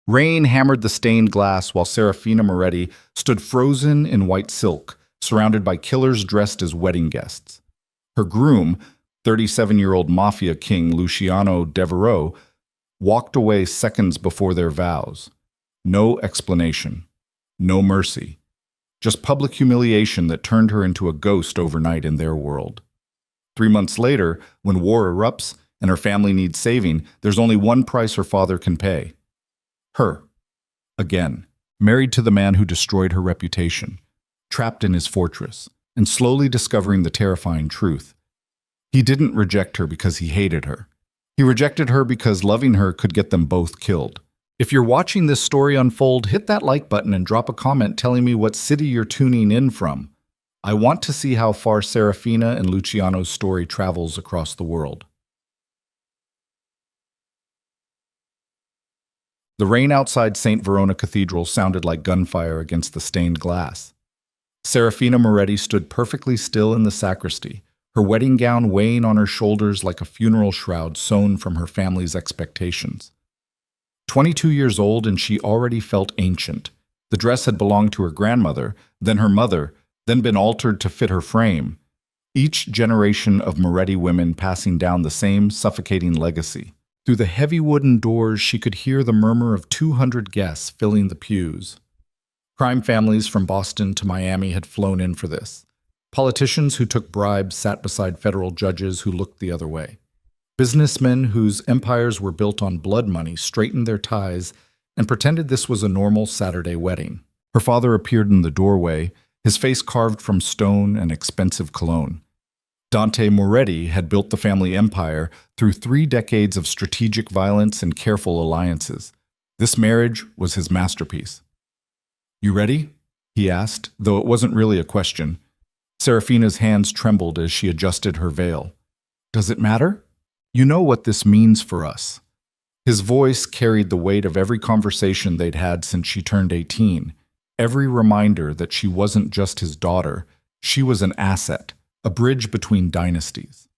Rain hammered the stained glass while Serafina Moretti stood frozen in white silk, surrounded by killers dressed as wedding guests. Her groom, 37-year-old mafia king Luciano Devereaux, walked away seconds before their vows. No explanation, no mercy, just public humiliation that turned her into a ghost overnight in their world. 3 months later, when war erupts and her family needs saving, there's only one price her father can pay. Her. Again, married to the man who destroyed her reputation, trapped in his fortress, and slowly discovering the terrifying truth. He didn't reject her because he hated her. He rejected her because loving her could get them both killed. If you're watching this story unfold, hit that like button and drop a comment telling me what city you're tuning in from. I want to see how far Serafina and Luciano's story travels across the world. The rain outside St. Verona Cathedral sounded like gunfire against the stained glass. Serafina Moretti stood perfectly still in the sacristy, her wedding gown weighing on her shoulders like a funeral shroud sewn from her family's expectations. 22 years old, and she already felt ancient. The dress had belonged to her grandmother, then her mother, then been altered to fit her frame. Each generation of Moretti women passing down the same suffocating legacy. Through the heavy wooden doors, she could hear the murmur of 200 guests filling the pews. Crime families from Boston to Miami had flown in for this. Politicians who took bribes sat beside federal judges who looked the other way. Businessmen whose empires were built on blood money straightened their ties and pretended this was a normal Saturday wedding. Her father appeared in the doorway, his face carved from stone and expensive cologne. Dante Moretti had built the family empire through 3 decades of strategic violence and careful alliances. This marriage was his masterpiece. "You ready?" he asked, though it wasn't really a question. Serafina's hands trembled as she adjusted her veil. "Does it matter? You know what this means for us." His voice carried the weight of every conversation they'd had since she turned 18, every reminder that she wasn't just his daughter, she was an asset, a bridge between dynasties.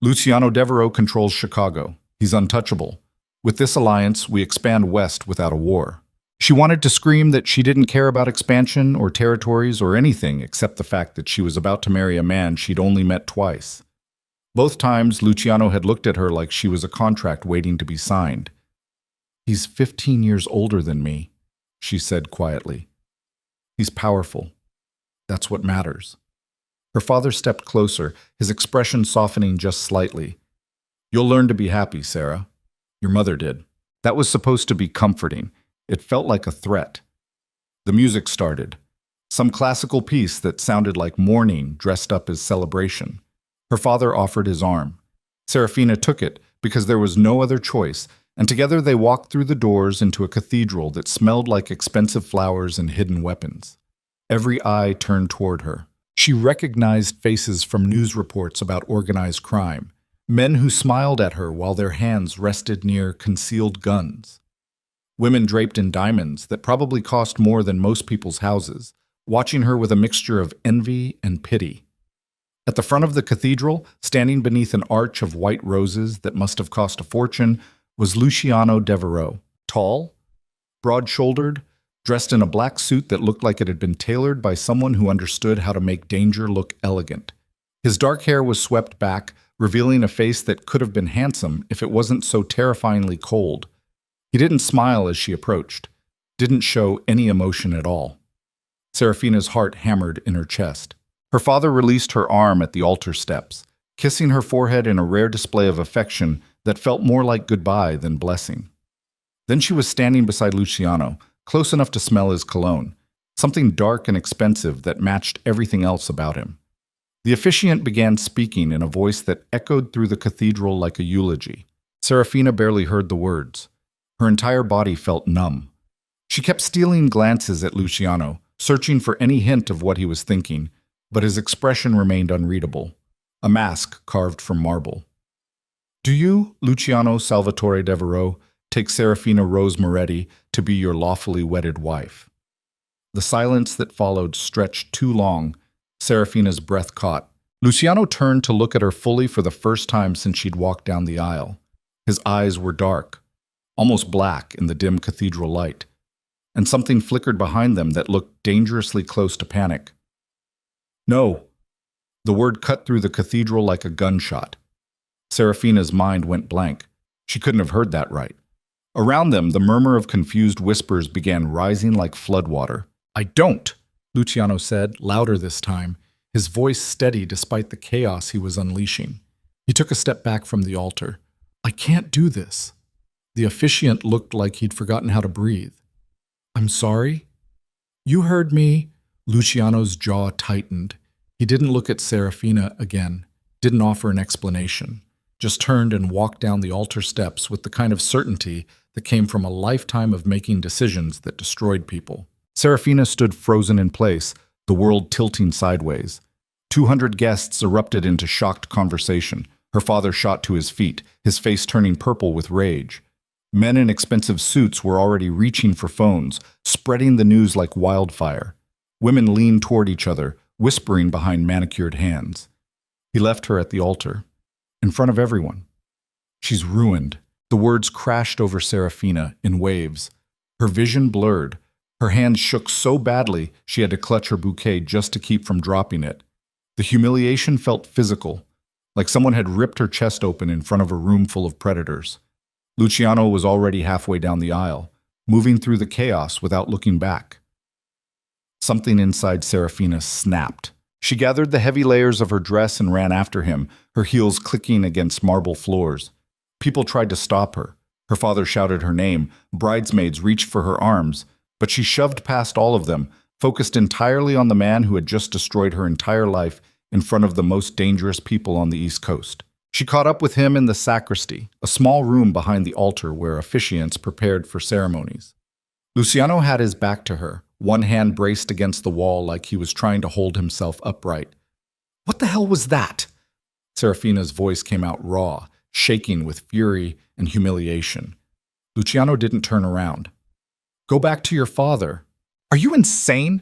Luciano Devereaux controls Chicago. He's untouchable. With this alliance, we expand west without a war. She wanted to scream that she didn't care about expansion or territories or anything except the fact that she was about to marry a man she'd only met twice. Both times, Luciano had looked at her like she was a contract waiting to be signed. "He's 15 years older than me," she said quietly. "He's powerful. That's what matters." Her father stepped closer, his expression softening just slightly. "You'll learn to be happy, Sarah. Your mother did." That was supposed to be comforting. It felt like a threat. The music started. Some classical piece that sounded like mourning dressed up as celebration. Her father offered his arm. Serafina took it because there was no other choice, and together they walked through the doors into a cathedral that smelled like expensive flowers and hidden weapons. Every eye turned toward her. She recognized faces from news reports about organized crime, men who smiled at her while their hands rested near concealed guns. Women draped in diamonds that probably cost more than most people's houses, watching her with a mixture of envy and pity. At the front of the cathedral, standing beneath an arch of white roses that must have cost a fortune, was Luciano Devereaux. Tall, broad-shouldered, dressed in a black suit that looked like it had been tailored by someone who understood how to make danger look elegant. His dark hair was swept back, revealing a face that could have been handsome if it wasn't so terrifyingly cold. He didn't smile as she approached, didn't show any emotion at all. Serafina's heart hammered in her chest. Her father released her arm at the altar steps, kissing her forehead in a rare display of affection that felt more like goodbye than blessing. Then she was standing beside Luciano, close enough to smell his cologne, something dark and expensive that matched everything else about him. The officiant began speaking in a voice that echoed through the cathedral like a eulogy. Serafina barely heard the words. Her entire body felt numb. She kept stealing glances at Luciano, searching for any hint of what he was thinking, but his expression remained unreadable, a mask carved from marble. "Do you, Luciano Salvatore Devereaux, take Serafina Rose Moretti to be your lawfully wedded wife?" The silence that followed stretched too long. Serafina's breath caught. Luciano turned to look at her fully for the first time since she'd walked down the aisle. His eyes were dark, almost black in the dim cathedral light, and something flickered behind them that looked dangerously close to panic. No! The word cut through the cathedral like a gunshot. Serafina's mind went blank. She couldn't have heard that right. Around them, the murmur of confused whispers began rising like floodwater. "I don't," Luciano said, louder this time, his voice steady despite the chaos he was unleashing. He took a step back from the altar. "I can't do this." The officiant looked like he'd forgotten how to breathe. "I'm sorry?" "You heard me." Luciano's jaw tightened. He didn't look at Serafina again, didn't offer an explanation, just turned and walked down the altar steps with the kind of certainty that came from a lifetime of making decisions that destroyed people. Serafina stood frozen in place, the world tilting sideways. 200 guests erupted into shocked conversation. Her father shot to his feet, his face turning purple with rage. Men in expensive suits were already reaching for phones, spreading the news like wildfire. Women leaned toward each other, whispering behind manicured hands. He left her at the altar, in front of everyone. "She's ruined." The words crashed over Serafina in waves. Her vision blurred. Her hands shook so badly she had to clutch her bouquet just to keep from dropping it. The humiliation felt physical, like someone had ripped her chest open in front of a room full of predators. Luciano was already halfway down the aisle, moving through the chaos without looking back. Something inside Serafina snapped. She gathered the heavy layers of her dress and ran after him, her heels clicking against marble floors. People tried to stop her. Her father shouted her name. Bridesmaids reached for her arms, but she shoved past all of them, focused entirely on the man who had just destroyed her entire life in front of the most dangerous people on the East Coast. She caught up with him in the sacristy, a small room behind the altar where officiants prepared for ceremonies. Luciano had his back to her, one hand braced against the wall like he was trying to hold himself upright. "What the hell was that?" Serafina's voice came out raw, shaking with fury and humiliation. Luciano didn't turn around. "Go back to your father." "Are you insane?"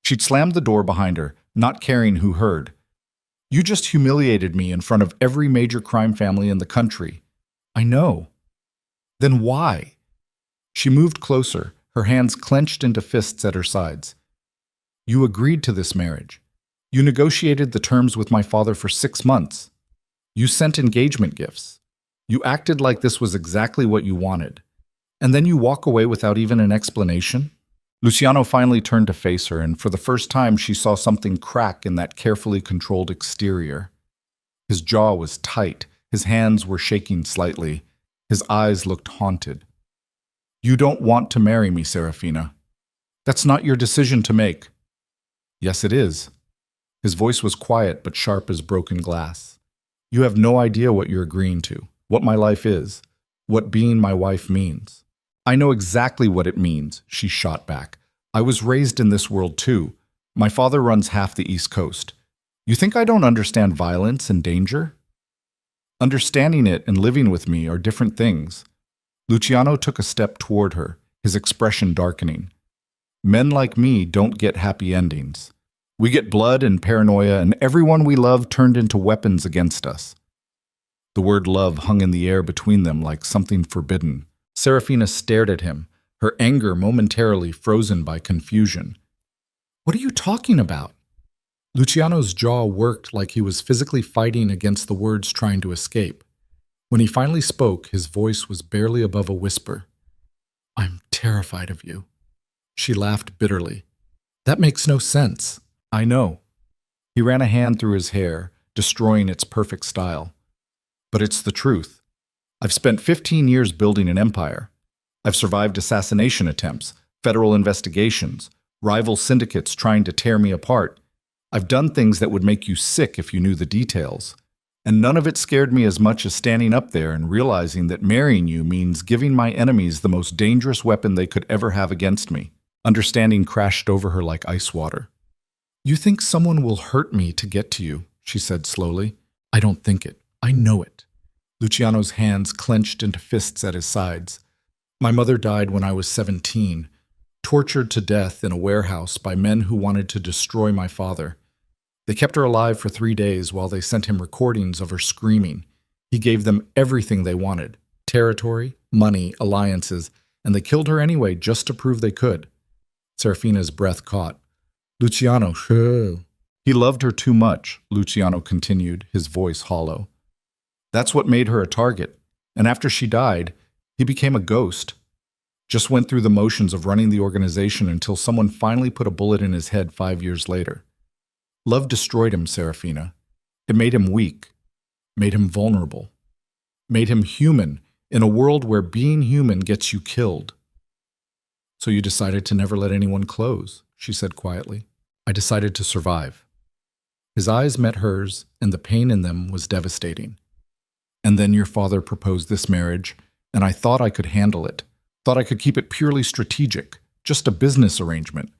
She'd slammed the door behind her, not caring who heard. "You just humiliated me in front of every major crime family in the country." "I know." "Then why?" She moved closer, her hands clenched into fists at her sides. "You agreed to this marriage. You negotiated the terms with my father for 6 months. You sent engagement gifts. You acted like this was exactly what you wanted. And then you walk away without even an explanation?" Luciano finally turned to face her, and for the first time she saw something crack in that carefully controlled exterior. His jaw was tight, his hands were shaking slightly, his eyes looked haunted. "You don't want to marry me, Serafina. That's not your decision to make." "Yes, it is." His voice was quiet but sharp as broken glass. "You have no idea what you're agreeing to, what my life is, what being my wife means." "I know exactly what it means," she shot back. "I was raised in this world too. My father runs half the East Coast. You think I don't understand violence and danger? Understanding it and living with me are different things." Luciano took a step toward her, his expression darkening. "Men like me don't get happy endings. We get blood and paranoia, and everyone we love turned into weapons against us." The word love hung in the air between them like something forbidden. Serafina stared at him, her anger momentarily frozen by confusion. "What are you talking about?" Luciano's jaw worked like he was physically fighting against the words trying to escape. When he finally spoke, his voice was barely above a whisper. "I'm terrified of you." She laughed bitterly. "That makes no sense." "I know." He ran a hand through his hair, destroying its perfect style. "But it's the truth. I've spent 15 years building an empire. I've survived assassination attempts, federal investigations, rival syndicates trying to tear me apart. I've done things that would make you sick if you knew the details. And none of it scared me as much as standing up there and realizing that marrying you means giving my enemies the most dangerous weapon they could ever have against me." Understanding crashed over her like ice water. "You think someone will hurt me to get to you," she said slowly. "I don't think it. I know it." Luciano's hands clenched into fists at his sides. "My mother died when I was 17, tortured to death in a warehouse by men who wanted to destroy my father. They kept her alive for 3 days while they sent him recordings of her screaming. He gave them everything they wanted: territory, money, alliances, and they killed her anyway just to prove they could. Serafina's breath caught. Luciano, shoo. He loved her too much, Luciano continued, his voice hollow. That's what made her a target. And after she died, he became a ghost. Just went through the motions of running the organization until someone finally put a bullet in his head 5 years later. Love destroyed him, Serafina. It made him weak, made him vulnerable, made him human in a world where being human gets you killed. So you decided to never let anyone close, she said quietly. I decided to survive. His eyes met hers, and the pain in them was devastating. And then your father proposed this marriage, and I thought I could handle it. Thought I could keep it purely strategic, just a business arrangement.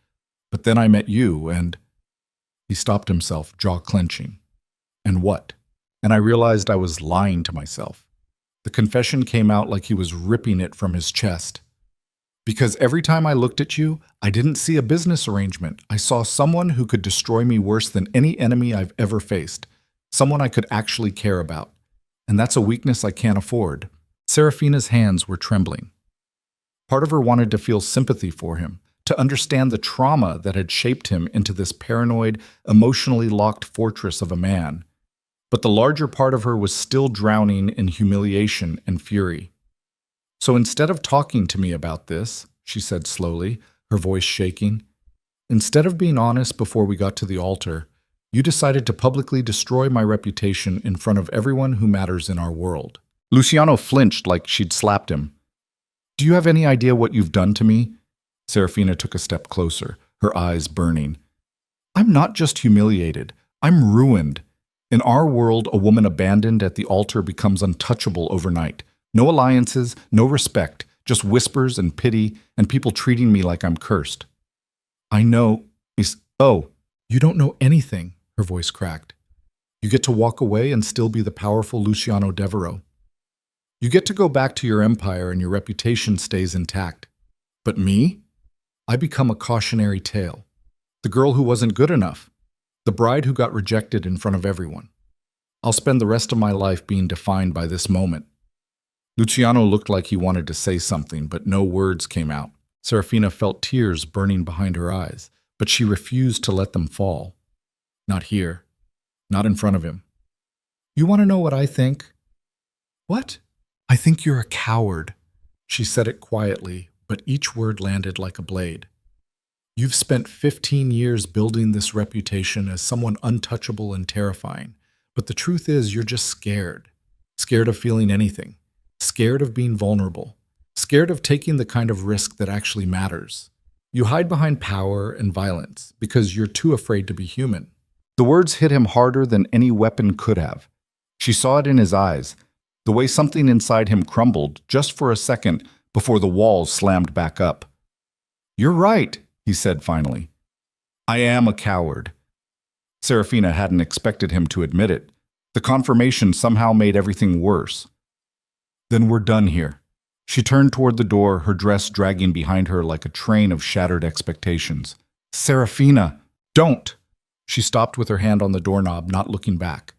But then I met you, and... He stopped himself, jaw clenching. And what? And I realized I was lying to myself. The confession came out like he was ripping it from his chest. Because every time I looked at you, I didn't see a business arrangement. I saw someone who could destroy me worse than any enemy I've ever faced. Someone I could actually care about. And that's a weakness I can't afford. Serafina's hands were trembling. Part of her wanted to feel sympathy for him, to understand the trauma that had shaped him into this paranoid, emotionally locked fortress of a man. But the larger part of her was still drowning in humiliation and fury. So instead of talking to me about this, she said slowly, her voice shaking, instead of being honest before we got to the altar, you decided to publicly destroy my reputation in front of everyone who matters in our world. Luciano flinched like she'd slapped him. Do you have any idea what you've done to me? Serafina took a step closer, her eyes burning. I'm not just humiliated. I'm ruined. In our world, a woman abandoned at the altar becomes untouchable overnight. No alliances, no respect, just whispers and pity, and people treating me like I'm cursed. I know. Oh, you don't know anything, her voice cracked. You get to walk away and still be the powerful Luciano Devereaux. You get to go back to your empire and your reputation stays intact. But me? I become a cautionary tale. The girl who wasn't good enough. The bride who got rejected in front of everyone. I'll spend the rest of my life being defined by this moment. Luciano looked like he wanted to say something, but no words came out. Serafina felt tears burning behind her eyes, but she refused to let them fall. Not here. Not in front of him. You want to know what I think? What? I think you're a coward. She said it quietly, but each word landed like a blade. You've spent 15 years building this reputation as someone untouchable and terrifying, but the truth is you're just scared. Scared of feeling anything. Scared of being vulnerable. Scared of taking the kind of risk that actually matters. You hide behind power and violence because you're too afraid to be human. The words hit him harder than any weapon could have. She saw it in his eyes, the way something inside him crumbled just for a second before the walls slammed back up. You're right, he said finally. I am a coward. Serafina hadn't expected him to admit it. The confirmation somehow made everything worse. Then we're done here. She turned toward the door, her dress dragging behind her like a train of shattered expectations. Serafina, don't! She stopped with her hand on the doorknob, not looking back.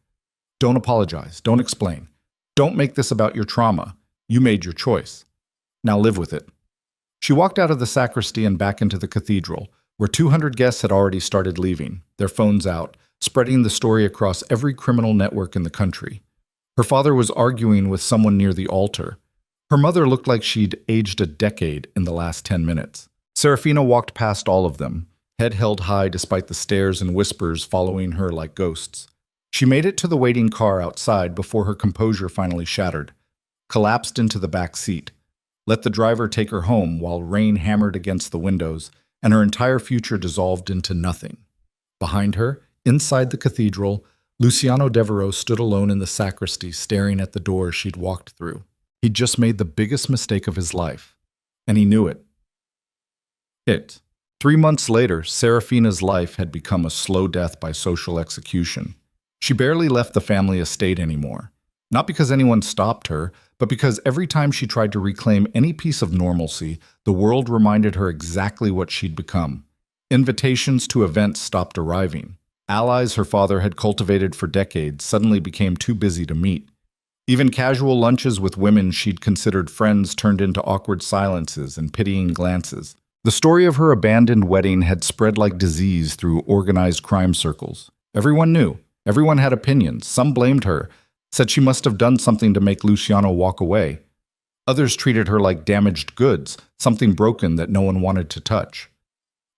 Don't apologize. Don't explain. Don't make this about your trauma. You made your choice. Now live with it. She walked out of the sacristy and back into the cathedral, where 200 guests had already started leaving, their phones out, spreading the story across every criminal network in the country. Her father was arguing with someone near the altar. Her mother looked like she'd aged a decade in the last 10 minutes. Serafina walked past all of them, head held high despite the stares and whispers following her like ghosts. She made it to the waiting car outside before her composure finally shattered, collapsed into the back seat, let the driver take her home while rain hammered against the windows, and her entire future dissolved into nothing. Behind her, inside the cathedral, Luciano Devereaux stood alone in the sacristy, staring at the door she'd walked through. He'd just made the biggest mistake of his life, and he knew it. 3 months later, Serafina's life had become a slow death by social execution. She barely left the family estate anymore. Not because anyone stopped her, but because every time she tried to reclaim any piece of normalcy, the world reminded her exactly what she'd become. Invitations to events stopped arriving. Allies her father had cultivated for decades suddenly became too busy to meet. Even casual lunches with women she'd considered friends turned into awkward silences and pitying glances. The story of her abandoned wedding had spread like disease through organized crime circles. Everyone knew. Everyone had opinions. Some blamed her, said she must have done something to make Luciano walk away. Others treated her like damaged goods, something broken that no one wanted to touch.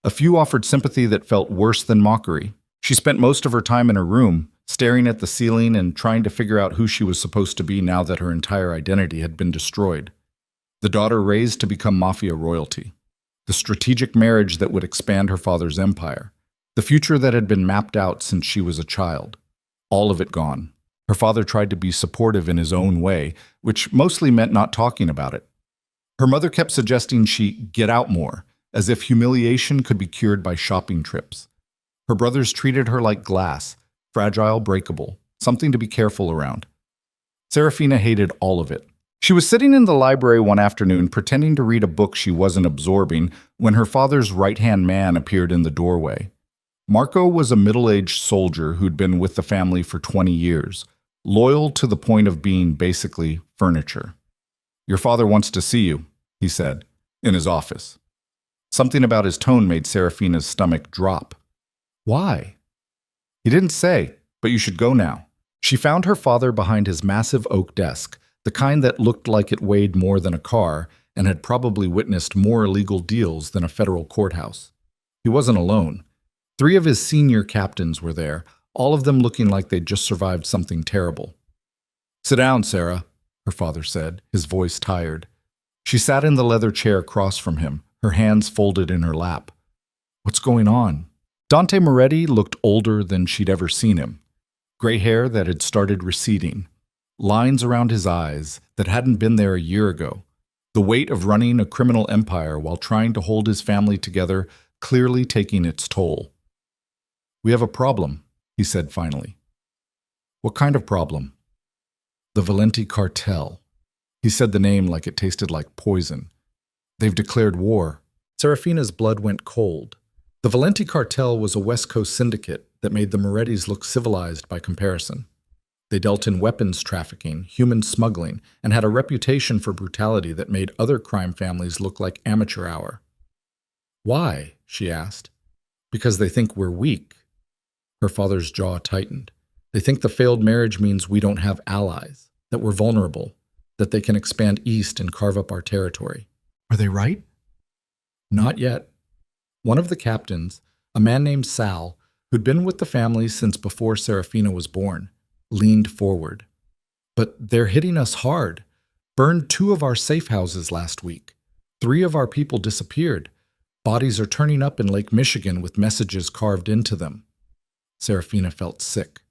A few offered sympathy that felt worse than mockery. She spent most of her time in her room, staring at the ceiling and trying to figure out who she was supposed to be now that her entire identity had been destroyed. The daughter raised to become mafia royalty. The strategic marriage that would expand her father's empire. The future that had been mapped out since she was a child. All of it gone. Her father tried to be supportive in his own way, which mostly meant not talking about it. Her mother kept suggesting she get out more, as if humiliation could be cured by shopping trips. Her brothers treated her like glass, fragile, breakable, something to be careful around. Serafina hated all of it. She was sitting in the library one afternoon pretending to read a book she wasn't absorbing when her father's right-hand man appeared in the doorway. Marco was a middle-aged soldier who'd been with the family for 20 years, loyal to the point of being basically furniture. "Your father wants to see you," he said, in his office. Something about his tone made Serafina's stomach drop. "Why?" "He didn't say, but you should go now." She found her father behind his massive oak desk, the kind that looked like it weighed more than a car and had probably witnessed more illegal deals than a federal courthouse. He wasn't alone. 3 of his senior captains were there, all of them looking like they'd just survived something terrible. "Sit down, Sarah," her father said, his voice tired. She sat in the leather chair across from him, her hands folded in her lap. "What's going on?" Dante Moretti looked older than she'd ever seen him. Gray hair that had started receding. Lines around his eyes that hadn't been there a year ago. The weight of running a criminal empire while trying to hold his family together clearly taking its toll. "We have a problem," he said finally. "What kind of problem?" "The Valenti cartel." He said the name like it tasted like poison. "They've declared war." Serafina's blood went cold. The Valenti cartel was a West Coast syndicate that made the Morettis look civilized by comparison. They dealt in weapons trafficking, human smuggling, and had a reputation for brutality that made other crime families look like amateur hour. "Why?" she asked. "Because they think we're weak." Her father's jaw tightened. "They think the failed marriage means we don't have allies, that we're vulnerable, that they can expand east and carve up our territory." "Are they right?" "Not yet." One of the captains, a man named Sal, who'd been with the family since before Serafina was born, leaned forward. "But they're hitting us hard. Burned 2 of our safe houses last week. 3 of our people disappeared. Bodies are turning up in Lake Michigan with messages carved into them." Serafina felt sick.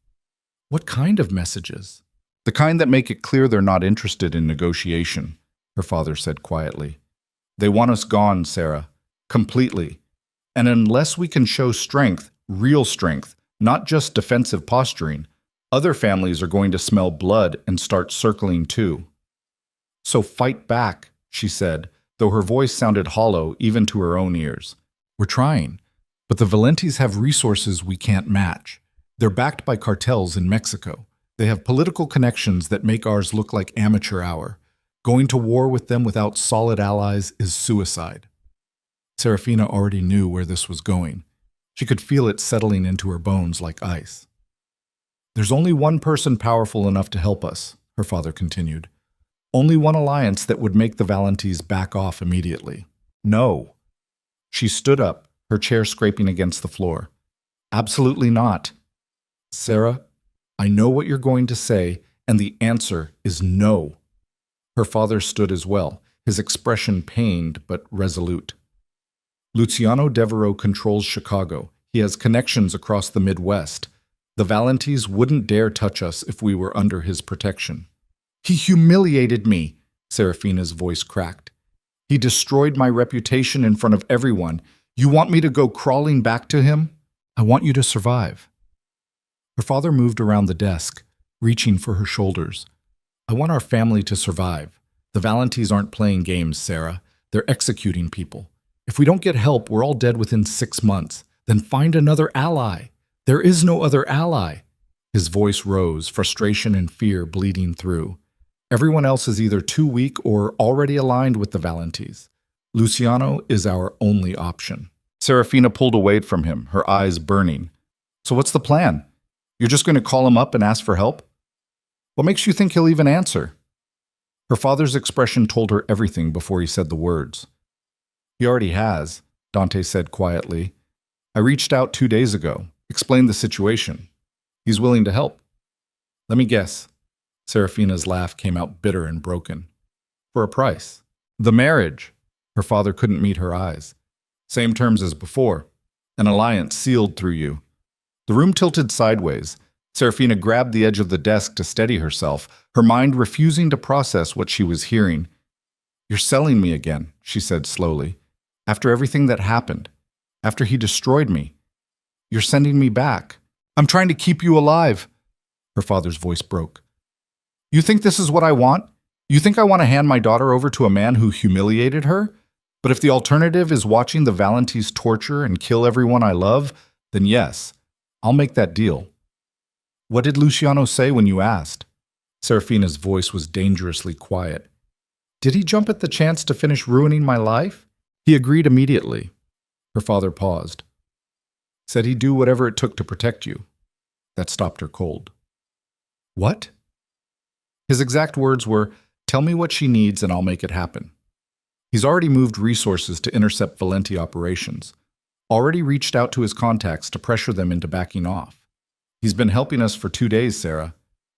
"What kind of messages?" "The kind that make it clear they're not interested in negotiation," her father said quietly. "They want us gone, Sarah. Completely. And unless we can show strength, real strength, not just defensive posturing, other families are going to smell blood and start circling too." "So fight back," she said, though her voice sounded hollow even to her own ears. "We're trying, but the Valentis have resources we can't match. They're backed by cartels in Mexico. They have political connections that make ours look like amateur hour. Going to war with them without solid allies is suicide." Serafina already knew where this was going. She could feel it settling into her bones like ice. "There's only one person powerful enough to help us," her father continued. "Only one alliance that would make the Valentis back off immediately." "No." She stood up, her chair scraping against the floor. "Absolutely not. Sarah, I know what you're going to say, and the answer is no." Her father stood as well, his expression pained but resolute. "Luciano Devereaux controls Chicago. He has connections across the Midwest. The Valentis wouldn't dare touch us if we were under his protection." "He humiliated me," Serafina's voice cracked. "He destroyed my reputation in front of everyone. You want me to go crawling back to him?" "I want you to survive." Her father moved around the desk, reaching for her shoulders. "I want our family to survive. The Valentis aren't playing games, Sarah. They're executing people. If we don't get help, we're all dead within 6 months. Then find another ally. There is no other ally." His voice rose, frustration and fear bleeding through. Everyone else is either too weak or already aligned with the Valentis. Luciano is our only option. Serafina pulled away from him, her eyes burning. So what's the plan? You're just going to call him up and ask for help? What makes you think he'll even answer? Her father's expression told her everything before he said the words. He already has, Dante said quietly. I reached out 2 days ago, explained the situation. He's willing to help. Let me guess. Serafina's laugh came out bitter and broken. For a price. The marriage. Her father couldn't meet her eyes. Same terms as before. An alliance sealed through you. The room tilted sideways. Serafina grabbed the edge of the desk to steady herself, her mind refusing to process what she was hearing. You're selling me again, she said slowly. After everything that happened. After he destroyed me. You're sending me back. I'm trying to keep you alive. Her father's voice broke. You think this is what I want? You think I want to hand my daughter over to a man who humiliated her? But if the alternative is watching the Valentis torture and kill everyone I love, then yes, I'll make that deal. What did Luciano say when you asked? Serafina's voice was dangerously quiet. Did he jump at the chance to finish ruining my life? He agreed immediately. Her father paused. Said he'd do whatever it took to protect you. That stopped her cold. What? His exact words were, tell me what she needs and I'll make it happen. He's already moved resources to intercept Valenti operations, already reached out to his contacts to pressure them into backing off. He's been helping us for 2 days, Sarah,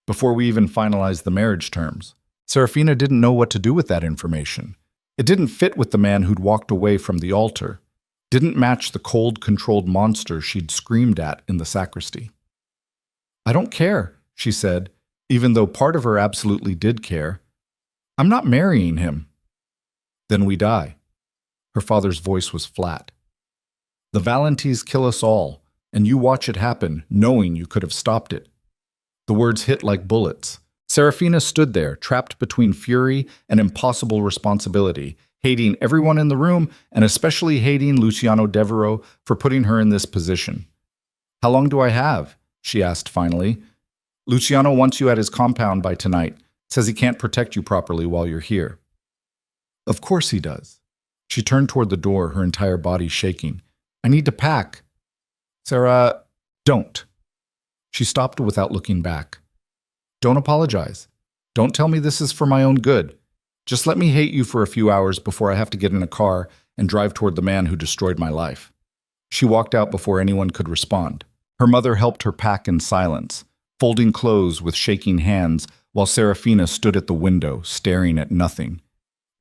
before we even finalized the marriage terms. Serafina didn't know what to do with that information. It didn't fit with the man who'd walked away from the altar, didn't match the cold, controlled monster she'd screamed at in the sacristy. I don't care, she said, even though part of her absolutely did care. I'm not marrying him. Then we die. Her father's voice was flat. The Valentis kill us all, and you watch it happen, knowing you could have stopped it. The words hit like bullets. Serafina stood there, trapped between fury and impossible responsibility, hating everyone in the room, and especially hating Luciano Devereaux for putting her in this position. How long do I have? She asked finally. Luciano wants you at his compound by tonight, says he can't protect you properly while you're here. Of course he does. She turned toward the door, her entire body shaking. I need to pack. Sarah, don't. She stopped without looking back. Don't apologize. Don't tell me this is for my own good. Just let me hate you for a few hours before I have to get in a car and drive toward the man who destroyed my life. She walked out before anyone could respond. Her mother helped her pack in silence, folding clothes with shaking hands while Serafina stood at the window, staring at nothing.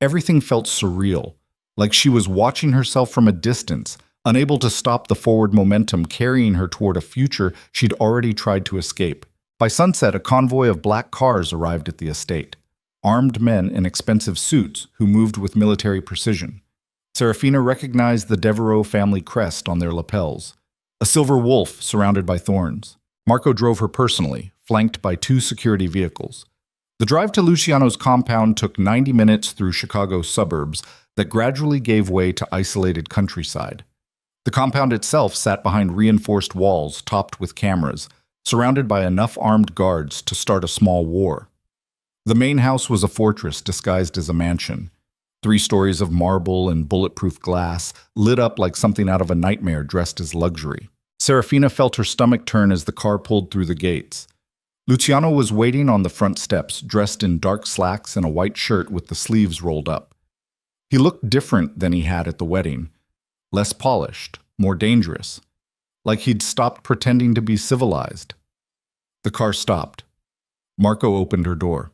Everything felt surreal, like she was watching herself from a distance, unable to stop the forward momentum carrying her toward a future she'd already tried to escape. By sunset, a convoy of black cars arrived at the estate, armed men in expensive suits who moved with military precision. Serafina recognized the Devereaux family crest on their lapels, a silver wolf surrounded by thorns. Marco drove her personally, flanked by 2 security vehicles. The drive to Luciano's compound took 90 minutes through Chicago's suburbs that gradually gave way to isolated countryside. The compound itself sat behind reinforced walls topped with cameras, surrounded by enough armed guards to start a small war. The main house was a fortress disguised as a mansion. 3 stories of marble and bulletproof glass, lit up like something out of a nightmare dressed as luxury. Serafina felt her stomach turn as the car pulled through the gates. Luciano was waiting on the front steps, dressed in dark slacks and a white shirt with the sleeves rolled up. He looked different than he had at the wedding. Less polished, more dangerous. Like he'd stopped pretending to be civilized. The car stopped. Marco opened her door.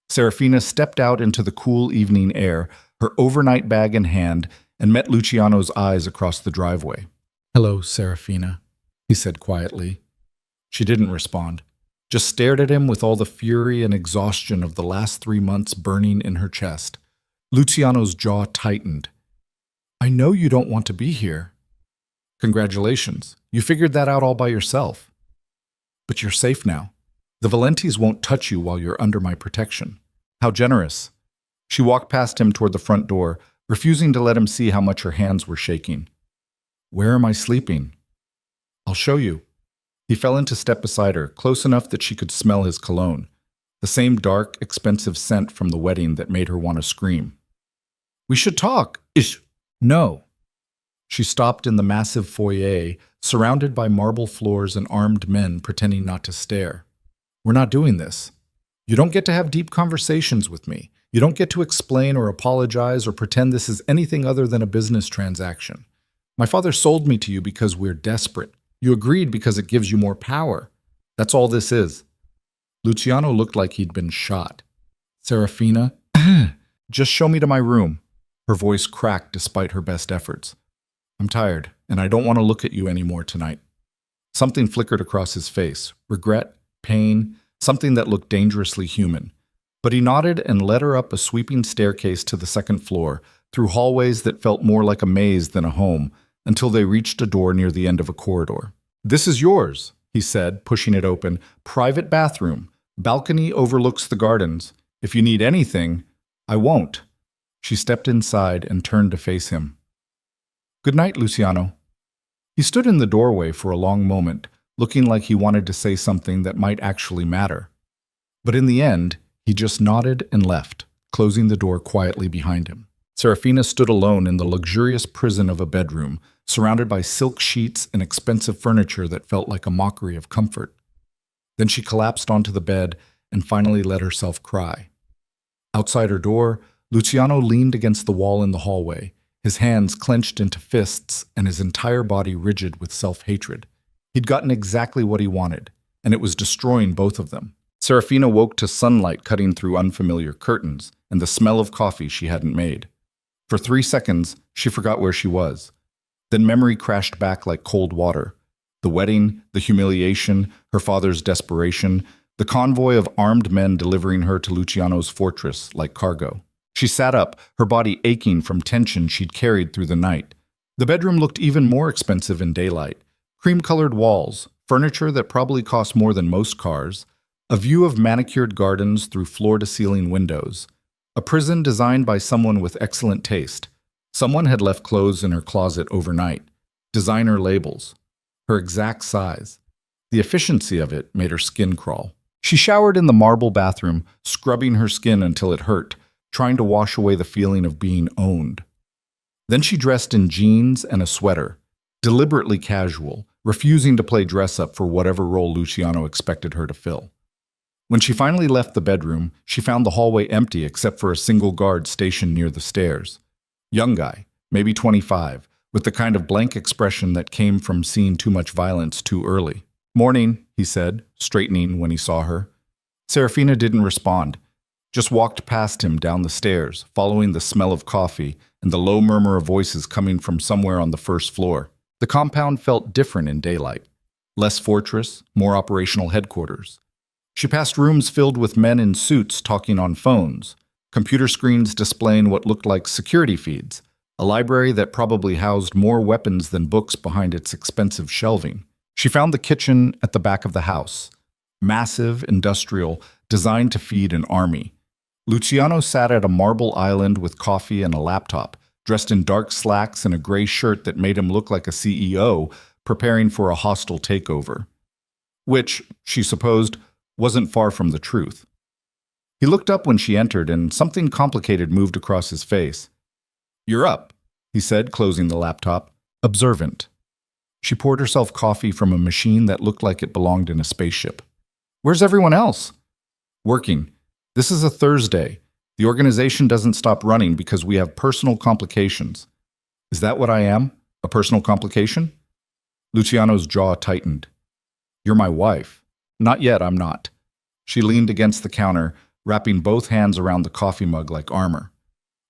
Serafina stepped out into the cool evening air, her overnight bag in hand, and met Luciano's eyes across the driveway. Hello, Serafina, he said quietly. She didn't respond, just stared at him with all the fury and exhaustion of the last 3 months burning in her chest. Luciano's jaw tightened. I know you don't want to be here. Congratulations, you figured that out all by yourself. But you're safe now. The Valentis won't touch you while you're under my protection. How generous. She walked past him toward the front door, refusing to let him see how much her hands were shaking. Where am I sleeping? I'll show you. He fell into step beside her, close enough that she could smell his cologne. the same dark, expensive scent from the wedding that made her want to scream. "We should talk." "Ish." "No." She stopped in the massive foyer, surrounded by marble floors and armed men pretending not to stare. "We're not doing this. You don't get to have deep conversations with me. You don't get to explain or apologize or pretend this is anything other than a business transaction. My father sold me to you because we're desperate. You agreed because it gives you more power. That's all this is." Luciano looked like he'd been shot. "Serafina, just show me to my room." Her voice cracked despite her best efforts. "I'm tired, and I don't want to look at you anymore tonight." Something flickered across his face. Regret, pain, something that looked dangerously human. But he nodded and led her up a sweeping staircase to the second floor, through hallways that felt more like a maze than a home, until they reached a door near the end of a corridor. "This is yours," he said, pushing it open. "Private bathroom. Balcony overlooks the gardens. If you need anything, I won't." She stepped inside and turned to face him. "Good night, Luciano." He stood in the doorway for a long moment, looking like he wanted to say something that might actually matter. But in the end, he just nodded and left, closing the door quietly behind him. Serafina stood alone in the luxurious prison of a bedroom, surrounded by silk sheets and expensive furniture that felt like a mockery of comfort. Then she collapsed onto the bed and finally let herself cry. Outside her door, Luciano leaned against the wall in the hallway, his hands clenched into fists and his entire body rigid with self-hatred. He'd gotten exactly what he wanted, and it was destroying both of them. Serafina woke to sunlight cutting through unfamiliar curtains and the smell of coffee she hadn't made. For 3 seconds, she forgot where she was. Then memory crashed back like cold water. The wedding, the humiliation, her father's desperation, the convoy of armed men delivering her to Luciano's fortress like cargo. She sat up, her body aching from tension she'd carried through the night. The bedroom looked even more expensive in daylight. Cream-colored walls, furniture that probably cost more than most cars, a view of manicured gardens through floor-to-ceiling windows. A prison designed by someone with excellent taste. Someone had left clothes in her closet overnight. Designer labels. Her exact size. The efficiency of it made her skin crawl. She showered in the marble bathroom, scrubbing her skin until it hurt, trying to wash away the feeling of being owned. Then she dressed in jeans and a sweater, deliberately casual, refusing to play dress-up for whatever role Luciano expected her to fill. When she finally left the bedroom, she found the hallway empty except for a single guard stationed near the stairs. Young guy, maybe 25, with the kind of blank expression that came from seeing too much violence too early. "Morning," he said, straightening when he saw her. Serafina didn't respond, just walked past him down the stairs, following the smell of coffee and the low murmur of voices coming from somewhere on the first floor. The compound felt different in daylight. Less fortress, more operational headquarters. She passed rooms filled with men in suits talking on phones, computer screens displaying what looked like security feeds, a library that probably housed more weapons than books behind its expensive shelving. She found the kitchen at the back of the house, massive, industrial, designed to feed an army. Luciano sat at a marble island with coffee and a laptop, dressed in dark slacks and a gray shirt that made him look like a CEO preparing for a hostile takeover. Which, she supposed, wasn't far from the truth. He looked up when she entered, and something complicated moved across his face. "You're up," he said, closing the laptop, observant. She poured herself coffee from a machine that looked like it belonged in a spaceship. "Where's everyone else?" "Working. This is a Thursday. The organization doesn't stop running because we have personal complications." "Is that what I am? A personal complication?" Luciano's jaw tightened. "You're my wife." "Not yet, I'm not." She leaned against the counter, wrapping both hands around the coffee mug like armor.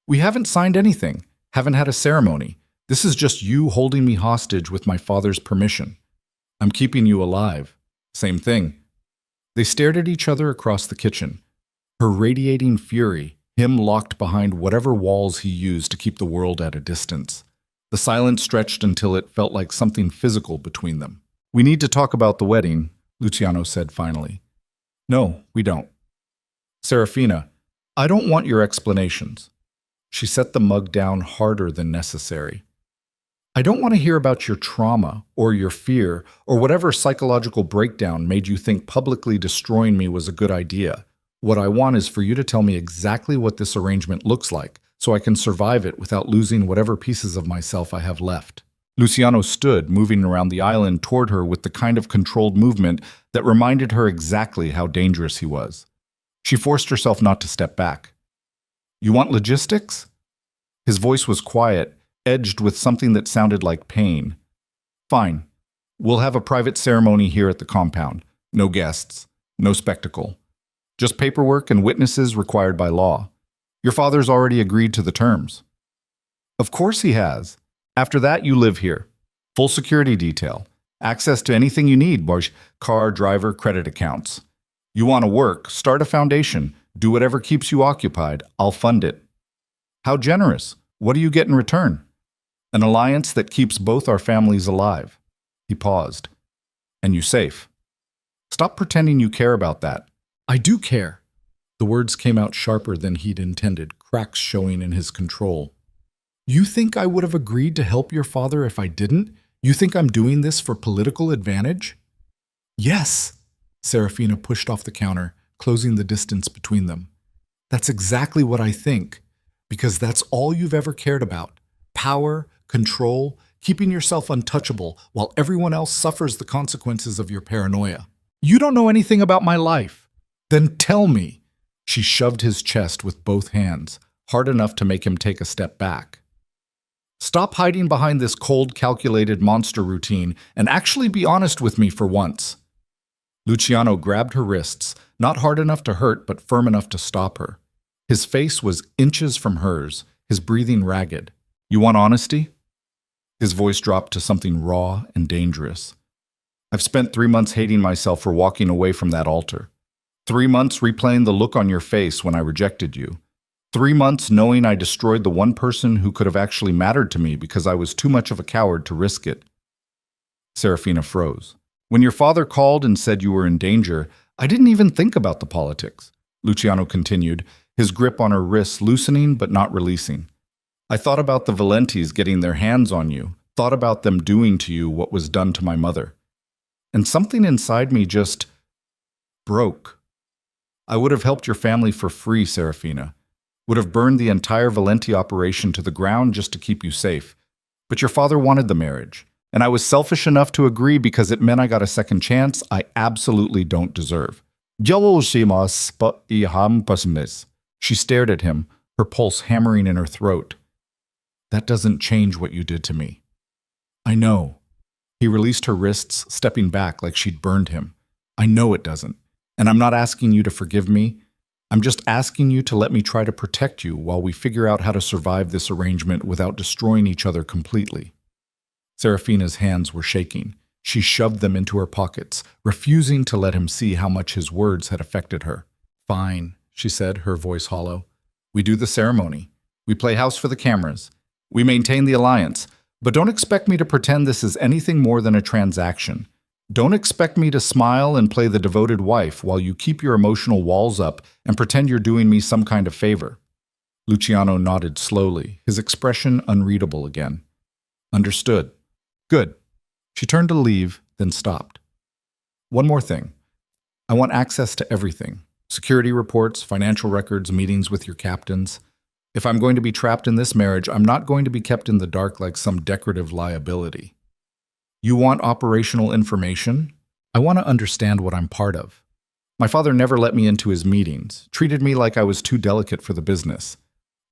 "We haven't signed anything, haven't had a ceremony. This is just you holding me hostage with my father's permission. I'm keeping you alive." "Same thing." They stared at each other across the kitchen. Her radiating fury, him locked behind whatever walls he used to keep the world at a distance. The silence stretched until it felt like something physical between them. "We need to talk about the wedding," Luciano said finally. "No, we don't." "Serafina, I don't want your explanations." She set the mug down harder than necessary. "I don't want to hear about your trauma or your fear or whatever psychological breakdown made you think publicly destroying me was a good idea. What I want is for you to tell me exactly what this arrangement looks like, so I can survive it without losing whatever pieces of myself I have left." Luciano stood, moving around the island toward her with the kind of controlled movement that reminded her exactly how dangerous he was. She forced herself not to step back. "You want logistics?" His voice was quiet, edged with something that sounded like pain. "Fine. We'll have a private ceremony here at the compound. No guests, no spectacle. Just paperwork and witnesses required by law. Your father's already agreed to the terms." "Of course he has. After that, you live here. Full security detail. Access to anything you need, car, driver, credit accounts. You want to work, start a foundation, do whatever keeps you occupied. I'll fund it." "How generous. What do you get in return?" "An alliance that keeps both our families alive." He paused. "And you safe. Stop pretending you care about that." "I do care." The words came out sharper than he'd intended, cracks showing in his control. "You think I would have agreed to help your father if I didn't? You think I'm doing this for political advantage?" "Yes." Serafina pushed off the counter, closing the distance between them. "That's exactly what I think. Because that's all you've ever cared about. Power, control, keeping yourself untouchable while everyone else suffers the consequences of your paranoia. You don't know anything about my life. Then tell me." She shoved his chest with both hands, hard enough to make him take a step back. "Stop hiding behind this cold, calculated monster routine and actually be honest with me for once." Luciano grabbed her wrists, not hard enough to hurt but firm enough to stop her. His face was inches from hers, his breathing ragged. "You want honesty?" His voice dropped to something raw and dangerous. "I've spent 3 months hating myself for walking away from that altar. 3 months replaying the look on your face when I rejected you. 3 months knowing I destroyed the one person who could have actually mattered to me because I was too much of a coward to risk it." Serafina froze. "When your father called and said you were in danger, I didn't even think about the politics," Luciano continued, his grip on her wrists loosening but not releasing. "I thought about the Valentis getting their hands on you, thought about them doing to you what was done to my mother. And something inside me just broke. I would have helped your family for free, Serafina. Would have burned the entire Valenti operation to the ground just to keep you safe. But your father wanted the marriage, and I was selfish enough to agree because it meant I got a second chance I absolutely don't deserve." She stared at him, her pulse hammering in her throat. "That doesn't change what you did to me." "I know." He released her wrists, stepping back like she'd burned him. "I know it doesn't. And I'm not asking you to forgive me. I'm just asking you to let me try to protect you while we figure out how to survive this arrangement without destroying each other completely." Serafina's hands were shaking. She shoved them into her pockets, refusing to let him see how much his words had affected her. "Fine," she said, her voice hollow. "We do the ceremony. We play house for the cameras. We maintain the alliance. But don't expect me to pretend this is anything more than a transaction. Don't expect me to smile and play the devoted wife while you keep your emotional walls up and pretend you're doing me some kind of favor." Luciano nodded slowly, his expression unreadable again. "Understood. Good." She turned to leave, then stopped. "One more thing. I want access to everything. Security reports, financial records, meetings with your captains. If I'm going to be trapped in this marriage, I'm not going to be kept in the dark like some decorative liability. You want operational information? I want to understand what I'm part of. My father never let me into his meetings, treated me like I was too delicate for the business.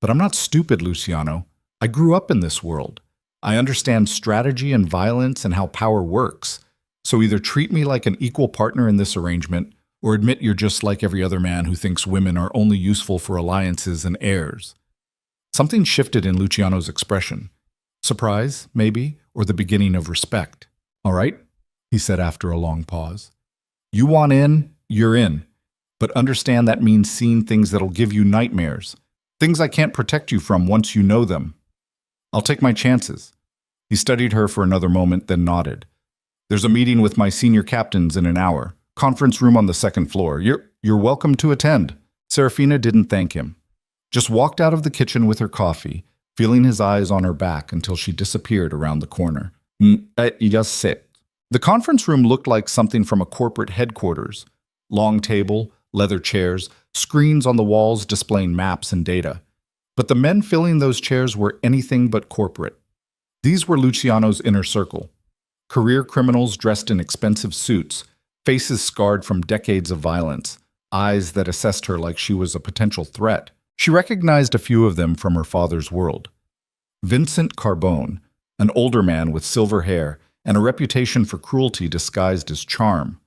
But I'm not stupid, Luciano. I grew up in this world. I understand strategy and violence and how power works. So either treat me like an equal partner in this arrangement, or admit you're just like every other man who thinks women are only useful for alliances and heirs." Something shifted in Luciano's expression. Surprise, maybe, or the beginning of respect. "All right," he said after a long pause. "You want in, you're in. But understand that means seeing things that'll give you nightmares. Things I can't protect you from once you know them. I'll take my chances." He studied her for another moment, then nodded. "There's a meeting with my senior captains in an hour. Conference room on the second floor. You're welcome to attend." Serafina didn't thank him. Just walked out of the kitchen with her coffee, feeling his eyes on her back until she disappeared around the corner. Just sit. The conference room looked like something from a corporate headquarters. Long table, leather chairs, screens on the walls displaying maps and data. But the men filling those chairs were anything but corporate. These were Luciano's inner circle. Career criminals dressed in expensive suits, faces scarred from decades of violence, eyes that assessed her like she was a potential threat. She recognized a few of them from her father's world. Vincent Carbone, an older man with silver hair and a reputation for cruelty disguised as charm.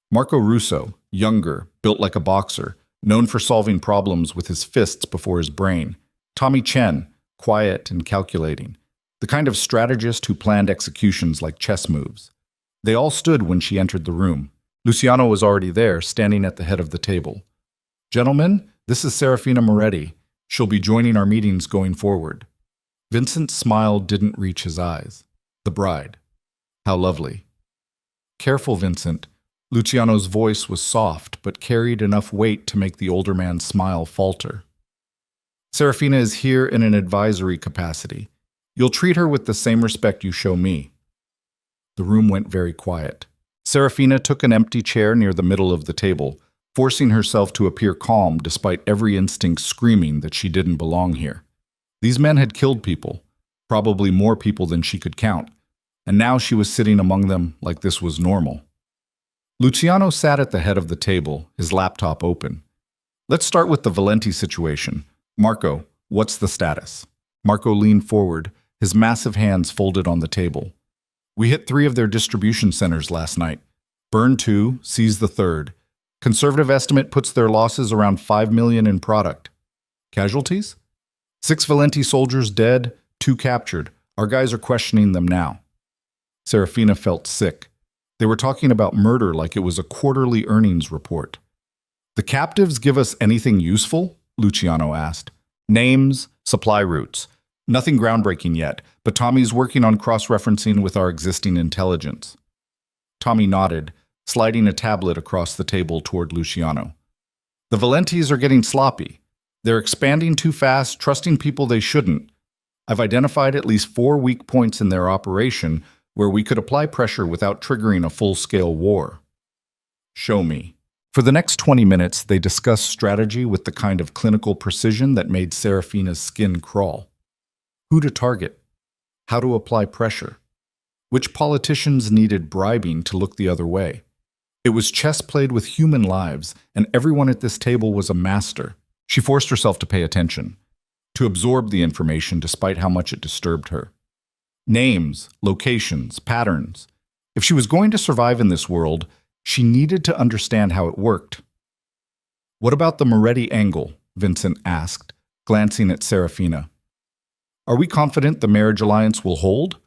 Marco Russo, younger, built like a boxer, known for solving problems with his fists before his brain. Tommy Chen, quiet and calculating, the kind of strategist who planned executions like chess moves. They all stood when she entered the room. Luciano was already there, standing at the head of the table. "Gentlemen, this is Serafina Moretti. She'll be joining our meetings going forward." Vincent's smile didn't reach his eyes. The bride. How lovely. "Careful, Vincent." Luciano's voice was soft, but carried enough weight to make the older man's smile falter. "Serafina is here in an advisory capacity. You'll treat her with the same respect you show me." The room went very quiet. Serafina took an empty chair near the middle of the table, forcing herself to appear calm despite every instinct screaming that she didn't belong here. These men had killed people, probably more people than she could count, and now she was sitting among them like this was normal. Luciano sat at the head of the table, his laptop open. "Let's start with the Valenti situation. Marco, what's the status?" Marco leaned forward, his massive hands folded on the table. "We hit 3 of their distribution centers last night. Burned 2, seized the 3rd. Conservative estimate puts their losses around 5 million in product. Casualties? 6 Valenti soldiers dead, 2 captured. Our guys are questioning them now." Serafina felt sick. They were talking about murder like it was a quarterly earnings report. "The captives give us anything useful?" Luciano asked. "Names, supply routes. Nothing groundbreaking yet, but Tommy's working on cross-referencing with our existing intelligence." Tommy nodded, sliding a tablet across the table toward Luciano. "The Valentis are getting sloppy. They're expanding too fast, trusting people they shouldn't. I've identified at least 4 weak points in their operation where we could apply pressure without triggering a full-scale war." "Show me." For the next 20 minutes, they discussed strategy with the kind of clinical precision that made Serafina's skin crawl. Who to target? How to apply pressure? Which politicians needed bribing to look the other way? It was chess played with human lives, and everyone at this table was a master. She forced herself to pay attention, to absorb the information despite how much it disturbed her. Names, locations, patterns. If she was going to survive in this world, she needed to understand how it worked. "What about the Moretti angle?" Vincent asked, glancing at Serafina. "Are we confident the marriage alliance will hold?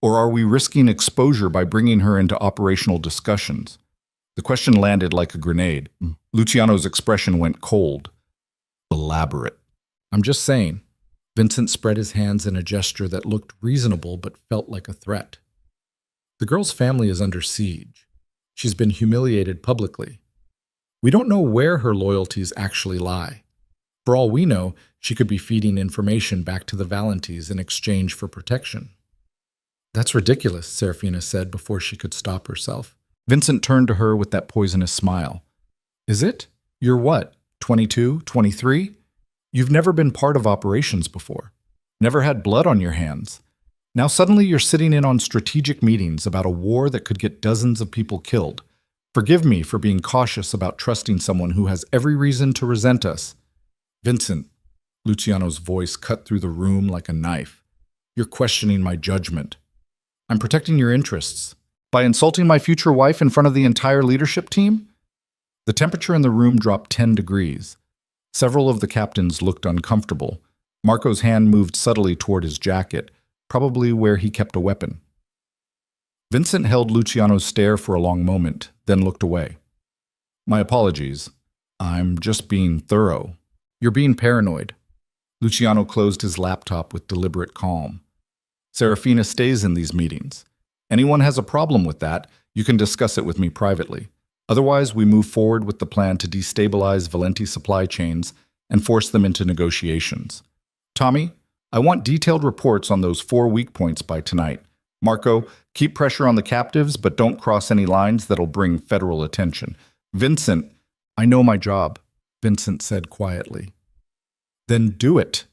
Or are we risking exposure by bringing her into operational discussions?" The question landed like a grenade. Luciano's expression went cold. "Elaborate." "I'm just saying." Vincent spread his hands in a gesture that looked reasonable but felt like a threat. "The girl's family is under siege. She's been humiliated publicly. We don't know where her loyalties actually lie. For all we know, she could be feeding information back to the Valentis in exchange for protection." "That's ridiculous," Serafina said before she could stop herself. Vincent turned to her with that poisonous smile. "Is it? You're what, 22, 23? You've never been part of operations before. Never had blood on your hands. Now suddenly you're sitting in on strategic meetings about a war that could get dozens of people killed. Forgive me for being cautious about trusting someone who has every reason to resent us." "Vincent," Luciano's voice cut through the room like a knife. "You're questioning my judgment. I'm protecting your interests. By insulting my future wife in front of the entire leadership team?" The temperature in the room dropped 10 degrees. Several of the captains looked uncomfortable. Marco's hand moved subtly toward his jacket, probably where he kept a weapon. Vincent held Luciano's stare for a long moment, then looked away. "My apologies. I'm just being thorough." "You're being paranoid." Luciano closed his laptop with deliberate calm. "Serafina stays in these meetings. Anyone has a problem with that, you can discuss it with me privately. Otherwise, we move forward with the plan to destabilize Valenti supply chains and force them into negotiations. Tommy, I want detailed reports on those 4 weak points by tonight. Marco, keep pressure on the captives, but don't cross any lines that'll bring federal attention. Vincent, I know my job. Vincent said quietly. Then do it.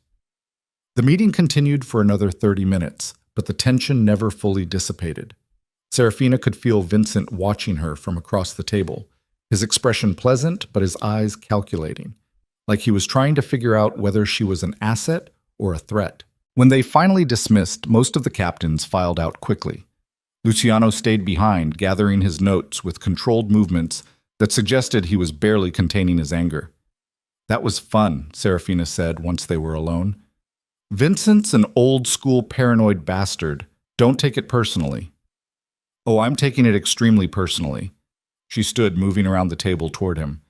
The meeting continued for another 30 minutes, but the tension never fully dissipated. Serafina could feel Vincent watching her from across the table, his expression pleasant but his eyes calculating, like he was trying to figure out whether she was an asset or a threat. When they finally dismissed, most of the captains filed out quickly. Luciano stayed behind, gathering his notes with controlled movements that suggested he was barely containing his anger. That was fun, Serafina said once they were alone. Vincent's an old-school paranoid bastard. Don't take it personally. Oh, I'm taking it extremely personally. She stood, moving around the table toward him.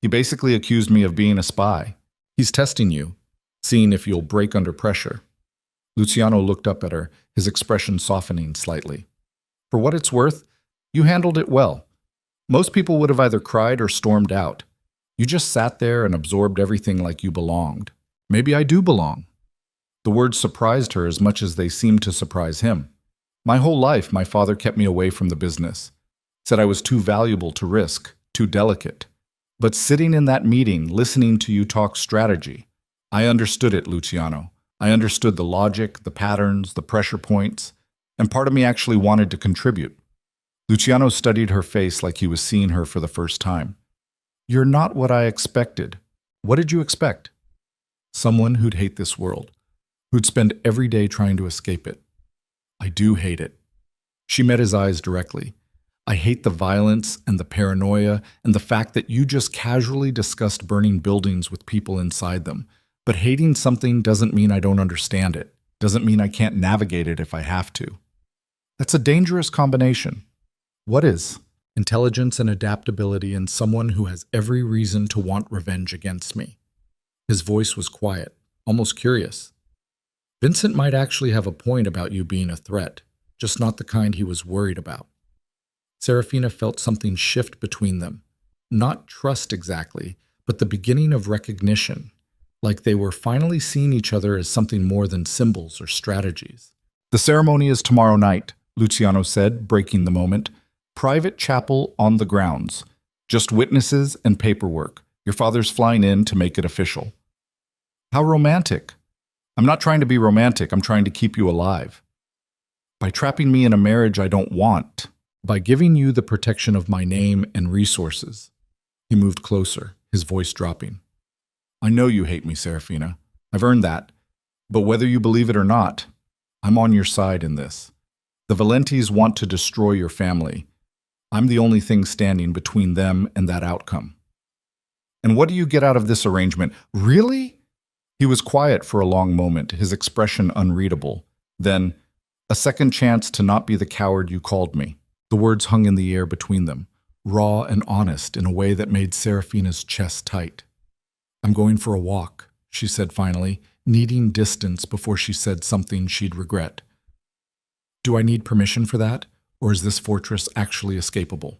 He basically accused me of being a spy. He's testing you, seeing if you'll break under pressure. Luciano looked up at her, his expression softening slightly. For what it's worth, you handled it well. Most people would have either cried or stormed out. You just sat there and absorbed everything like you belonged. Maybe I do belong. The words surprised her as much as they seemed to surprise him. My whole life, my father kept me away from the business. Said I was too valuable to risk, too delicate. But sitting in that meeting, listening to you talk strategy, I understood it, Luciano. I understood the logic, the patterns, the pressure points, and part of me actually wanted to contribute. Luciano studied her face like he was seeing her for the first time. You're not what I expected. What did you expect? Someone who'd hate this world, who'd spend every day trying to escape it. I do hate it. She met his eyes directly. I hate the violence and the paranoia and the fact that you just casually discussed burning buildings with people inside them. But hating something doesn't mean I don't understand it. Doesn't mean I can't navigate it if I have to. That's a dangerous combination. What is? Intelligence and adaptability in someone who has every reason to want revenge against me. His voice was quiet, almost curious. Vincent might actually have a point about you being a threat, just not the kind he was worried about. Serafina felt something shift between them. Not trust exactly, but the beginning of recognition, like they were finally seeing each other as something more than symbols or strategies. The ceremony is tomorrow night, Luciano said, breaking the moment. Private chapel on the grounds. Just witnesses and paperwork. Your father's flying in to make it official. How romantic. I'm not trying to be romantic. I'm trying to keep you alive. By trapping me in a marriage I don't want. By giving you the protection of my name and resources. He moved closer, his voice dropping. I know you hate me, Serafina. I've earned that. But whether you believe it or not, I'm on your side in this. The Valentis want to destroy your family. I'm the only thing standing between them and that outcome. And what do you get out of this arrangement? Really? He was quiet for a long moment, his expression unreadable. Then, a second chance to not be the coward you called me. The words hung in the air between them, raw and honest in a way that made Serafina's chest tight. I'm going for a walk, she said finally, needing distance before she said something she'd regret. Do I need permission for that, or is this fortress actually escapable?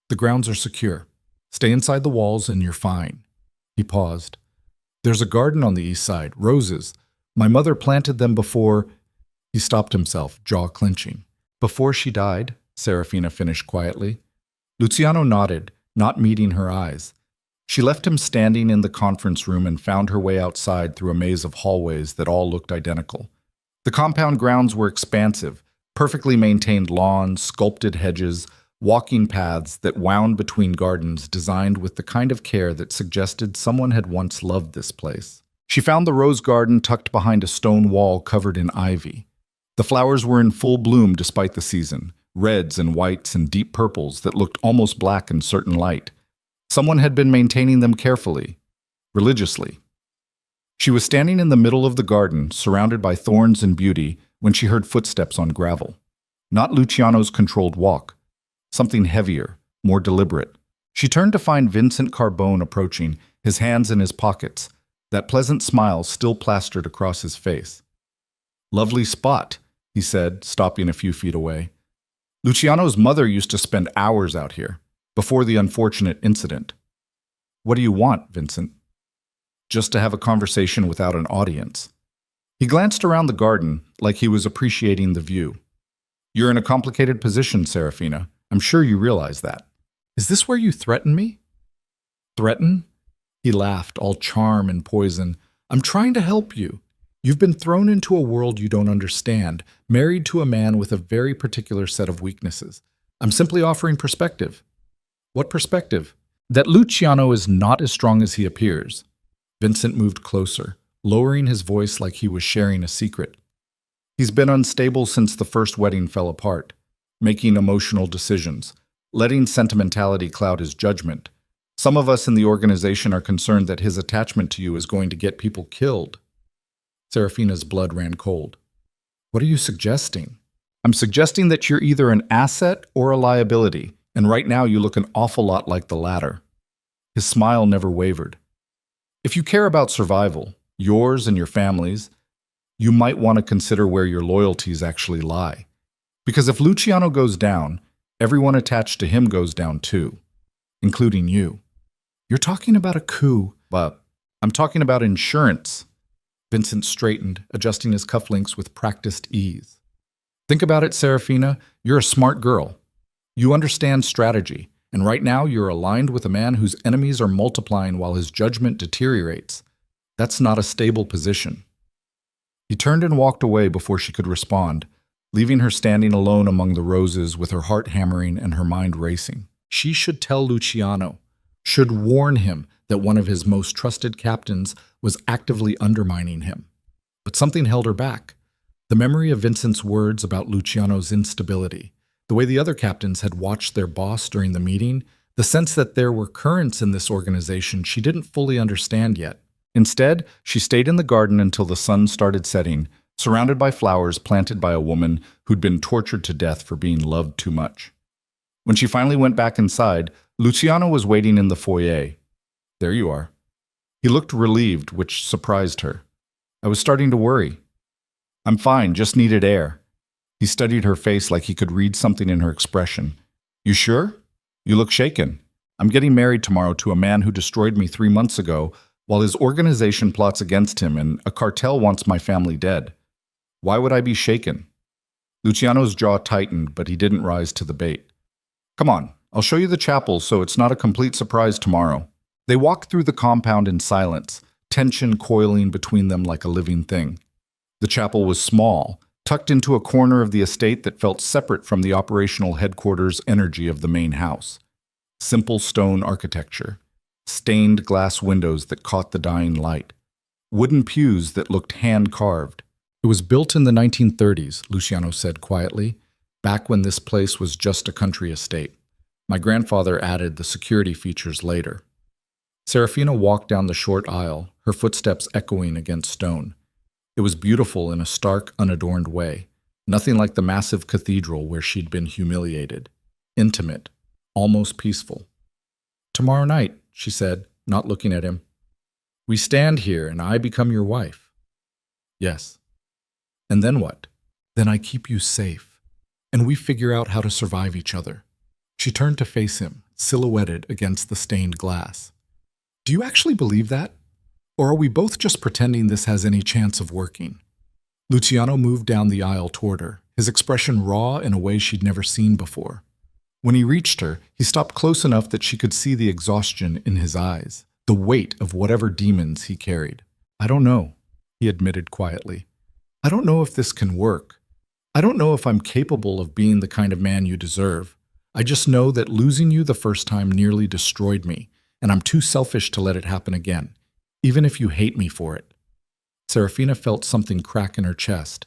The grounds are secure. Stay inside the walls and you're fine. He paused. There's a garden on the east side, roses. My mother planted them before... He stopped himself, jaw clenching. Before she died, Serafina finished quietly. Luciano nodded, not meeting her eyes. She left him standing in the conference room and found her way outside through a maze of hallways that all looked identical. The compound grounds were expansive, perfectly maintained lawns, sculpted hedges, walking paths that wound between gardens designed with the kind of care that suggested someone had once loved this place. She found the rose garden tucked behind a stone wall covered in ivy. The flowers were in full bloom despite the season, reds and whites and deep purples that looked almost black in certain light. Someone had been maintaining them carefully, religiously. She was standing in the middle of the garden, surrounded by thorns and beauty, when she heard footsteps on gravel. Not Luciano's controlled walk. Something heavier, more deliberate. She turned to find Vincent Carbone approaching, his hands in his pockets, that pleasant smile still plastered across his face. Lovely spot, he said, stopping a few feet away. Luciano's mother used to spend hours out here, before the unfortunate incident. What do you want, Vincent? Just to have a conversation without an audience. He glanced around the garden, like he was appreciating the view. You're in a complicated position, Serafina. I'm sure you realize that. Is this where you threaten me? Threaten? He laughed, all charm and poison. I'm trying to help you. You've been thrown into a world you don't understand, married to a man with a very particular set of weaknesses. I'm simply offering perspective. What perspective? That Luciano is not as strong as he appears. Vincent moved closer, lowering his voice like he was sharing a secret. He's been unstable since the first wedding fell apart, making emotional decisions, letting sentimentality cloud his judgment. Some of us in the organization are concerned that his attachment to you is going to get people killed. Serafina's blood ran cold. What are you suggesting? I'm suggesting that you're either an asset or a liability, and right now you look an awful lot like the latter. His smile never wavered. If you care about survival, yours and your family's, you might want to consider where your loyalties actually lie. Because if Luciano goes down, everyone attached to him goes down too, including you. You're talking about a coup, but I'm talking about insurance. Vincent straightened, adjusting his cufflinks with practiced ease. Think about it, Serafina. You're a smart girl. You understand strategy, and right now you're aligned with a man whose enemies are multiplying while his judgment deteriorates. That's not a stable position. He turned and walked away before she could respond, leaving her standing alone among the roses with her heart hammering and her mind racing. She should tell Luciano, should warn him that one of his most trusted captains was actively undermining him. But something held her back. The memory of Vincent's words about Luciano's instability, the way the other captains had watched their boss during the meeting, the sense that there were currents in this organization she didn't fully understand yet. Instead, she stayed in the garden until the sun started setting, surrounded by flowers planted by a woman who'd been tortured to death for being loved too much. When she finally went back inside, Luciano was waiting in the foyer. There you are. He looked relieved, which surprised her. I was starting to worry. I'm fine, just needed air. He studied her face like he could read something in her expression. You sure? You look shaken. I'm getting married tomorrow to a man who destroyed me 3 months ago, while his organization plots against him and a cartel wants my family dead. Why would I be shaken? Luciano's jaw tightened, but he didn't rise to the bait. Come on, I'll show you the chapel so it's not a complete surprise tomorrow. They walked through the compound in silence, tension coiling between them like a living thing. The chapel was small, tucked into a corner of the estate that felt separate from the operational headquarters energy of the main house. Simple stone architecture, stained glass windows that caught the dying light, wooden pews that looked hand-carved. It was built in the 1930s, Luciano said quietly, back when this place was just a country estate. My grandfather added the security features later. Serafina walked down the short aisle, her footsteps echoing against stone. It was beautiful in a stark, unadorned way, nothing like the massive cathedral where she'd been humiliated. Intimate, almost peaceful. Tomorrow night, she said, not looking at him. We stand here and I become your wife. Yes. And then what? Then I keep you safe, and we figure out how to survive each other. She turned to face him, silhouetted against the stained glass. Do you actually believe that? Or are we both just pretending this has any chance of working? Luciano moved down the aisle toward her, his expression raw in a way she'd never seen before. When he reached her, he stopped close enough that she could see the exhaustion in his eyes, the weight of whatever demons he carried. I don't know, he admitted quietly. I don't know if this can work. I don't know if I'm capable of being the kind of man you deserve. I just know that losing you the first time nearly destroyed me, and I'm too selfish to let it happen again, even if you hate me for it. Serafina felt something crack in her chest.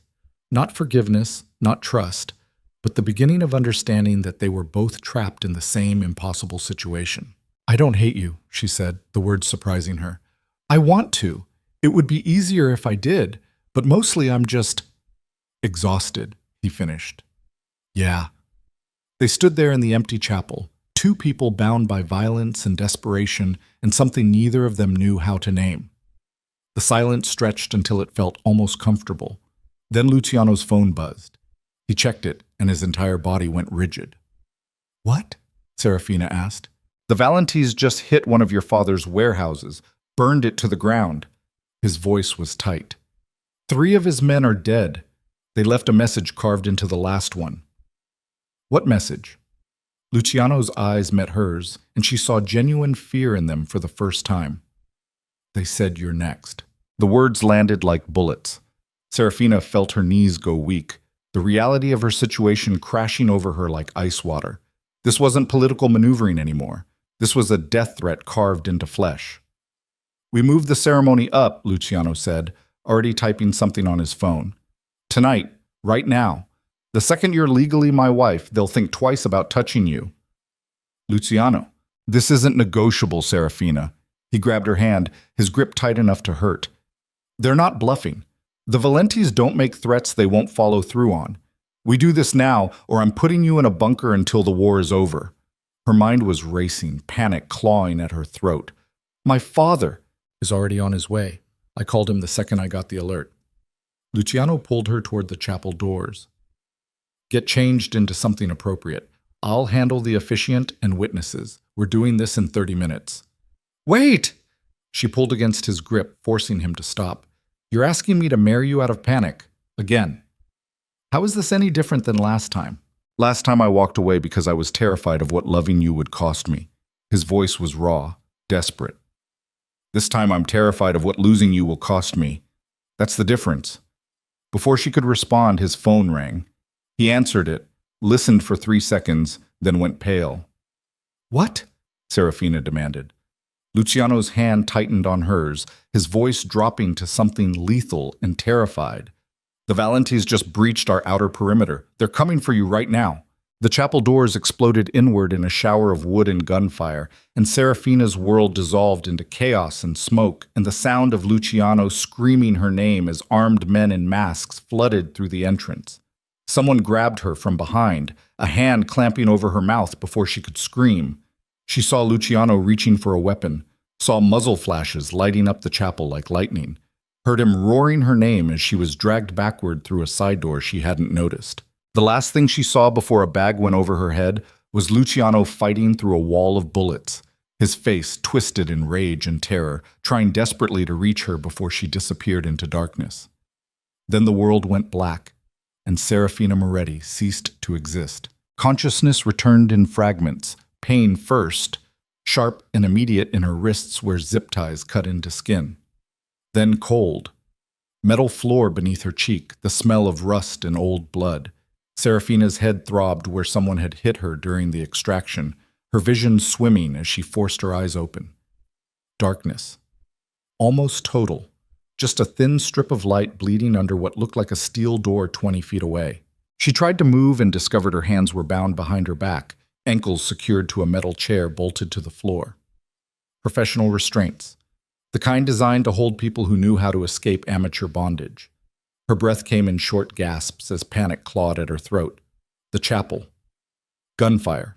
Not forgiveness, not trust, but the beginning of understanding that they were both trapped in the same impossible situation. I don't hate you, she said, the words surprising her. I want to. It would be easier if I did, but mostly I'm just exhausted, he finished. Yeah. They stood there in the empty chapel, two people bound by violence and desperation and something neither of them knew how to name. The silence stretched until it felt almost comfortable. Then Luciano's phone buzzed. He checked it, and his entire body went rigid. What? Serafina asked. The Valentines just hit one of your father's warehouses, burned it to the ground. His voice was tight. 3 of his men are dead. They left a message carved into the last one. What message? Luciano's eyes met hers, and she saw genuine fear in them for the first time. They said you're next. The words landed like bullets. Serafina felt her knees go weak, the reality of her situation crashing over her like ice water. This wasn't political maneuvering anymore. This was a death threat carved into flesh. We moved the ceremony up, Luciano said, already typing something on his phone. Tonight, right now. The second you're legally my wife, they'll think twice about touching you. Luciano, this isn't negotiable, Serafina. He grabbed her hand, his grip tight enough to hurt. They're not bluffing. The Valentis don't make threats they won't follow through on. We do this now, or I'm putting you in a bunker until the war is over. Her mind was racing, panic clawing at her throat. My father is already on his way. I called him the second I got the alert. Luciano pulled her toward the chapel doors. Get changed into something appropriate. I'll handle the officiant and witnesses. We're doing this in 30 minutes. Wait! She pulled against his grip, forcing him to stop. You're asking me to marry you out of panic. Again. How is this any different than last time? Last time I walked away because I was terrified of what loving you would cost me. His voice was raw, desperate. This time I'm terrified of what losing you will cost me. That's the difference. Before she could respond, his phone rang. He answered it, listened for 3 seconds, then went pale. What? Serafina demanded. Luciano's hand tightened on hers, his voice dropping to something lethal and terrified. The Valentis just breached our outer perimeter. They're coming for you right now. The chapel doors exploded inward in a shower of wood and gunfire, and Serafina's world dissolved into chaos and smoke, and the sound of Luciano screaming her name as armed men in masks flooded through the entrance. Someone grabbed her from behind, a hand clamping over her mouth before she could scream. She saw Luciano reaching for a weapon, saw muzzle flashes lighting up the chapel like lightning, heard him roaring her name as she was dragged backward through a side door she hadn't noticed. The last thing she saw before a bag went over her head was Luciano fighting through a wall of bullets, his face twisted in rage and terror, trying desperately to reach her before she disappeared into darkness. Then the world went black, and Serafina Moretti ceased to exist. Consciousness returned in fragments, pain first, sharp and immediate in her wrists where zip ties cut into skin. Then cold. Metal floor beneath her cheek, the smell of rust and old blood. Serafina's head throbbed where someone had hit her during the extraction, her vision swimming as she forced her eyes open. Darkness. Almost total. Just a thin strip of light bleeding under what looked like a steel door 20 feet away. She tried to move and discovered her hands were bound behind her back, ankles secured to a metal chair bolted to the floor. Professional restraints. The kind designed to hold people who knew how to escape amateur bondage. Her breath came in short gasps as panic clawed at her throat. The chapel. Gunfire.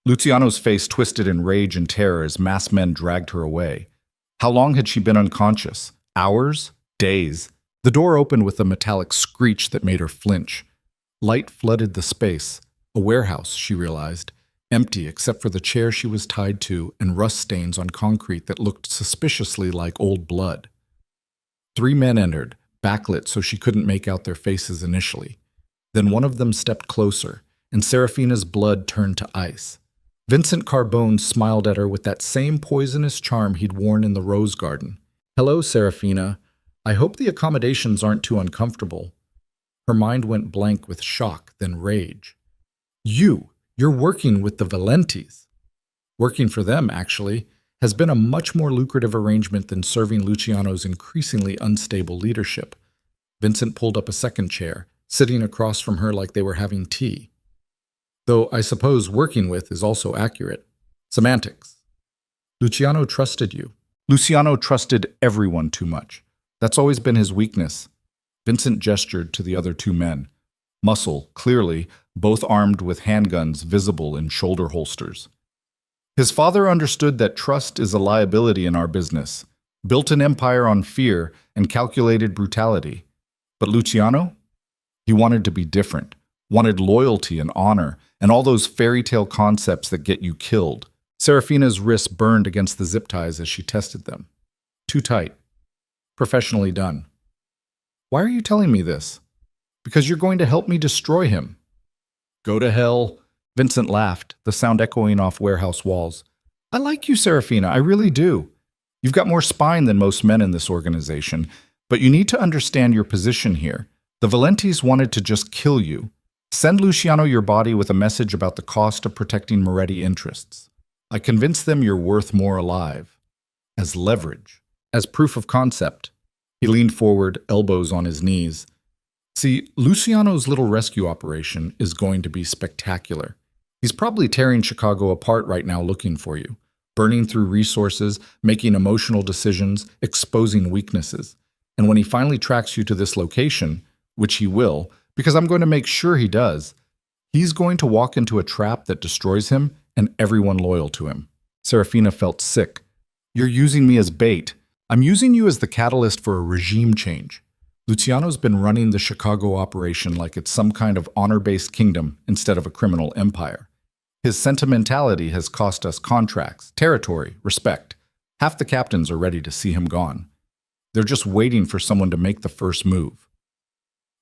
Luciano's face twisted in rage and terror as masked men dragged her away. How long had she been unconscious? Hours? Days? The door opened with a metallic screech that made her flinch. Light flooded the space. A warehouse, she realized, empty except for the chair she was tied to and rust stains on concrete that looked suspiciously like old blood. 3 men entered, backlit so she couldn't make out their faces initially. Then one of them stepped closer, and Serafina's blood turned to ice. Vincent Carbone smiled at her with that same poisonous charm he'd worn in the rose garden. Hello, Serafina. I hope the accommodations aren't too uncomfortable. Her mind went blank with shock, then rage. You're working with the Valentis. Working for them, actually, has been a much more lucrative arrangement than serving Luciano's increasingly unstable leadership. Vincent pulled up a second chair, sitting across from her like they were having tea. Though I suppose working with is also accurate. Semantics. Luciano trusted you. Luciano trusted everyone too much. That's always been his weakness. Vincent gestured to the other 2 men. Muscle, clearly, both armed with handguns visible in shoulder holsters. His father understood that trust is a liability in our business, built an empire on fear and calculated brutality. But Luciano? He wanted to be different, wanted loyalty and honor, and all those fairy tale concepts that get you killed. Serafina's wrists burned against the zip ties as she tested them. Too tight. Professionally done. Why are you telling me this? Because you're going to help me destroy him. Go to hell. Vincent laughed, the sound echoing off warehouse walls. I like you, Serafina, I really do. You've got more spine than most men in this organization, but you need to understand your position here. The Valentis wanted to just kill you. Send Luciano your body with a message about the cost of protecting Moretti interests. I convinced them you're worth more alive. As leverage. As proof of concept. He leaned forward, elbows on his knees. See, Luciano's little rescue operation is going to be spectacular. He's probably tearing Chicago apart right now looking for you, burning through resources, making emotional decisions, exposing weaknesses. And when he finally tracks you to this location, which he will, because I'm going to make sure he does, he's going to walk into a trap that destroys him and everyone loyal to him. Serafina felt sick. You're using me as bait. I'm using you as the catalyst for a regime change. Luciano's been running the Chicago operation like it's some kind of honor-based kingdom instead of a criminal empire. His sentimentality has cost us contracts, territory, respect. Half the captains are ready to see him gone. They're just waiting for someone to make the first move.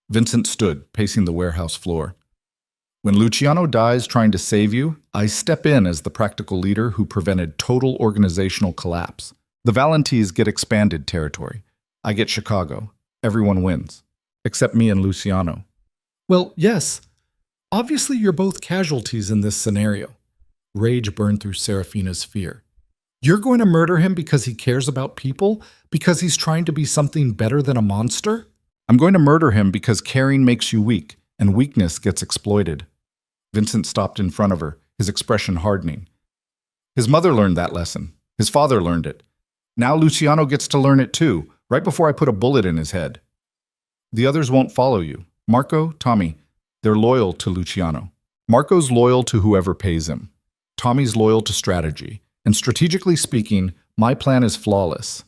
Vincent stood, pacing the warehouse floor. When Luciano dies trying to save you, I step in as the practical leader who prevented total organizational collapse. The Valentis get expanded territory. I get Chicago. Everyone wins. Except me and Luciano. Well, yes. Obviously, you're both casualties in this scenario. Rage burned through Serafina's fear. You're going to murder him because he cares about people? Because he's trying to be something better than a monster? I'm going to murder him because caring makes you weak, and weakness gets exploited. Vincent stopped in front of her, his expression hardening. His mother learned that lesson. His father learned it. Now Luciano gets to learn it too, right before I put a bullet in his head. The others won't follow you. Marco, Tommy, they're loyal to Luciano. Marco's loyal to whoever pays him. Tommy's loyal to strategy. And strategically speaking, my plan is flawless.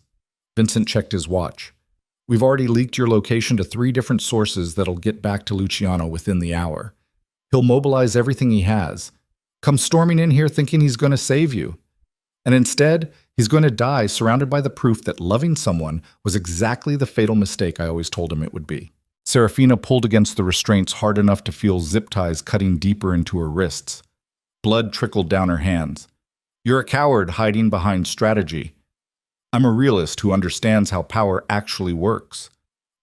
Vincent checked his watch. We've already leaked your location to 3 different sources that'll get back to Luciano within the hour. He'll mobilize everything he has. Come storming in here thinking he's going to save you. And instead, he's going to die surrounded by the proof that loving someone was exactly the fatal mistake I always told him it would be. Serafina pulled against the restraints hard enough to feel zip ties cutting deeper into her wrists. Blood trickled down her hands. You're a coward hiding behind strategy. I'm a realist who understands how power actually works.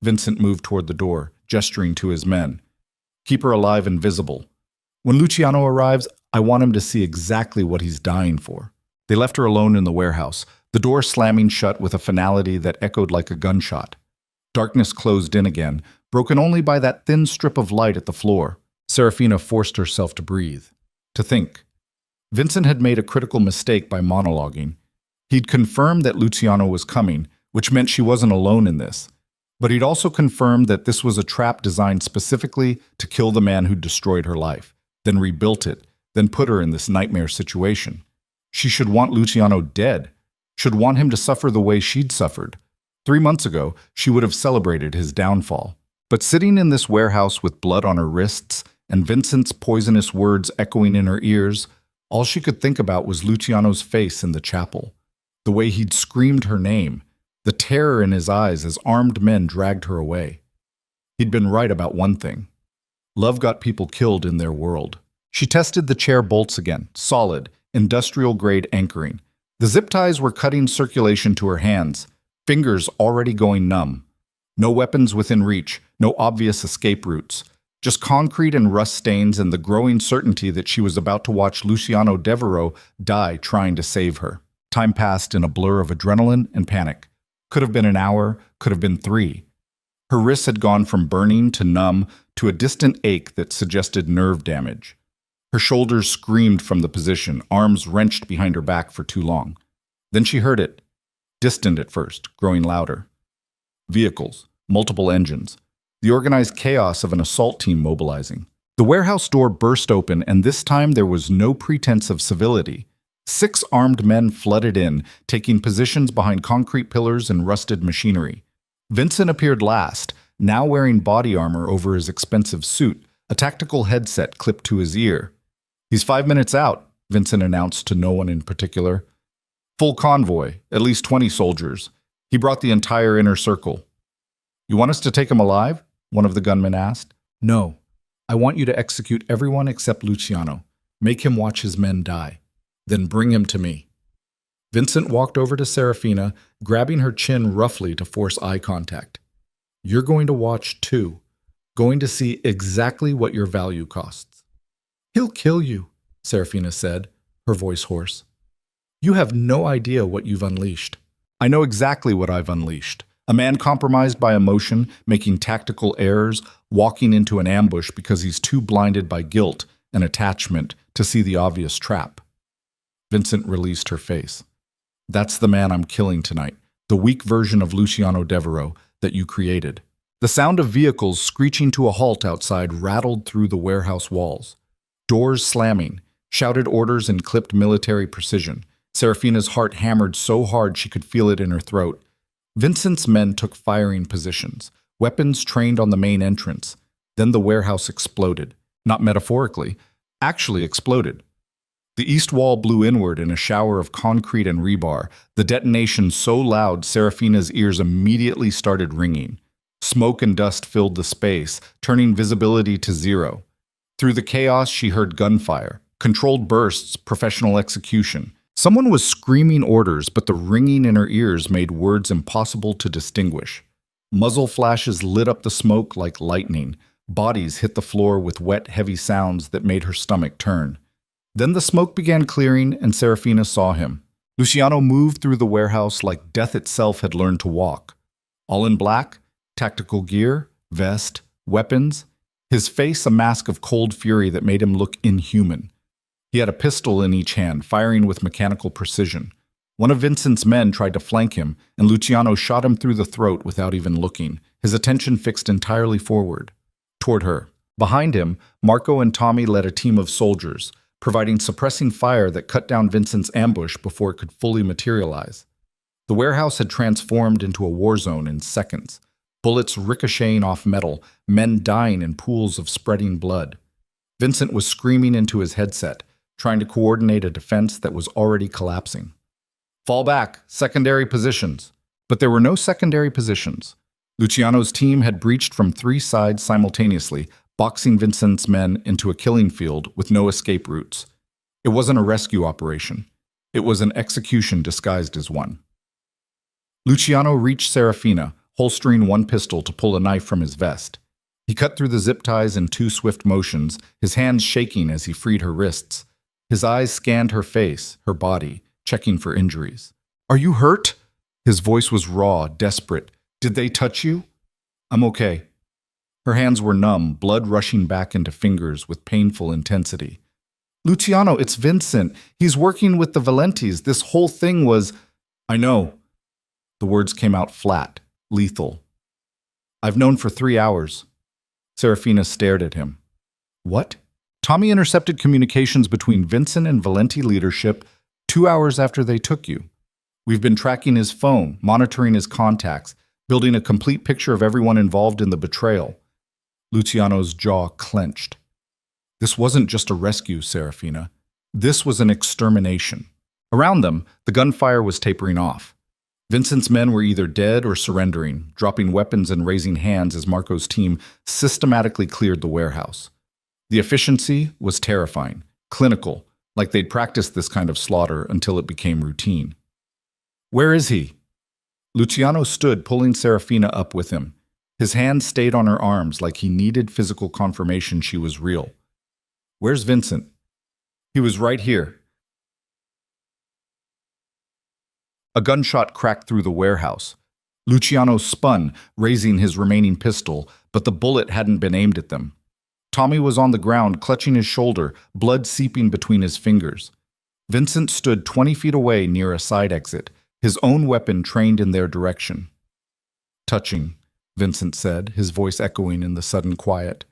Vincent moved toward the door, gesturing to his men. Keep her alive and visible. When Luciano arrives, I want him to see exactly what he's dying for. They left her alone in the warehouse, the door slamming shut with a finality that echoed like a gunshot. Darkness closed in again, broken only by that thin strip of light at the floor. Serafina forced herself to breathe, to think. Vincent had made a critical mistake by monologuing. He'd confirmed that Luciano was coming, which meant she wasn't alone in this. But he'd also confirmed that this was a trap designed specifically to kill the man who destroyed her life, then rebuilt it, then put her in this nightmare situation. She should want Luciano dead, should want him to suffer the way she'd suffered. 3 months ago, she would have celebrated his downfall. But sitting in this warehouse with blood on her wrists and Vincent's poisonous words echoing in her ears, all she could think about was Luciano's face in the chapel, the way he'd screamed her name, the terror in his eyes as armed men dragged her away. He'd been right about one thing. Love got people killed in their world. She tested the chair bolts again, solid, industrial-grade anchoring. The zip ties were cutting circulation to her hands, fingers already going numb. No weapons within reach, no obvious escape routes. Just concrete and rust stains and the growing certainty that she was about to watch Luciano Devereaux die trying to save her. Time passed in a blur of adrenaline and panic. Could have been an hour, could have been 3. Her wrists had gone from burning to numb to a distant ache that suggested nerve damage. Her shoulders screamed from the position, arms wrenched behind her back for too long. Then she heard it, distant at first, growing louder. Vehicles, multiple engines, the organized chaos of an assault team mobilizing. The warehouse door burst open, and this time there was no pretense of civility. 6 armed men flooded in, taking positions behind concrete pillars and rusted machinery. Vincent appeared last, now wearing body armor over his expensive suit, a tactical headset clipped to his ear. He's 5 minutes out, Vincent announced to no one in particular. Full convoy, at least 20 soldiers. He brought the entire inner circle. You want us to take him alive? One of the gunmen asked. No. I want you to execute everyone except Luciano. Make him watch his men die. Then bring him to me. Vincent walked over to Serafina, grabbing her chin roughly to force eye contact. You're going to watch too. Going to see exactly what your value costs. He'll kill you, Serafina said, her voice hoarse. You have no idea what you've unleashed. I know exactly what I've unleashed. A man compromised by emotion, making tactical errors, walking into an ambush because he's too blinded by guilt and attachment to see the obvious trap. Vincent released her face. That's the man I'm killing tonight, the weak version of Luciano Devereaux that you created. The sound of vehicles screeching to a halt outside rattled through the warehouse walls. Doors slamming, shouted orders in clipped military precision. Serafina's heart hammered so hard she could feel it in her throat. Vincent's men took firing positions, weapons trained on the main entrance. Then the warehouse exploded. Not metaphorically, actually exploded. The east wall blew inward in a shower of concrete and rebar, the detonation so loud Serafina's ears immediately started ringing. Smoke and dust filled the space, turning visibility to zero. Through the chaos, she heard gunfire, controlled bursts, professional execution. Someone was screaming orders, but the ringing in her ears made words impossible to distinguish. Muzzle flashes lit up the smoke like lightning. Bodies hit the floor with wet, heavy sounds that made her stomach turn. Then the smoke began clearing, and Serafina saw him. Luciano moved through the warehouse like death itself had learned to walk. All in black, tactical gear, vest, weapons. His face a mask of cold fury that made him look inhuman. He had a pistol in each hand, firing with mechanical precision. One of Vincent's men tried to flank him, and Luciano shot him through the throat without even looking, his attention fixed entirely forward, toward her. Behind him, Marco and Tommy led a team of soldiers, providing suppressing fire that cut down Vincent's ambush before it could fully materialize. The warehouse had transformed into a war zone in seconds. Bullets ricocheting off metal, men dying in pools of spreading blood. Vincent was screaming into his headset, trying to coordinate a defense that was already collapsing. Fall back, secondary positions. But there were no secondary positions. Luciano's team had breached from 3 sides simultaneously, boxing Vincent's men into a killing field with no escape routes. It wasn't a rescue operation. It was an execution disguised as one. Luciano reached Serafina, holstering one pistol to pull a knife from his vest. He cut through the zip ties in 2 swift motions, his hands shaking as he freed her wrists. His eyes scanned her face, her body, checking for injuries. Are you hurt? His voice was raw, desperate. Did they touch you? I'm okay. Her hands were numb, blood rushing back into fingers with painful intensity. Luciano, it's Vincent. He's working with the Valentis. This whole thing was... I know. The words came out flat, lethal. I've known for 3 hours. Serafina stared at him. What? Tommy intercepted communications between Vincent and Valenti leadership 2 hours after they took you. We've been tracking his phone, monitoring his contacts, building a complete picture of everyone involved in the betrayal. Luciano's jaw clenched. This wasn't just a rescue, Serafina. This was an extermination. Around them, the gunfire was tapering off. Vincent's men were either dead or surrendering, dropping weapons and raising hands as Marco's team systematically cleared the warehouse. The efficiency was terrifying, clinical, like they'd practiced this kind of slaughter until it became routine. Where is he? Luciano stood, pulling Serafina up with him. His hands stayed on her arms like he needed physical confirmation she was real. Where's Vincent? He was right here. A gunshot cracked through the warehouse. Luciano spun, raising his remaining pistol, but the bullet hadn't been aimed at them. Tommy was on the ground, clutching his shoulder, blood seeping between his fingers. Vincent stood 20 feet away near a side exit, his own weapon trained in their direction. Touching, Vincent said, his voice echoing in the sudden quiet.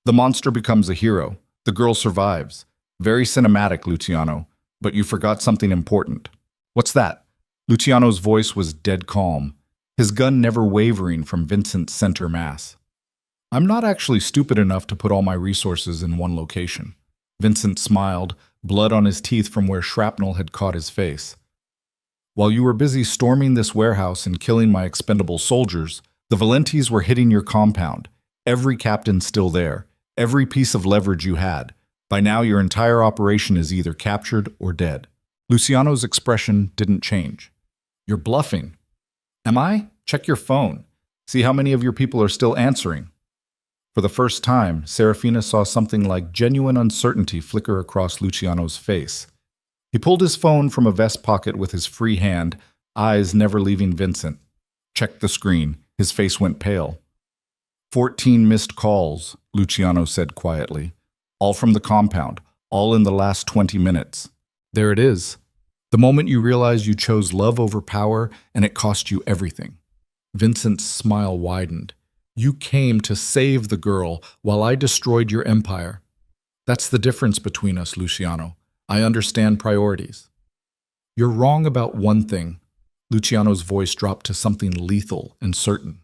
The monster becomes a hero. The girl survives. Very cinematic, Luciano, but you forgot something important. What's that? Luciano's voice was dead calm, his gun never wavering from Vincent's center mass. I'm not actually stupid enough to put all my resources in one location. Vincent smiled, blood on his teeth from where shrapnel had caught his face. While you were busy storming this warehouse and killing my expendable soldiers, the Valentis were hitting your compound. Every captain still there, every piece of leverage you had. By now, your entire operation is either captured or dead. Luciano's expression didn't change. You're bluffing. Am I? Check your phone. See how many of your people are still answering. For the first time, Serafina saw something like genuine uncertainty flicker across Luciano's face. He pulled his phone from a vest pocket with his free hand, eyes never leaving Vincent. Checked the screen. His face went pale. 14 missed calls, Luciano said quietly. All from the compound, all in the last 20 minutes. There it is. The moment you realize you chose love over power and it cost you everything. Vincent's smile widened. You came to save the girl while I destroyed your empire. That's the difference between us, Luciano. I understand priorities. You're wrong about one thing. Luciano's voice dropped to something lethal and certain.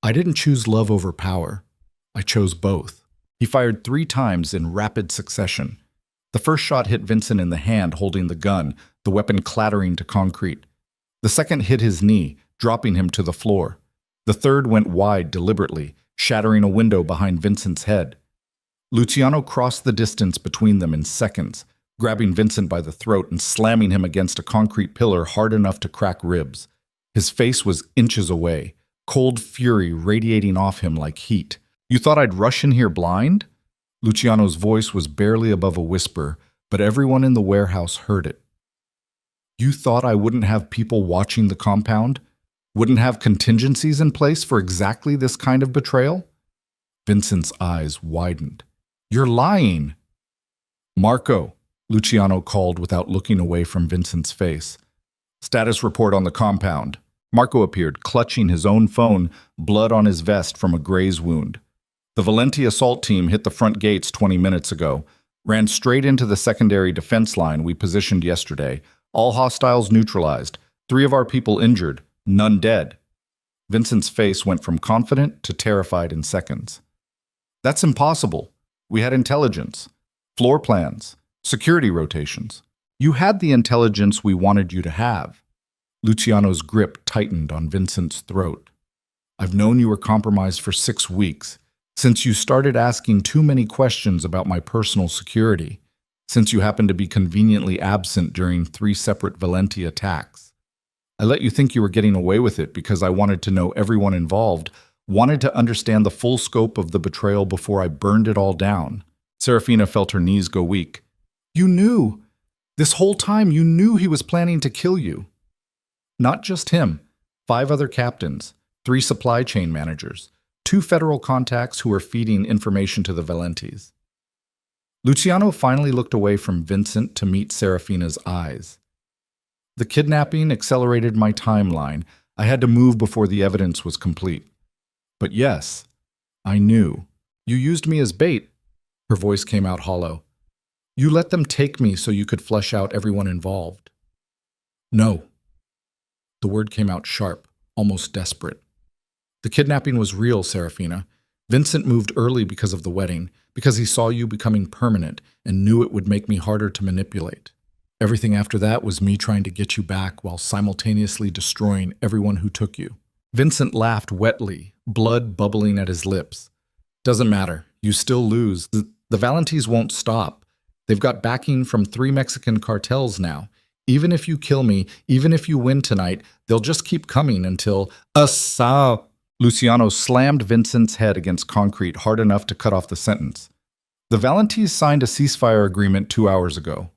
I didn't choose love over power. I chose both. He fired 3 times in rapid succession. The first shot hit Vincent in the hand holding the gun, the weapon clattering to concrete. The second hit his knee, dropping him to the floor. The third went wide deliberately, shattering a window behind Vincent's head. Luciano crossed the distance between them in seconds, grabbing Vincent by the throat and slamming him against a concrete pillar hard enough to crack ribs. His face was inches away, cold fury radiating off him like heat. You thought I'd rush in here blind? Luciano's voice was barely above a whisper, but everyone in the warehouse heard it. You thought I wouldn't have people watching the compound? Wouldn't have contingencies in place for exactly this kind of betrayal? Vincent's eyes widened. You're lying. Marco, Luciano called without looking away from Vincent's face. Status report on the compound. Marco appeared, clutching his own phone, blood on his vest from a graze wound. The Valenti assault team hit the front gates 20 minutes ago, ran straight into the secondary defense line we positioned yesterday. All hostiles neutralized, 3 of our people injured, none dead. Vincent's face went from confident to terrified in seconds. That's impossible. We had intelligence, floor plans, security rotations. You had the intelligence we wanted you to have. Luciano's grip tightened on Vincent's throat. I've known you were compromised for 6 weeks, since you started asking too many questions about my personal security, since you happened to be conveniently absent during 3 separate Valenti attacks. I let you think you were getting away with it because I wanted to know everyone involved, wanted to understand the full scope of the betrayal before I burned it all down. Serafina felt her knees go weak. You knew. This whole time you knew he was planning to kill you. Not just him. 5 other captains, 3 supply chain managers, 2 federal contacts who were feeding information to the Valentis. Luciano finally looked away from Vincent to meet Serafina's eyes. The kidnapping accelerated my timeline. I had to move before the evidence was complete. But yes, I knew. You used me as bait. Her voice came out hollow. You let them take me so you could flesh out everyone involved. No. The word came out sharp, almost desperate. The kidnapping was real, Serafina. Vincent moved early because of the wedding, because he saw you becoming permanent and knew it would make me harder to manipulate. Everything after that was me trying to get you back while simultaneously destroying everyone who took you. Vincent laughed wetly, blood bubbling at his lips. Doesn't matter. You still lose. The Valentis won't stop. They've got backing from 3 Mexican cartels now. Even if you kill me, even if you win tonight, they'll just keep coming until Asao. Luciano slammed Vincent's head against concrete hard enough to cut off the sentence. The Valentis signed a ceasefire agreement 2 hours ago,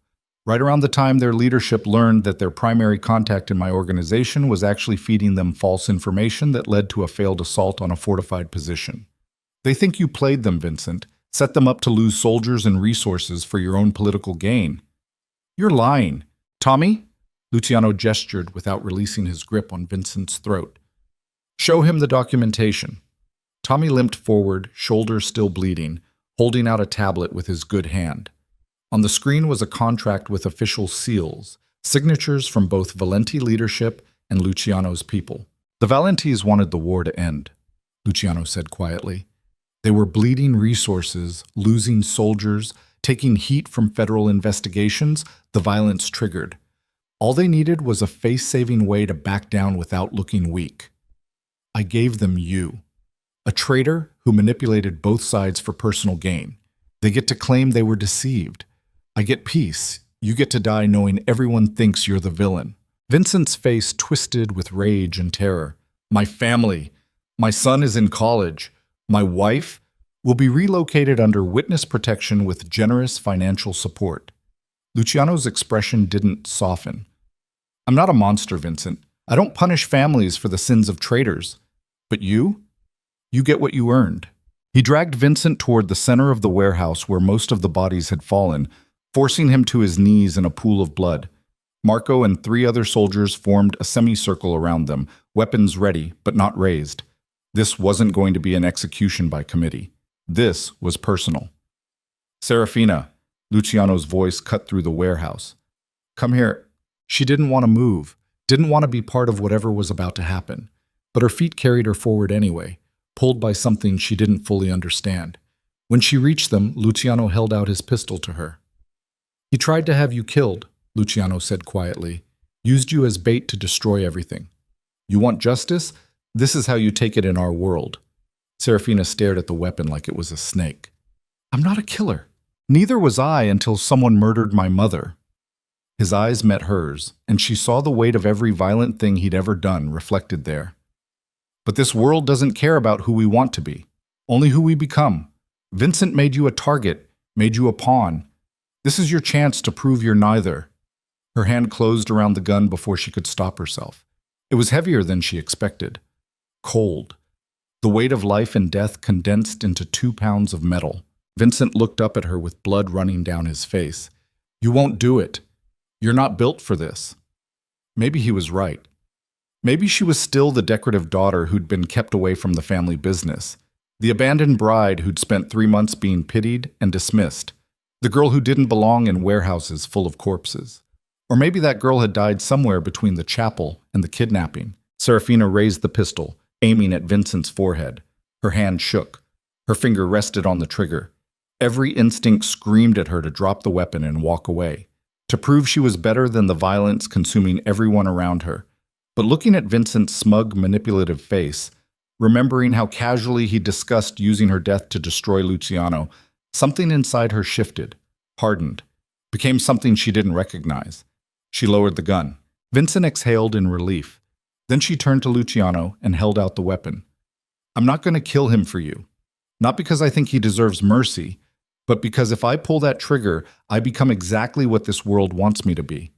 right around the time their leadership learned that their primary contact in my organization was actually feeding them false information that led to a failed assault on a fortified position. They think you played them, Vincent, set them up to lose soldiers and resources for your own political gain. You're lying. Tommy? Luciano gestured without releasing his grip on Vincent's throat. Show him the documentation. Tommy limped forward, shoulders still bleeding, holding out a tablet with his good hand. On the screen was a contract with official seals, signatures from both Valenti leadership and Luciano's people. The Valentis wanted the war to end, Luciano said quietly. They were bleeding resources, losing soldiers, taking heat from federal investigations. The violence triggered. All they needed was a face-saving way to back down without looking weak. I gave them you, a traitor who manipulated both sides for personal gain. They get to claim they were deceived. I get peace. You get to die knowing everyone thinks you're the villain. Vincent's face twisted with rage and terror. My family. My son is in college. My wife will be relocated under witness protection with generous financial support. Luciano's expression didn't soften. I'm not a monster, Vincent. I don't punish families for the sins of traitors. But you? You get what you earned. He dragged Vincent toward the center of the warehouse where most of the bodies had fallen, forcing him to his knees in a pool of blood. Marco and 3 other soldiers formed a semicircle around them, weapons ready but not raised. This wasn't going to be an execution by committee. This was personal. Serafina, Luciano's voice cut through the warehouse. Come here. She didn't want to move, didn't want to be part of whatever was about to happen, but her feet carried her forward anyway, pulled by something she didn't fully understand. When she reached them, Luciano held out his pistol to her. He tried to have you killed, Luciano said quietly. Used you as bait to destroy everything. You want justice? This is how you take it in our world. Serafina stared at the weapon like it was a snake. I'm not a killer. Neither was I until someone murdered my mother. His eyes met hers, and she saw the weight of every violent thing he'd ever done reflected there. But this world doesn't care about who we want to be, only who we become. Vincent made you a target, made you a pawn. This is your chance to prove you're neither. Her hand closed around the gun before she could stop herself. It was heavier than she expected. Cold. The weight of life and death condensed into 2 pounds of metal. Vincent looked up at her with blood running down his face. You won't do it. You're not built for this. Maybe he was right. Maybe she was still the decorative daughter who'd been kept away from the family business, the abandoned bride who'd spent 3 months being pitied and dismissed, the girl who didn't belong in warehouses full of corpses. Or maybe that girl had died somewhere between the chapel and the kidnapping. Serafina raised the pistol, aiming at Vincent's forehead. Her hand shook. Her finger rested on the trigger. Every instinct screamed at her to drop the weapon and walk away, to prove she was better than the violence consuming everyone around her. But looking at Vincent's smug, manipulative face, remembering how casually he discussed using her death to destroy Luciano, something inside her shifted, hardened, became something she didn't recognize. She lowered the gun. Vincent exhaled in relief. Then she turned to Luciano and held out the weapon. I'm not going to kill him for you. Not because I think he deserves mercy, but because if I pull that trigger, I become exactly what this world wants me to be.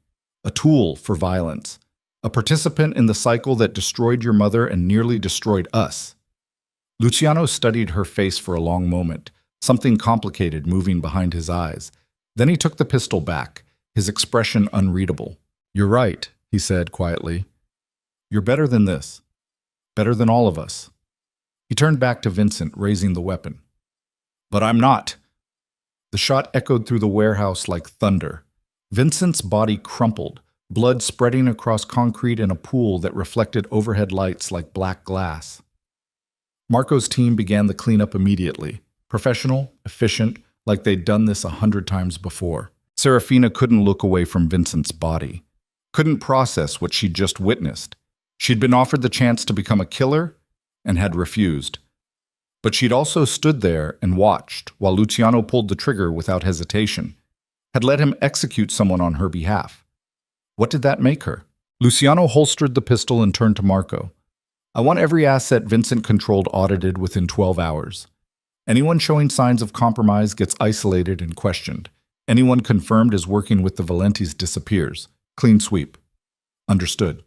A tool for violence. A participant in the cycle that destroyed your mother and nearly destroyed us. Luciano studied her face for a long moment, something complicated moving behind his eyes. Then he took the pistol back, his expression unreadable. You're right, he said quietly. You're better than this. Better than all of us. He turned back to Vincent, raising the weapon. But I'm not. The shot echoed through the warehouse like thunder. Vincent's body crumpled, blood spreading across concrete in a pool that reflected overhead lights like black glass. Marco's team began the cleanup immediately, professional, efficient, like they'd done this 100 times before. Serafina couldn't look away from Vincent's body, couldn't process what she'd just witnessed. She'd been offered the chance to become a killer and had refused. But she'd also stood there and watched while Luciano pulled the trigger without hesitation, had let him execute someone on her behalf. What did that make her? Luciano holstered the pistol and turned to Marco. I want every asset Vincent controlled audited within 12 hours. Anyone showing signs of compromise gets isolated and questioned. Anyone confirmed as working with the Valentis disappears. Clean sweep. Understood.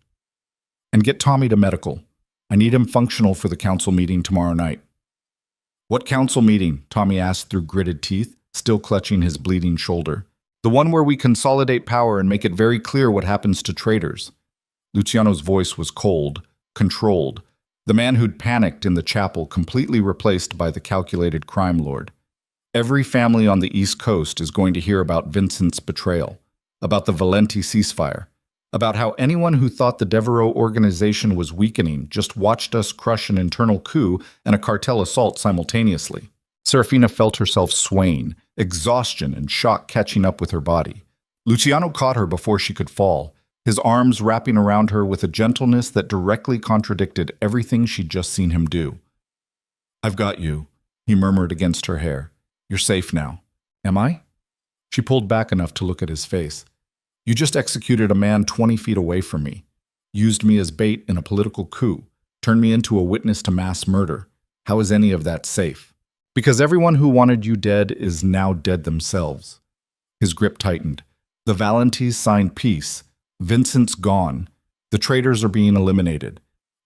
And get Tommy to medical. I need him functional for the council meeting tomorrow night. What council meeting? Tommy asked through gritted teeth, still clutching his bleeding shoulder. The one where we consolidate power and make it very clear what happens to traitors. Luciano's voice was cold, controlled. The man who'd panicked in the chapel completely replaced by the calculated crime lord. Every family on the East Coast is going to hear about Vincent's betrayal, about the Valenti ceasefire, about how anyone who thought the Devereaux organization was weakening just watched us crush an internal coup and a cartel assault simultaneously. Serafina felt herself swaying, exhaustion and shock catching up with her body. Luciano caught her before she could fall, his arms wrapping around her with a gentleness that directly contradicted everything she'd just seen him do. I've got you, he murmured against her hair. You're safe now. Am I? She pulled back enough to look at his face. You just executed a man 20 feet away from me, used me as bait in a political coup, turned me into a witness to mass murder. How is any of that safe? Because everyone who wanted you dead is now dead themselves. His grip tightened. The Valentis signed peace. Vincent's gone. The traitors are being eliminated.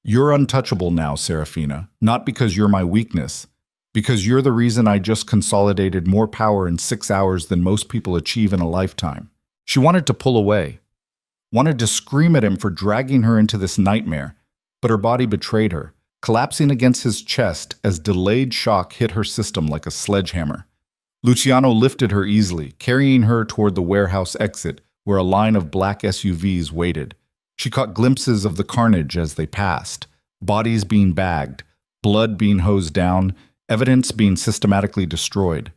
You're untouchable now, Serafina, not because you're my weakness, because you're the reason I just consolidated more power in 6 hours than most people achieve in a lifetime. She wanted to pull away, wanted to scream at him for dragging her into this nightmare, but her body betrayed her, collapsing against his chest as delayed shock hit her system like a sledgehammer. Luciano lifted her easily, carrying her toward the warehouse exit where a line of black SUVs waited. She caught glimpses of the carnage as they passed, bodies being bagged, blood being hosed down, evidence being systematically destroyed,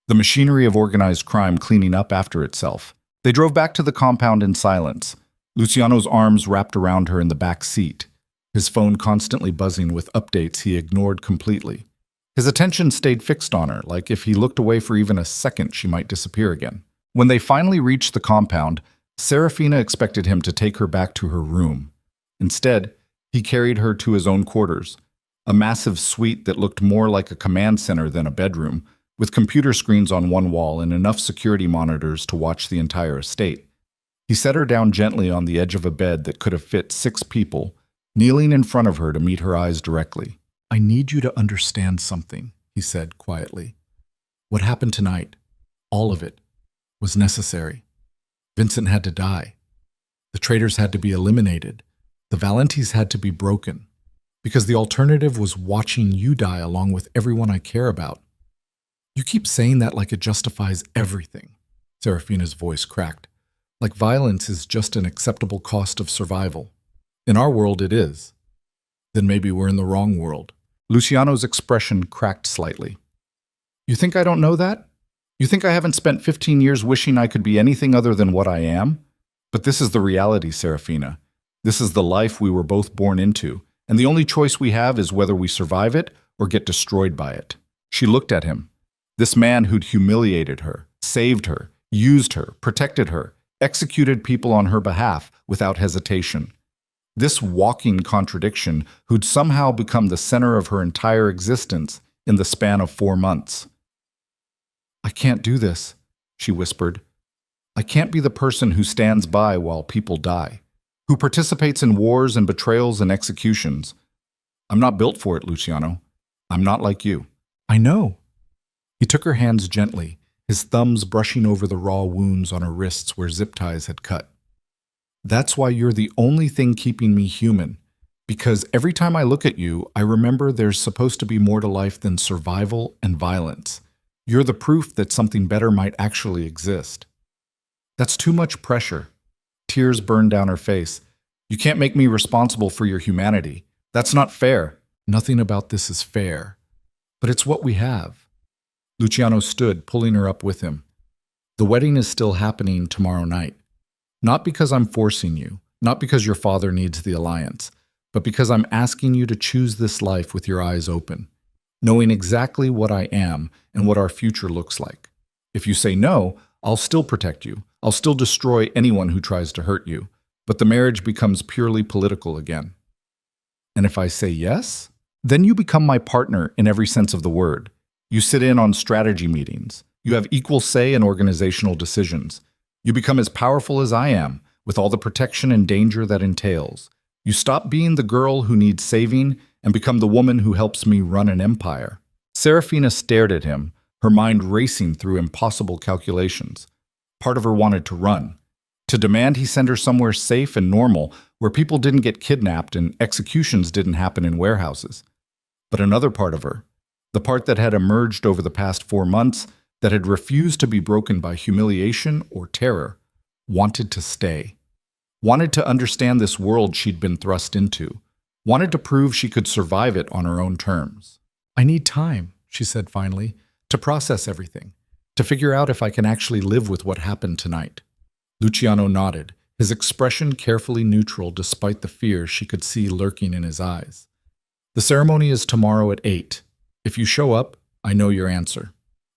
the machinery of organized crime cleaning up after itself. They drove back to the compound in silence, Luciano's arms wrapped around her in the back seat, his phone constantly buzzing with updates he ignored completely. His attention stayed fixed on her, like if he looked away for even a second she might disappear again. When they finally reached the compound, Serafina expected him to take her back to her room. Instead, he carried her to his own quarters, a massive suite that looked more like a command center than a bedroom, with computer screens on one wall and enough security monitors to watch the entire estate. He set her down gently on the edge of a bed that could have fit 6 people, kneeling in front of her to meet her eyes directly. "I need you to understand something," he said quietly. "What happened tonight, all of it, was necessary. Vincent had to die. The traitors had to be eliminated. The Valentis had to be broken. Because the alternative was watching you die along with everyone I care about. You keep saying that like it justifies everything." Serafina's voice cracked. "Like violence is just an acceptable cost of survival. In our world it is. Then maybe we're in the wrong world." Luciano's expression cracked slightly. "You think I don't know that? You think I haven't spent 15 years wishing I could be anything other than what I am? But this is the reality, Serafina. This is the life we were both born into, and the only choice we have is whether we survive it or get destroyed by it." She looked at him. This man who'd humiliated her, saved her, used her, protected her, executed people on her behalf without hesitation. This walking contradiction who'd somehow become the center of her entire existence in the span of 4 months. "I can't do this," she whispered. "I can't be the person who stands by while people die, who participates in wars and betrayals and executions. I'm not built for it, Luciano. I'm not like you." "I know." He took her hands gently, his thumbs brushing over the raw wounds on her wrists where zip ties had cut. "That's why you're the only thing keeping me human. Because every time I look at you, I remember there's supposed to be more to life than survival and violence. You're the proof that something better might actually exist." "That's too much pressure." Tears burned down her face. "You can't make me responsible for your humanity. That's not fair." "Nothing about this is fair. But it's what we have." Luciano stood, pulling her up with him. "The wedding is still happening tomorrow night. Not because I'm forcing you, not because your father needs the alliance, but because I'm asking you to choose this life with your eyes open, knowing exactly what I am and what our future looks like. If you say no, I'll still protect you. I'll still destroy anyone who tries to hurt you, but the marriage becomes purely political again. And if I say yes, then you become my partner in every sense of the word. You sit in on strategy meetings. You have equal say in organizational decisions. You become as powerful as I am, with all the protection and danger that entails. You stop being the girl who needs saving and become the woman who helps me run an empire." Serafina stared at him, her mind racing through impossible calculations. Part of her wanted to run, to demand he send her somewhere safe and normal, where people didn't get kidnapped and executions didn't happen in warehouses. But another part of her, the part that had emerged over the past 4 months, that had refused to be broken by humiliation or terror, wanted to stay. Wanted to understand this world she'd been thrust into. Wanted to prove she could survive it on her own terms. "I need time," she said finally, "to process everything, to figure out if I can actually live with what happened tonight." Luciano nodded, his expression carefully neutral despite the fear she could see lurking in his eyes. "The ceremony is tomorrow at 8. If you show up, I know your answer.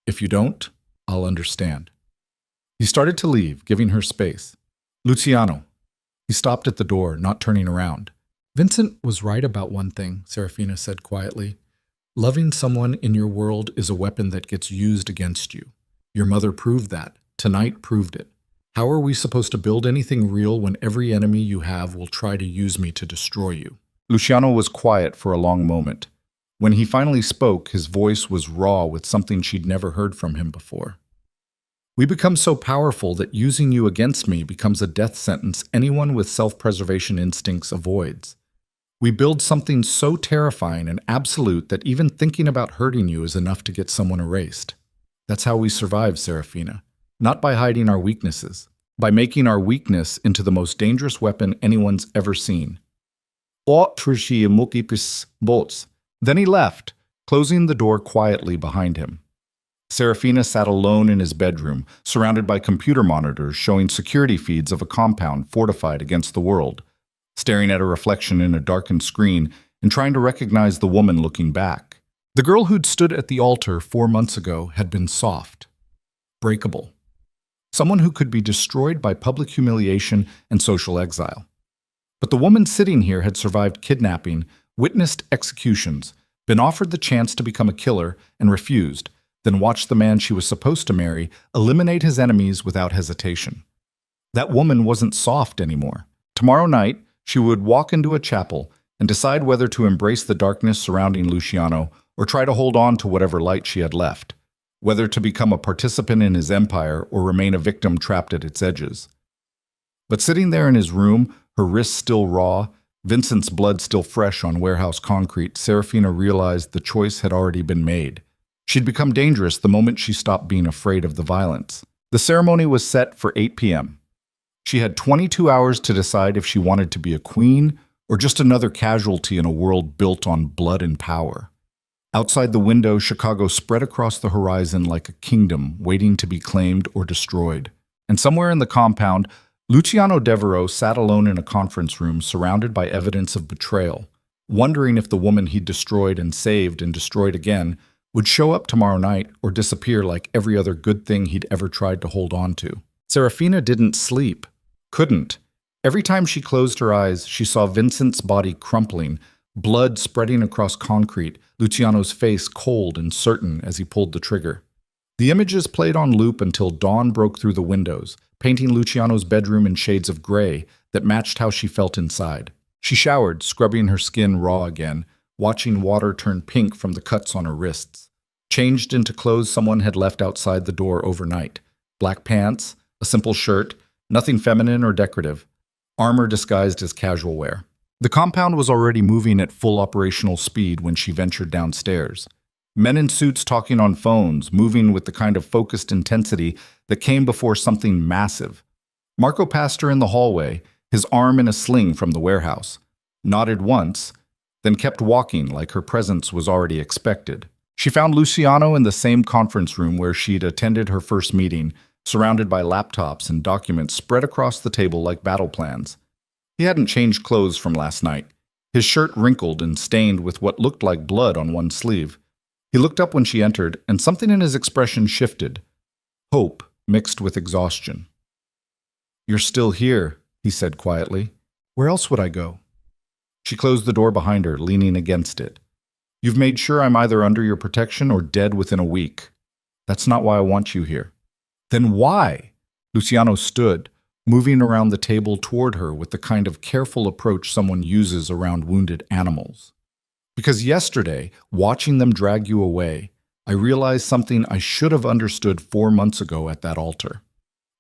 If you don't, I'll understand." He started to leave, giving her space. Luciano. He stopped at the door, not turning around. Vincent was right about one thing, Serafina said quietly. Loving someone in your world is a weapon that gets used against you. Your mother proved that. Tonight proved it. How are we supposed to build anything real when every enemy you have will try to use me to destroy you? Luciano was quiet for a long moment. When he finally spoke, his voice was raw with something she'd never heard from him before. We become so powerful that using you against me becomes a death sentence anyone with self-preservation instincts avoids. We build something so terrifying and absolute that even thinking about hurting you is enough to get someone erased. That's how we survive, Serafina. Not by hiding our weaknesses, by making our weakness into the most dangerous weapon anyone's ever seen. Then he left, closing the door quietly behind him. Serafina sat alone in his bedroom, surrounded by computer monitors showing security feeds of a compound fortified against the world, staring at a reflection in a darkened screen and trying to recognize the woman looking back. The girl who'd stood at the altar 4 months ago had been soft, breakable. Someone who could be destroyed by public humiliation and social exile. But the woman sitting here had survived kidnapping, witnessed executions, been offered the chance to become a killer and refused, then watched the man she was supposed to marry eliminate his enemies without hesitation. That woman wasn't soft anymore. Tomorrow night, she would walk into a chapel and decide whether to embrace the darkness surrounding Luciano or try to hold on to whatever light she had left, whether to become a participant in his empire or remain a victim trapped at its edges. But sitting there in his room, her wrists still raw, Vincent's blood still fresh on warehouse concrete, Serafina realized the choice had already been made. She'd become dangerous the moment she stopped being afraid of the violence. The ceremony was set for 8 p.m. She had 22 hours to decide if she wanted to be a queen or just another casualty in a world built on blood and power. Outside the window, Chicago spread across the horizon like a kingdom waiting to be claimed or destroyed. And somewhere in the compound, Luciano Devereaux sat alone in a conference room surrounded by evidence of betrayal, wondering if the woman he'd destroyed and destroyed again would show up tomorrow night or disappear like every other good thing he'd ever tried to hold on to. Serafina didn't sleep. Couldn't. Every time she closed her eyes, she saw Vincent's body crumpling, blood spreading across concrete, Luciano's face cold and certain as he pulled the trigger. The images played on loop until dawn broke through the windows, painting Luciano's bedroom in shades of gray that matched how she felt inside. She showered, scrubbing her skin raw again, watching water turn pink from the cuts on her wrists. Changed into clothes someone had left outside the door overnight. Black pants, a simple shirt, nothing feminine or decorative. Armor disguised as casual wear. The compound was already moving at full operational speed when she ventured downstairs. Men in suits talking on phones, moving with the kind of focused intensity that came before something massive. Marco passed her in the hallway, his arm in a sling from the warehouse. Nodded once, then kept walking like her presence was already expected. She found Luciano in the same conference room where she'd attended her first meeting, surrounded by laptops and documents spread across the table like battle plans. He hadn't changed clothes from last night, his shirt wrinkled and stained with what looked like blood on one sleeve. He looked up when she entered, and something in his expression shifted. Hope mixed with exhaustion. "You're still here," he said quietly. "Where else would I go?" She closed the door behind her, leaning against it. "You've made sure I'm either under your protection or dead within a week. That's not why I want you here." "Then why?" Luciano stood, moving around the table toward her with the kind of careful approach someone uses around wounded animals. "Because yesterday, watching them drag you away, I realized something I should have understood 4 months ago at that altar.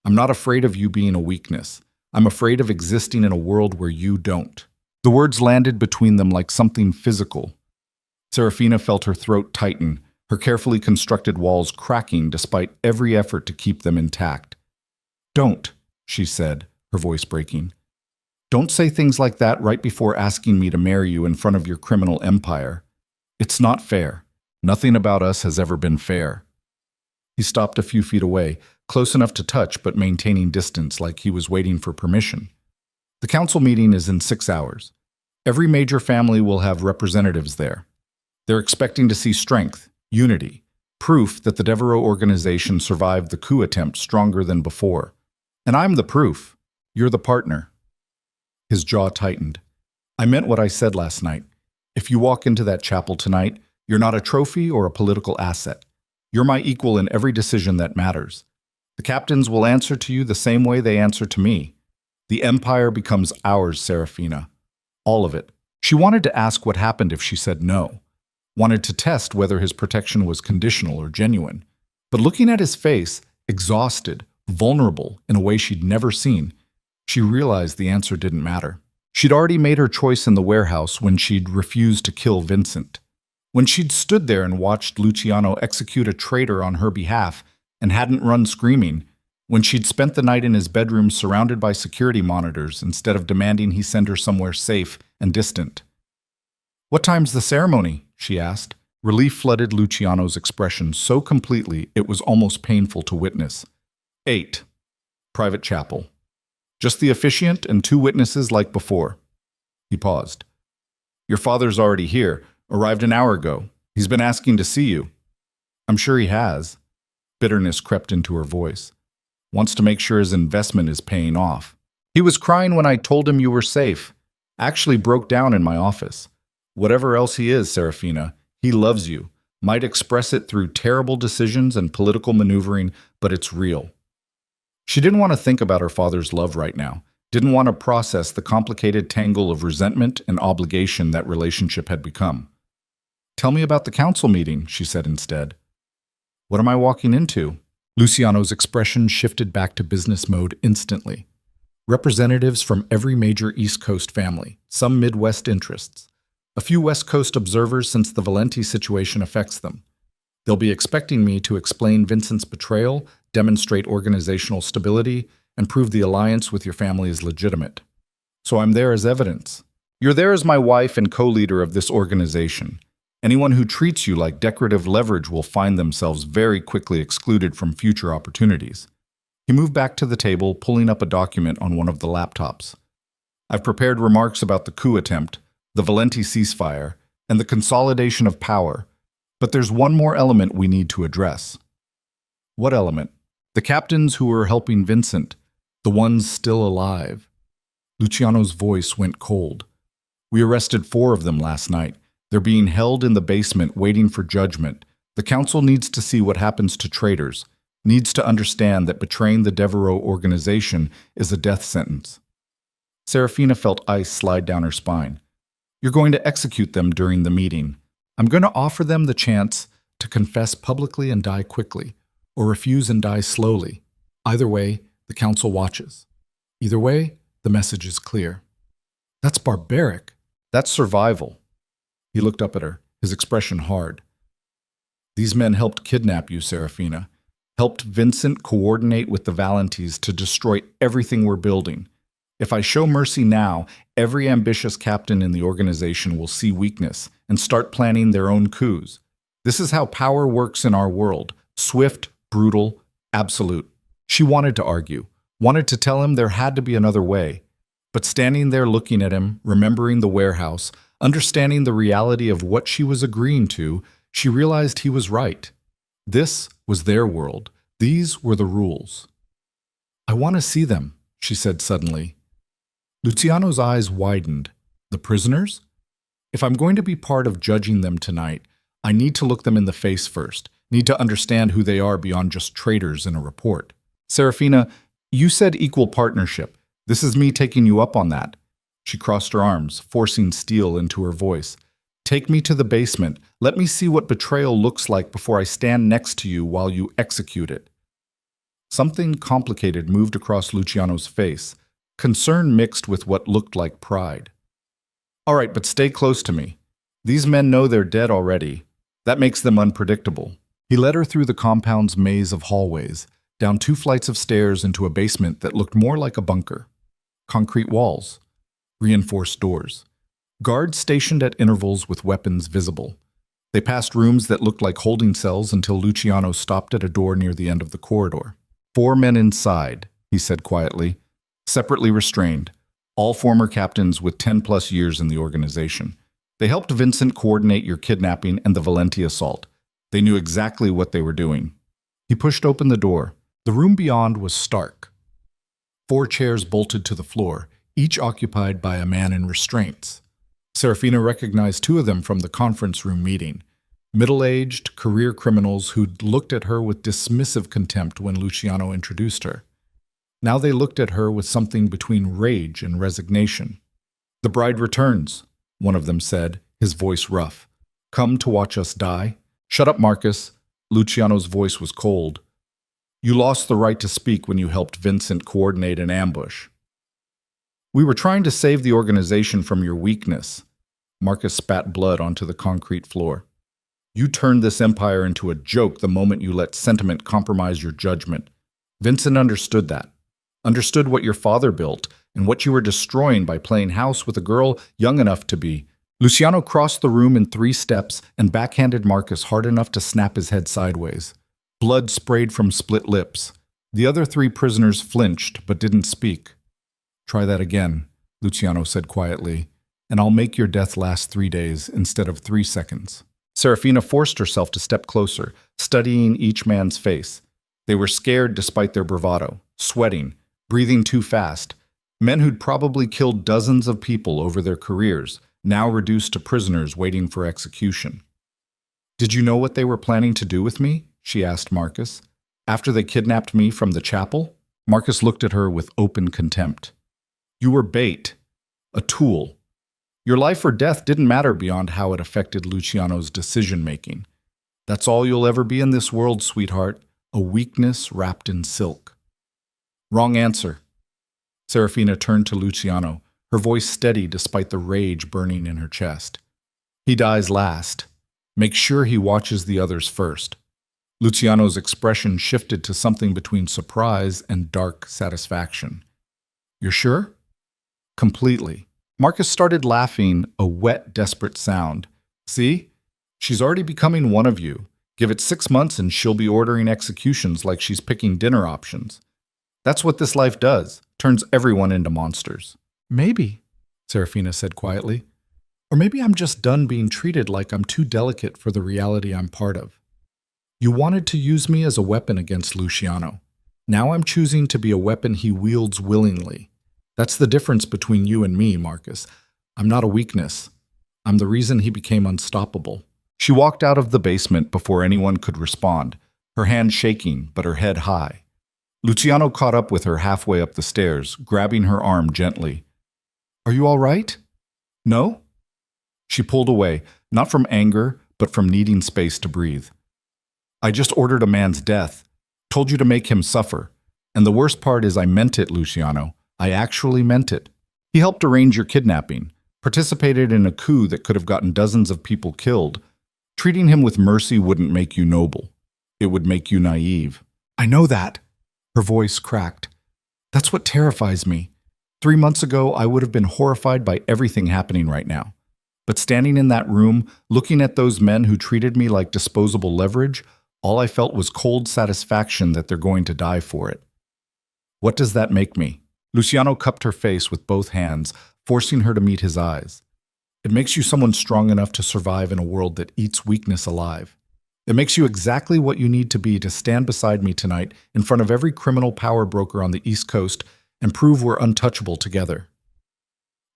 I'm not afraid of you being a weakness. I'm afraid of existing in a world where you don't." The words landed between them like something physical. Serafina felt her throat tighten, her carefully constructed walls cracking despite every effort to keep them intact. "Don't," she said, her voice breaking. "Don't say things like that right before asking me to marry you in front of your criminal empire. It's not fair. Nothing about us has ever been fair." He stopped a few feet away, close enough to touch but maintaining distance like he was waiting for permission. "The council meeting is in 6 hours. Every major family will have representatives there. They're expecting to see strength, unity, proof that the Devereaux organization survived the coup attempt stronger than before. And I'm the proof. You're the partner. His jaw tightened. I meant what I said last night. If you walk into that chapel tonight, you're not a trophy or a political asset. You're my equal in every decision that matters. The captains will answer to you the same way they answer to me. The empire becomes ours, Serafina. All of it. She wanted to ask what happened if she said no. Wanted to test whether his protection was conditional or genuine. But looking at his face, exhausted, vulnerable in a way she'd never seen, she realized the answer didn't matter. She'd already made her choice in the warehouse when she'd refused to kill Vincent. When she'd stood there and watched Luciano execute a traitor on her behalf and hadn't run screaming, when she'd spent the night in his bedroom surrounded by security monitors instead of demanding he send her somewhere safe and distant. "What time's the ceremony?" she asked. Relief flooded Luciano's expression so completely it was almost painful to witness. 8. Private chapel. Just the officiant and 2 witnesses like before. He paused. "Your father's already here. Arrived an hour ago. He's been asking to see you." "I'm sure he has." Bitterness crept into her voice. "Wants to make sure his investment is paying off. He was crying when I told him you were safe. Actually broke down in my office. Whatever else he is, Serafina, he loves you. Might express it through terrible decisions and political maneuvering, but it's real." She didn't want to think about her father's love right now. Didn't want to process the complicated tangle of resentment and obligation that relationship had become. "Tell me about the council meeting," she said instead. "What am I walking into?" Luciano's expression shifted back to business mode instantly. Representatives from every major East Coast family, some Midwest interests, a few West Coast observers since the Valenti situation affects them. They'll be expecting me to explain Vincent's betrayal, demonstrate organizational stability, and prove the alliance with your family is legitimate. So I'm there as evidence. You're there as my wife and co-leader of this organization. Anyone who treats you like decorative leverage will find themselves very quickly excluded from future opportunities. He moved back to the table, pulling up a document on one of the laptops. "I've prepared remarks about the coup attempt, the Valenti ceasefire, and the consolidation of power. But there's one more element we need to address." "What element?" "The captains who were helping Vincent, the ones still alive." Luciano's voice went cold. "We arrested 4 of them last night. They're being held in the basement waiting for judgment. The council needs to see what happens to traitors, needs to understand that betraying the Devereaux organization is a death sentence." Serafina felt ice slide down her spine. "You're going to execute them during the meeting. I'm going to offer them the chance to confess publicly and die quickly, or refuse and die slowly. Either way, the council watches. Either way, the message is clear." "That's barbaric." "That's survival." He looked up at her, his expression hard. "These men helped kidnap you, Serafina. Helped Vincent coordinate with the Valentis to destroy everything we're building. If I show mercy now, every ambitious captain in the organization will see weakness and start planning their own coups. This is how power works in our world. Swift, brutal, absolute." She wanted to argue, wanted to tell him there had to be another way. But standing there looking at him, remembering the warehouse, understanding the reality of what she was agreeing to, she realized he was right. This was their world. These were the rules. "I want to see them," she said suddenly. Luciano's eyes widened. "The prisoners? If I'm going to be part of judging them tonight, I need to look them in the face first, need to understand who they are beyond just traitors in a report." "Serafina, you said equal partnership. This is me taking you up on that." She crossed her arms, forcing steel into her voice. "Take me to the basement. Let me see what betrayal looks like before I stand next to you while you execute it." Something complicated moved across Luciano's face, concern mixed with what looked like pride. "All right, but stay close to me. These men know they're dead already. That makes them unpredictable." He led her through the compound's maze of hallways, down 2 flights of stairs into a basement that looked more like a bunker. Concrete walls, reinforced doors, guards stationed at intervals with weapons visible. They passed rooms that looked like holding cells until Luciano stopped at a door near the end of the corridor. "4 men inside," he said quietly, "separately restrained, all former captains with 10+ years in the organization. They helped Vincent coordinate your kidnapping and the Valenti assault. They knew exactly what they were doing." He pushed open the door. The room beyond was stark. 4 chairs bolted to the floor, each occupied by a man in restraints. Serafina recognized 2 of them from the conference room meeting. Middle-aged, career criminals who'd looked at her with dismissive contempt when Luciano introduced her. Now they looked at her with something between rage and resignation. "The bride returns," one of them said, his voice rough. "Come to watch us die?" "Shut up, Marcus." Luciano's voice was cold. "You lost the right to speak when you helped Vincent coordinate an ambush." "We were trying to save the organization from your weakness." Marcus spat blood onto the concrete floor. "You turned this empire into a joke the moment you let sentiment compromise your judgment. Vincent understood that. Understood what your father built and what you were destroying by playing house with a girl young enough to be." Luciano crossed the room in 3 steps and backhanded Marcus hard enough to snap his head sideways. Blood sprayed from split lips. The other 3 prisoners flinched but didn't speak. "Try that again," Luciano said quietly, "and I'll make your death last 3 days instead of 3 seconds. Serafina forced herself to step closer, studying each man's face. They were scared despite their bravado, sweating, breathing too fast. Men who'd probably killed dozens of people over their careers, now reduced to prisoners waiting for execution. "Did you know what they were planning to do with me?" she asked Marcus. "After they kidnapped me from the chapel?" Marcus looked at her with open contempt. "You were bait, a tool. Your life or death didn't matter beyond how it affected Luciano's decision-making. That's all you'll ever be in this world, sweetheart, a weakness wrapped in silk." "Wrong answer." Serafina turned to Luciano, her voice steady despite the rage burning in her chest. "He dies last. Make sure he watches the others first." Luciano's expression shifted to something between surprise and dark satisfaction. "You're sure?" "Completely." Marcus started laughing, a wet, desperate sound. "See? She's already becoming one of you. Give it 6 months and she'll be ordering executions like she's picking dinner options. That's what this life does, turns everyone into monsters." "Maybe," Serafina said quietly. "Or maybe I'm just done being treated like I'm too delicate for the reality I'm part of. You wanted to use me as a weapon against Luciano. Now I'm choosing to be a weapon he wields willingly. That's the difference between you and me, Marcus. I'm not a weakness. I'm the reason he became unstoppable." She walked out of the basement before anyone could respond, her hand shaking but her head high. Luciano caught up with her halfway up the stairs, grabbing her arm gently. "Are you all right?" "No?" She pulled away, not from anger, but from needing space to breathe. "I just ordered a man's death, told you to make him suffer. And the worst part is I meant it, Luciano. I actually meant it. He helped arrange your kidnapping, participated in a coup that could have gotten dozens of people killed. Treating him with mercy wouldn't make you noble. It would make you naive." "I know that." Her voice cracked. "That's what terrifies me. 3 months ago, I would have been horrified by everything happening right now. But standing in that room, looking at those men who treated me like disposable leverage, all I felt was cold satisfaction that they're going to die for it. What does that make me?" Luciano cupped her face with both hands, forcing her to meet his eyes. "It makes you someone strong enough to survive in a world that eats weakness alive. It makes you exactly what you need to be to stand beside me tonight in front of every criminal power broker on the East Coast and prove we're untouchable together."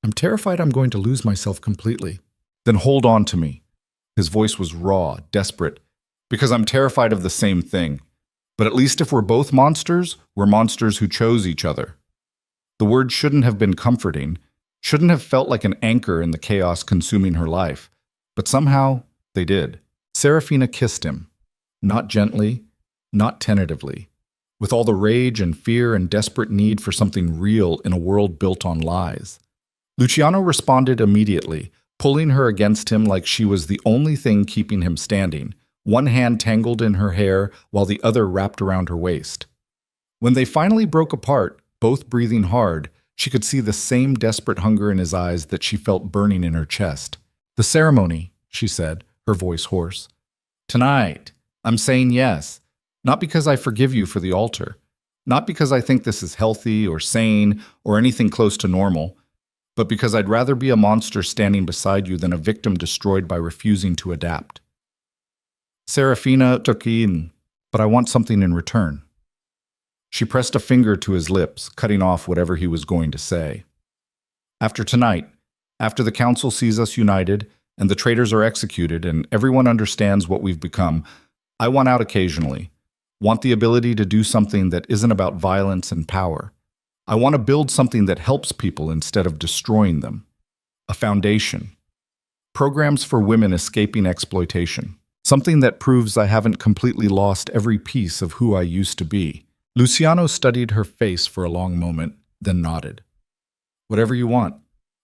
"I'm terrified I'm going to lose myself completely." "Then hold on to me." His voice was raw, desperate. "Because I'm terrified of the same thing. But at least if we're both monsters, we're monsters who chose each other." The words shouldn't have been comforting, shouldn't have felt like an anchor in the chaos consuming her life. But somehow, they did. Serafina kissed him. Not gently, not tentatively. With all the rage and fear and desperate need for something real in a world built on lies. Luciano responded immediately, pulling her against him like she was the only thing keeping him standing, one hand tangled in her hair while the other wrapped around her waist. When they finally broke apart, both breathing hard, she could see the same desperate hunger in his eyes that she felt burning in her chest. "The ceremony," she said, her voice hoarse. "Tonight, I'm saying yes. Not because I forgive you for the altar. Not because I think this is healthy or sane or anything close to normal. But because I'd rather be a monster standing beside you than a victim destroyed by refusing to adapt. Serafina took in, but I want something in return." She pressed a finger to his lips, cutting off whatever he was going to say. After tonight, after the council sees us united, and the traitors are executed, and everyone understands what we've become, I want out occasionally. Want the ability to do something that isn't about violence and power. I want to build something that helps people instead of destroying them. A foundation. Programs for women escaping exploitation. Something that proves I haven't completely lost every piece of who I used to be. Luciano studied her face for a long moment, then nodded. Whatever you want.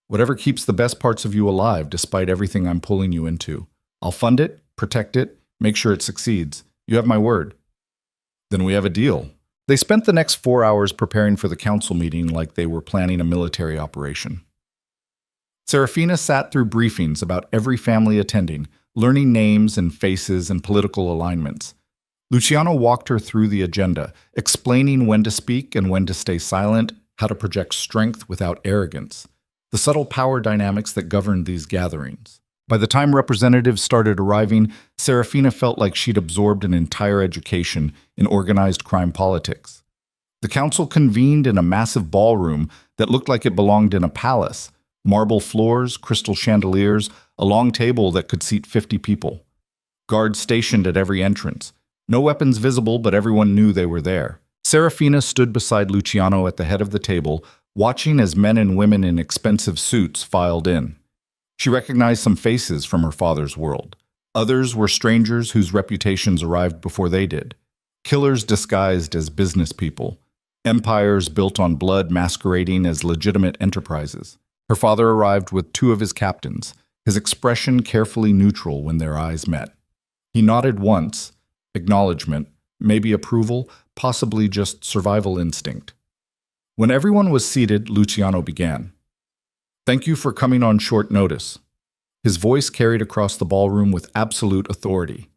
Whatever keeps the best parts of you alive despite everything I'm pulling you into. I'll fund it, protect it, make sure it succeeds. You have my word. Then we have a deal. They spent the next 4 hours preparing for the council meeting like they were planning a military operation. Serafina sat through briefings about every family attending, learning names and faces and political alignments. Luciano walked her through the agenda, explaining when to speak and when to stay silent, how to project strength without arrogance, the subtle power dynamics that governed these gatherings. By the time representatives started arriving, Serafina felt like she'd absorbed an entire education in organized crime politics. The council convened in a massive ballroom that looked like it belonged in a palace. Marble floors, crystal chandeliers, a long table that could seat 50 people. Guards stationed at every entrance. No weapons visible, but everyone knew they were there. Serafina stood beside Luciano at the head of the table, watching as men and women in expensive suits filed in. She recognized some faces from her father's world. Others were strangers whose reputations arrived before they did. Killers disguised as business people. Empires built on blood masquerading as legitimate enterprises. Her father arrived with 2 of his captains, his expression carefully neutral when their eyes met. He nodded once, acknowledgement, maybe approval, possibly just survival instinct. When everyone was seated, Luciano began. Thank you for coming on short notice. His voice carried across the ballroom with absolute authority.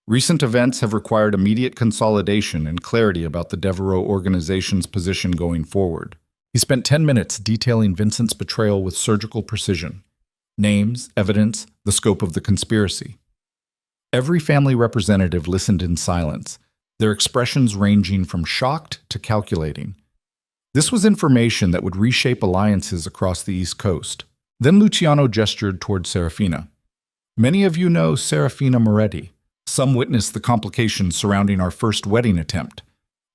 Recent events have required immediate consolidation and clarity about the Devereaux organization's position going forward. He spent 10 minutes detailing Vincent's betrayal with surgical precision. Names, evidence, the scope of the conspiracy. Every family representative listened in silence, their expressions ranging from shocked to calculating. This was information that would reshape alliances across the East Coast. Then Luciano gestured toward Serafina. Many of you know Serafina Moretti. Some witnessed the complications surrounding our first wedding attempt.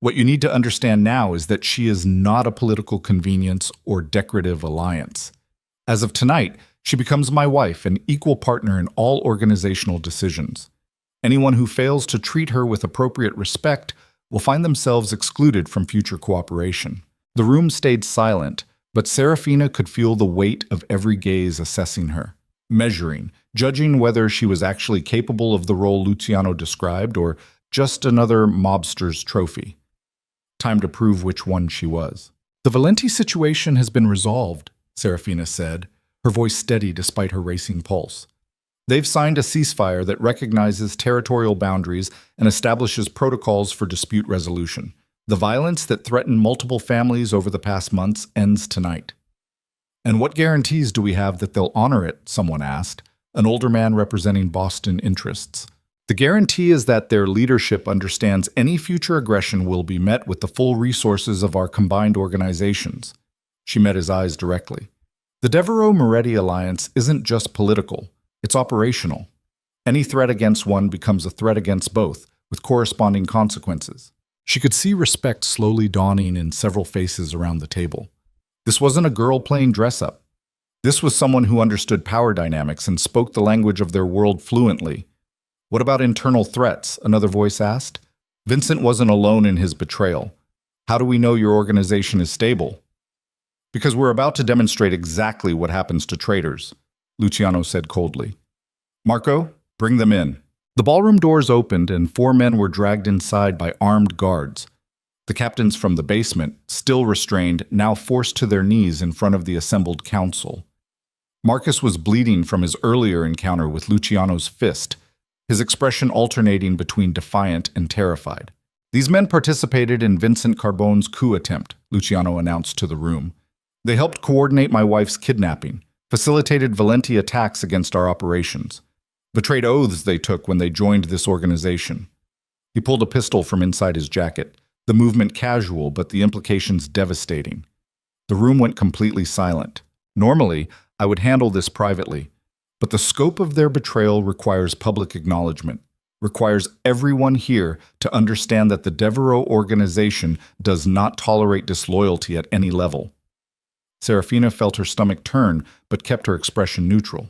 What you need to understand now is that she is not a political convenience or decorative alliance. As of tonight, she becomes my wife and equal partner in all organizational decisions. Anyone who fails to treat her with appropriate respect will find themselves excluded from future cooperation. The room stayed silent, but Serafina could feel the weight of every gaze assessing her, measuring, judging whether she was actually capable of the role Luciano described or just another mobster's trophy. Time to prove which one she was. The Valenti situation has been resolved, Serafina said, her voice steady despite her racing pulse. They've signed a ceasefire that recognizes territorial boundaries and establishes protocols for dispute resolution. The violence that threatened multiple families over the past months ends tonight. And what guarantees do we have that they'll honor it? Someone asked, an older man representing Boston interests. The guarantee is that their leadership understands any future aggression will be met with the full resources of our combined organizations. She met his eyes directly. The Devereaux-Moretti alliance isn't just political, it's operational. Any threat against one becomes a threat against both, with corresponding consequences. She could see respect slowly dawning in several faces around the table. This wasn't a girl playing dress-up. This was someone who understood power dynamics and spoke the language of their world fluently. What about internal threats? Another voice asked. Vincent wasn't alone in his betrayal. How do we know your organization is stable? Because we're about to demonstrate exactly what happens to traitors, Luciano said coldly. Marco, bring them in. The ballroom doors opened and 4 men were dragged inside by armed guards. The captains from the basement, still restrained, now forced to their knees in front of the assembled council. Marcus was bleeding from his earlier encounter with Luciano's fist, his expression alternating between defiant and terrified. These men participated in Vincent Carbone's coup attempt, Luciano announced to the room. They helped coordinate my wife's kidnapping, facilitated Valenti attacks against our operations, betrayed oaths they took when they joined this organization. He pulled a pistol from inside his jacket. the movement casual, but the implications devastating. The room went completely silent. Normally, I would handle this privately, but the scope of their betrayal requires public acknowledgement, requires everyone here to understand that the Devereaux organization does not tolerate disloyalty at any level. Serafina felt her stomach turn, but kept her expression neutral.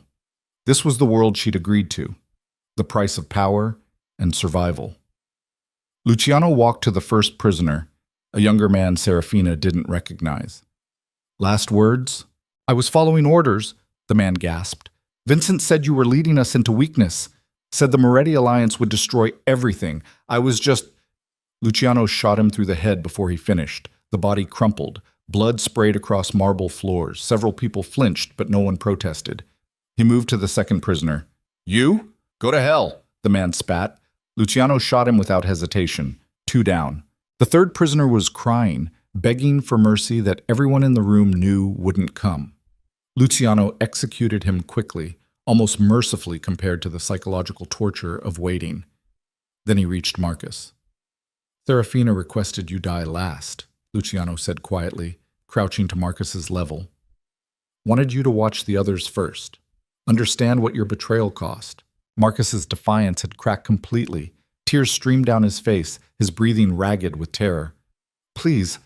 This was the world she'd agreed to, the price of power and survival. Luciano walked to the first prisoner, a younger man Serafina didn't recognize. Last words? I was following orders, the man gasped. Vincent said you were leading us into weakness, said the Moretti Alliance would destroy everything. I was just... Luciano shot him through the head before he finished. The body crumpled. Blood sprayed across marble floors. Several people flinched, but no one protested. He moved to the second prisoner. You? Go to hell, the man spat. Luciano shot him without hesitation. 2 down. The third prisoner was crying, begging for mercy that everyone in the room knew wouldn't come. Luciano executed him quickly, almost mercifully compared to the psychological torture of waiting. Then he reached Marcus. Serafina requested you die last, Luciano said quietly, crouching to Marcus's level. Wanted you to watch the others first. Understand what your betrayal cost. Marcus's defiance had cracked completely. Tears streamed down his face, his breathing ragged with terror. Please,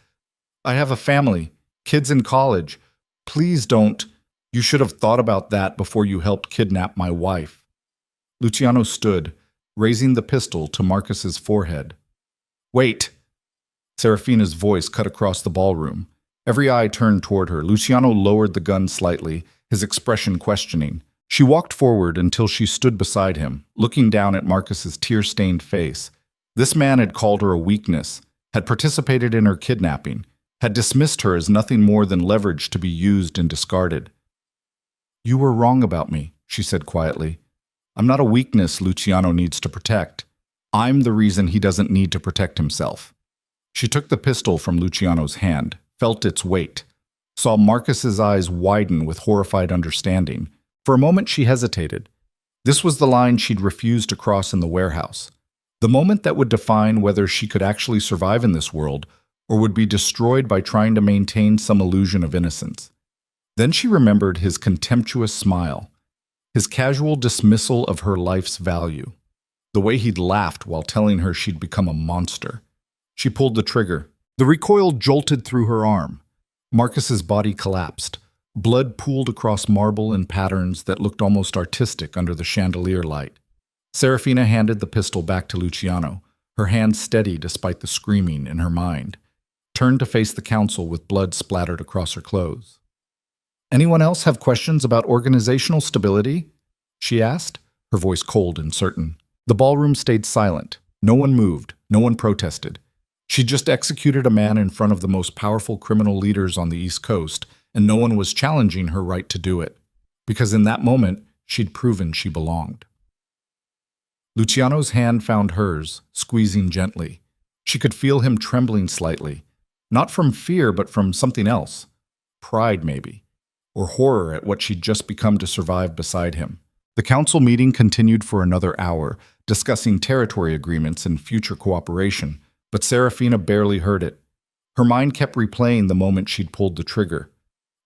I have a family, kids in college. Please don't. You should have thought about that before you helped kidnap my wife. Luciano stood, raising the pistol to Marcus's forehead. Wait! Serafina's voice cut across the ballroom. Every eye turned toward her. Luciano lowered the gun slightly, his expression questioning. She walked forward until she stood beside him, looking down at Marcus's tear-stained face. This man had called her a weakness, had participated in her kidnapping, had dismissed her as nothing more than leverage to be used and discarded. You were wrong about me, she said quietly. I'm not a weakness Luciano needs to protect. I'm the reason he doesn't need to protect himself. She took the pistol from Luciano's hand, felt its weight, saw Marcus's eyes widen with horrified understanding. For a moment she hesitated. This was the line she'd refused to cross in the warehouse. The moment that would define whether she could actually survive in this world or would be destroyed by trying to maintain some illusion of innocence. Then she remembered his contemptuous smile, his casual dismissal of her life's value, the way he'd laughed while telling her she'd become a monster. She pulled the trigger. The recoil jolted through her arm. Marcus's body collapsed. Blood pooled across marble in patterns that looked almost artistic under the chandelier light. Serafina handed the pistol back to Luciano, her hand steady despite the screaming in her mind, turned to face the council with blood splattered across her clothes. Anyone else have questions about organizational stability? She asked, her voice cold and certain. The ballroom stayed silent. No one moved. No one protested. She just executed a man in front of the most powerful criminal leaders on the East Coast, and no one was challenging her right to do it, because in that moment, she'd proven she belonged. Luciano's hand found hers, squeezing gently. She could feel him trembling slightly, not from fear but from something else. Pride, maybe, or horror at what she'd just become to survive beside him. The council meeting continued for another hour, discussing territory agreements and future cooperation, but Serafina barely heard it. Her mind kept replaying the moment she'd pulled the trigger.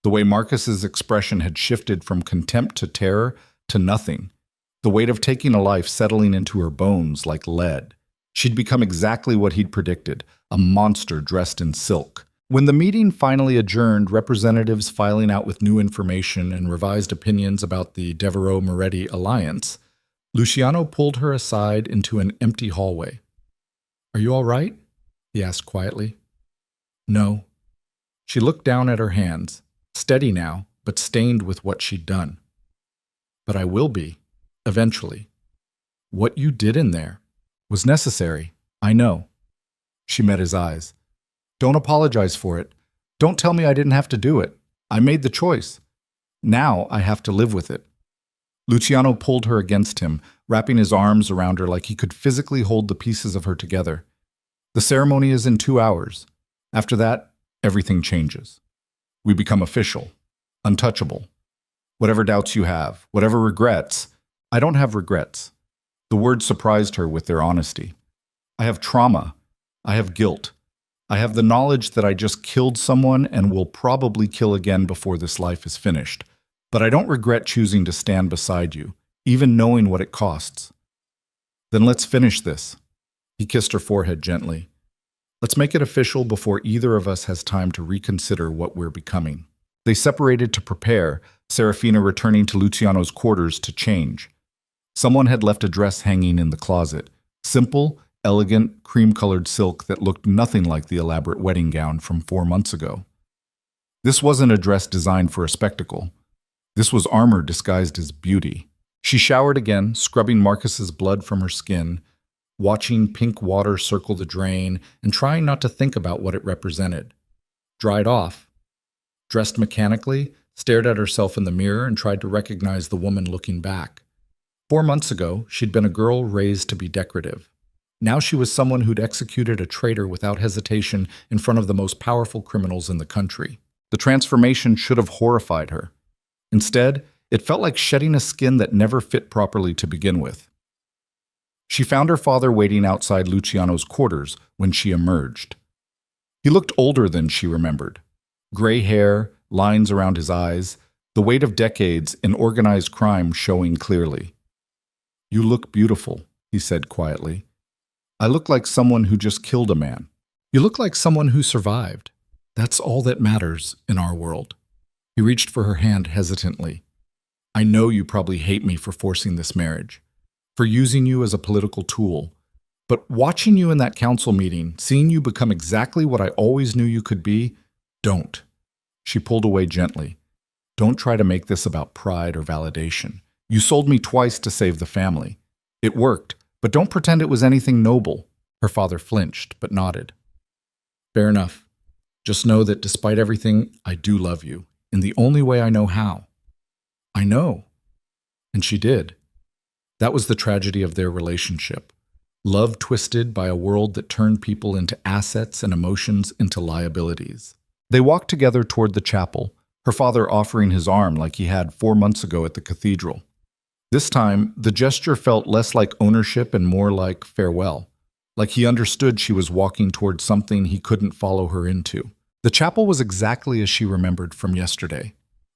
The way Marcus's expression had shifted from contempt to terror to nothing. The weight of taking a life settling into her bones like lead. She'd become exactly what he'd predicted, a monster dressed in silk. When the meeting finally adjourned, representatives filing out with new information and revised opinions about the Devereaux-Moretti alliance, Luciano pulled her aside into an empty hallway. Are you all right? He asked quietly. No. She looked down at her hands, steady now, but stained with what she'd done. But I will be, eventually. What you did in there was necessary, I know. She met his eyes. Don't apologize for it. Don't tell me I didn't have to do it. I made the choice. Now I have to live with it. Luciano pulled her against him, wrapping his arms around her like he could physically hold the pieces of her together. The ceremony is in 2 hours. After that, everything changes. We become official, untouchable. Whatever doubts you have, whatever regrets, I don't have regrets. The words surprised her with their honesty. I have trauma. I have guilt. I have the knowledge that I just killed someone and will probably kill again before this life is finished. But I don't regret choosing to stand beside you, even knowing what it costs. Then let's finish this. He kissed her forehead gently. Let's make it official before either of us has time to reconsider what we're becoming. They separated to prepare, Serafina returning to Luciano's quarters to change. Someone had left a dress hanging in the closet. Simple, elegant, cream-colored silk that looked nothing like the elaborate wedding gown from 4 months ago. This wasn't a dress designed for a spectacle. This was armor disguised as beauty. She showered again, scrubbing Marcus's blood from her skin, watching pink water circle the drain and trying not to think about what it represented. Dried off, dressed mechanically, stared at herself in the mirror and tried to recognize the woman looking back. 4 months ago, she'd been a girl raised to be decorative. Now she was someone who'd executed a traitor without hesitation in front of the most powerful criminals in the country. The transformation should have horrified her. Instead, it felt like shedding a skin that never fit properly to begin with. She found her father waiting outside Luciano's quarters when she emerged. He looked older than she remembered. Gray hair, lines around his eyes, the weight of decades in organized crime showing clearly. "You look beautiful," he said quietly. "I look like someone who just killed a man. You look like someone who survived. That's all that matters in our world." He reached for her hand hesitantly. "I know you probably hate me for forcing this marriage, for using you as a political tool. But watching you in that council meeting, seeing you become exactly what I always knew you could be, don't." She pulled away gently. "Don't try to make this about pride or validation. You sold me twice to save the family. It worked, but don't pretend it was anything noble." Her father flinched, but nodded. "Fair enough. Just know that despite everything, I do love you, in the only way I know how." "I know." And she did. That was the tragedy of their relationship. Love twisted by a world that turned people into assets and emotions into liabilities. They walked together toward the chapel, her father offering his arm like he had 4 months ago at the cathedral. This time, the gesture felt less like ownership and more like farewell, like he understood she was walking toward something he couldn't follow her into. The chapel was exactly as she remembered from yesterday.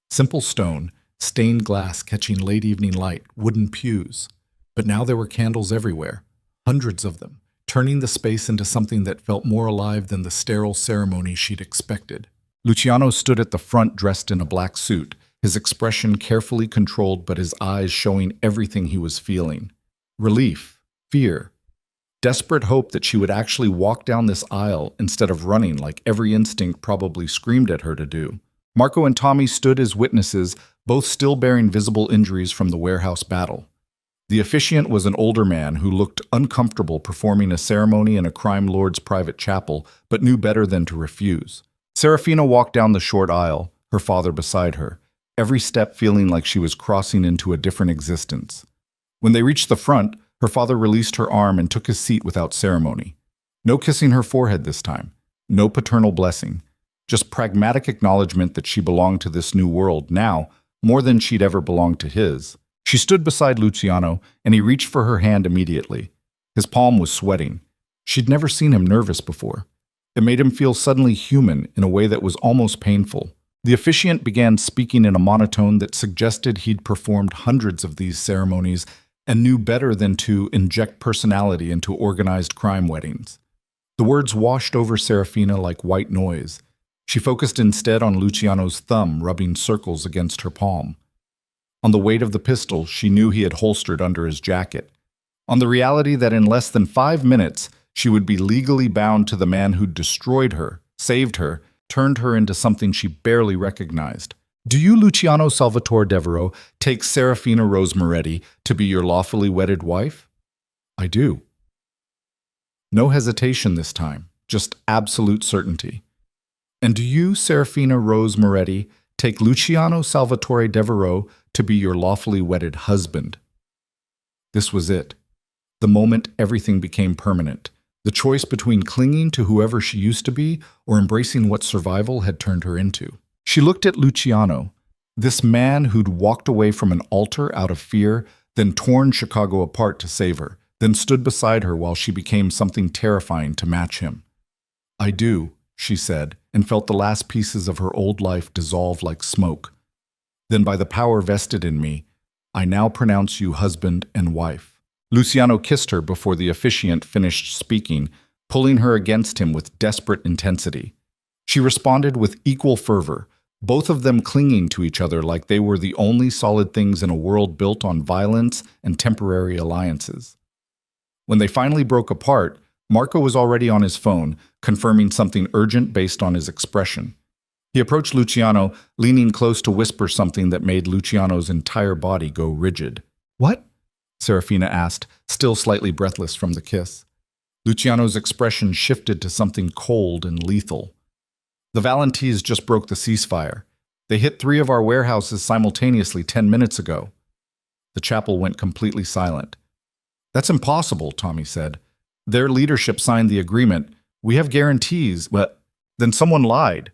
Simple stone, stained glass catching late evening light, wooden pews. But now there were candles everywhere, hundreds of them, turning the space into something that felt more alive than the sterile ceremony she'd expected. Luciano stood at the front dressed in a black suit, his expression carefully controlled but his eyes showing everything he was feeling. Relief, fear, desperate hope that she would actually walk down this aisle instead of running like every instinct probably screamed at her to do. Marco and Tommy stood as witnesses, both still bearing visible injuries from the warehouse battle. The officiant was an older man who looked uncomfortable performing a ceremony in a crime lord's private chapel, but knew better than to refuse. Serafina walked down the short aisle, her father beside her, every step feeling like she was crossing into a different existence. When they reached the front, her father released her arm and took his seat without ceremony. No kissing her forehead this time, no paternal blessing, just pragmatic acknowledgement that she belonged to this new world now, more than she'd ever belonged to his. She stood beside Luciano, and he reached for her hand immediately. His palm was sweating. She'd never seen him nervous before. It made him feel suddenly human in a way that was almost painful. The officiant began speaking in a monotone that suggested he'd performed hundreds of these ceremonies and knew better than to inject personality into organized crime weddings. The words washed over Serafina like white noise. She focused instead on Luciano's thumb rubbing circles against her palm. On the weight of the pistol she knew he had holstered under his jacket. On the reality that in less than 5 minutes she would be legally bound to the man who'd destroyed her, saved her, turned her into something she barely recognized. "Do you, Luciano Salvatore Devereaux, take Serafina Rose Moretti to be your lawfully wedded wife?" "I do." No hesitation this time, just absolute certainty. "And do you, Serafina Rose Moretti, take Luciano Salvatore Devereaux to be your lawfully wedded husband?" This was it. The moment everything became permanent. The choice between clinging to whoever she used to be or embracing what survival had turned her into. She looked at Luciano, this man who'd walked away from an altar out of fear, then torn Chicago apart to save her, then stood beside her while she became something terrifying to match him. I do, she said, and felt the last pieces of her old life dissolve like smoke. Then by the power vested in me, I now pronounce you husband and wife. Luciano kissed her before the officiant finished speaking, pulling her against him with desperate intensity. She responded with equal fervor, both of them clinging to each other like they were the only solid things in a world built on violence and temporary alliances. When they finally broke apart, Marco was already on his phone, confirming something urgent based on his expression. He approached Luciano, leaning close to whisper something that made Luciano's entire body go rigid. "What?" Serafina asked, still slightly breathless from the kiss. Luciano's expression shifted to something cold and lethal. "The Valentines just broke the ceasefire. They hit 3 of our warehouses simultaneously 10 minutes ago." The chapel went completely silent. "That's impossible," Tommy said. "Their leadership signed the agreement. We have guarantees, but then someone lied."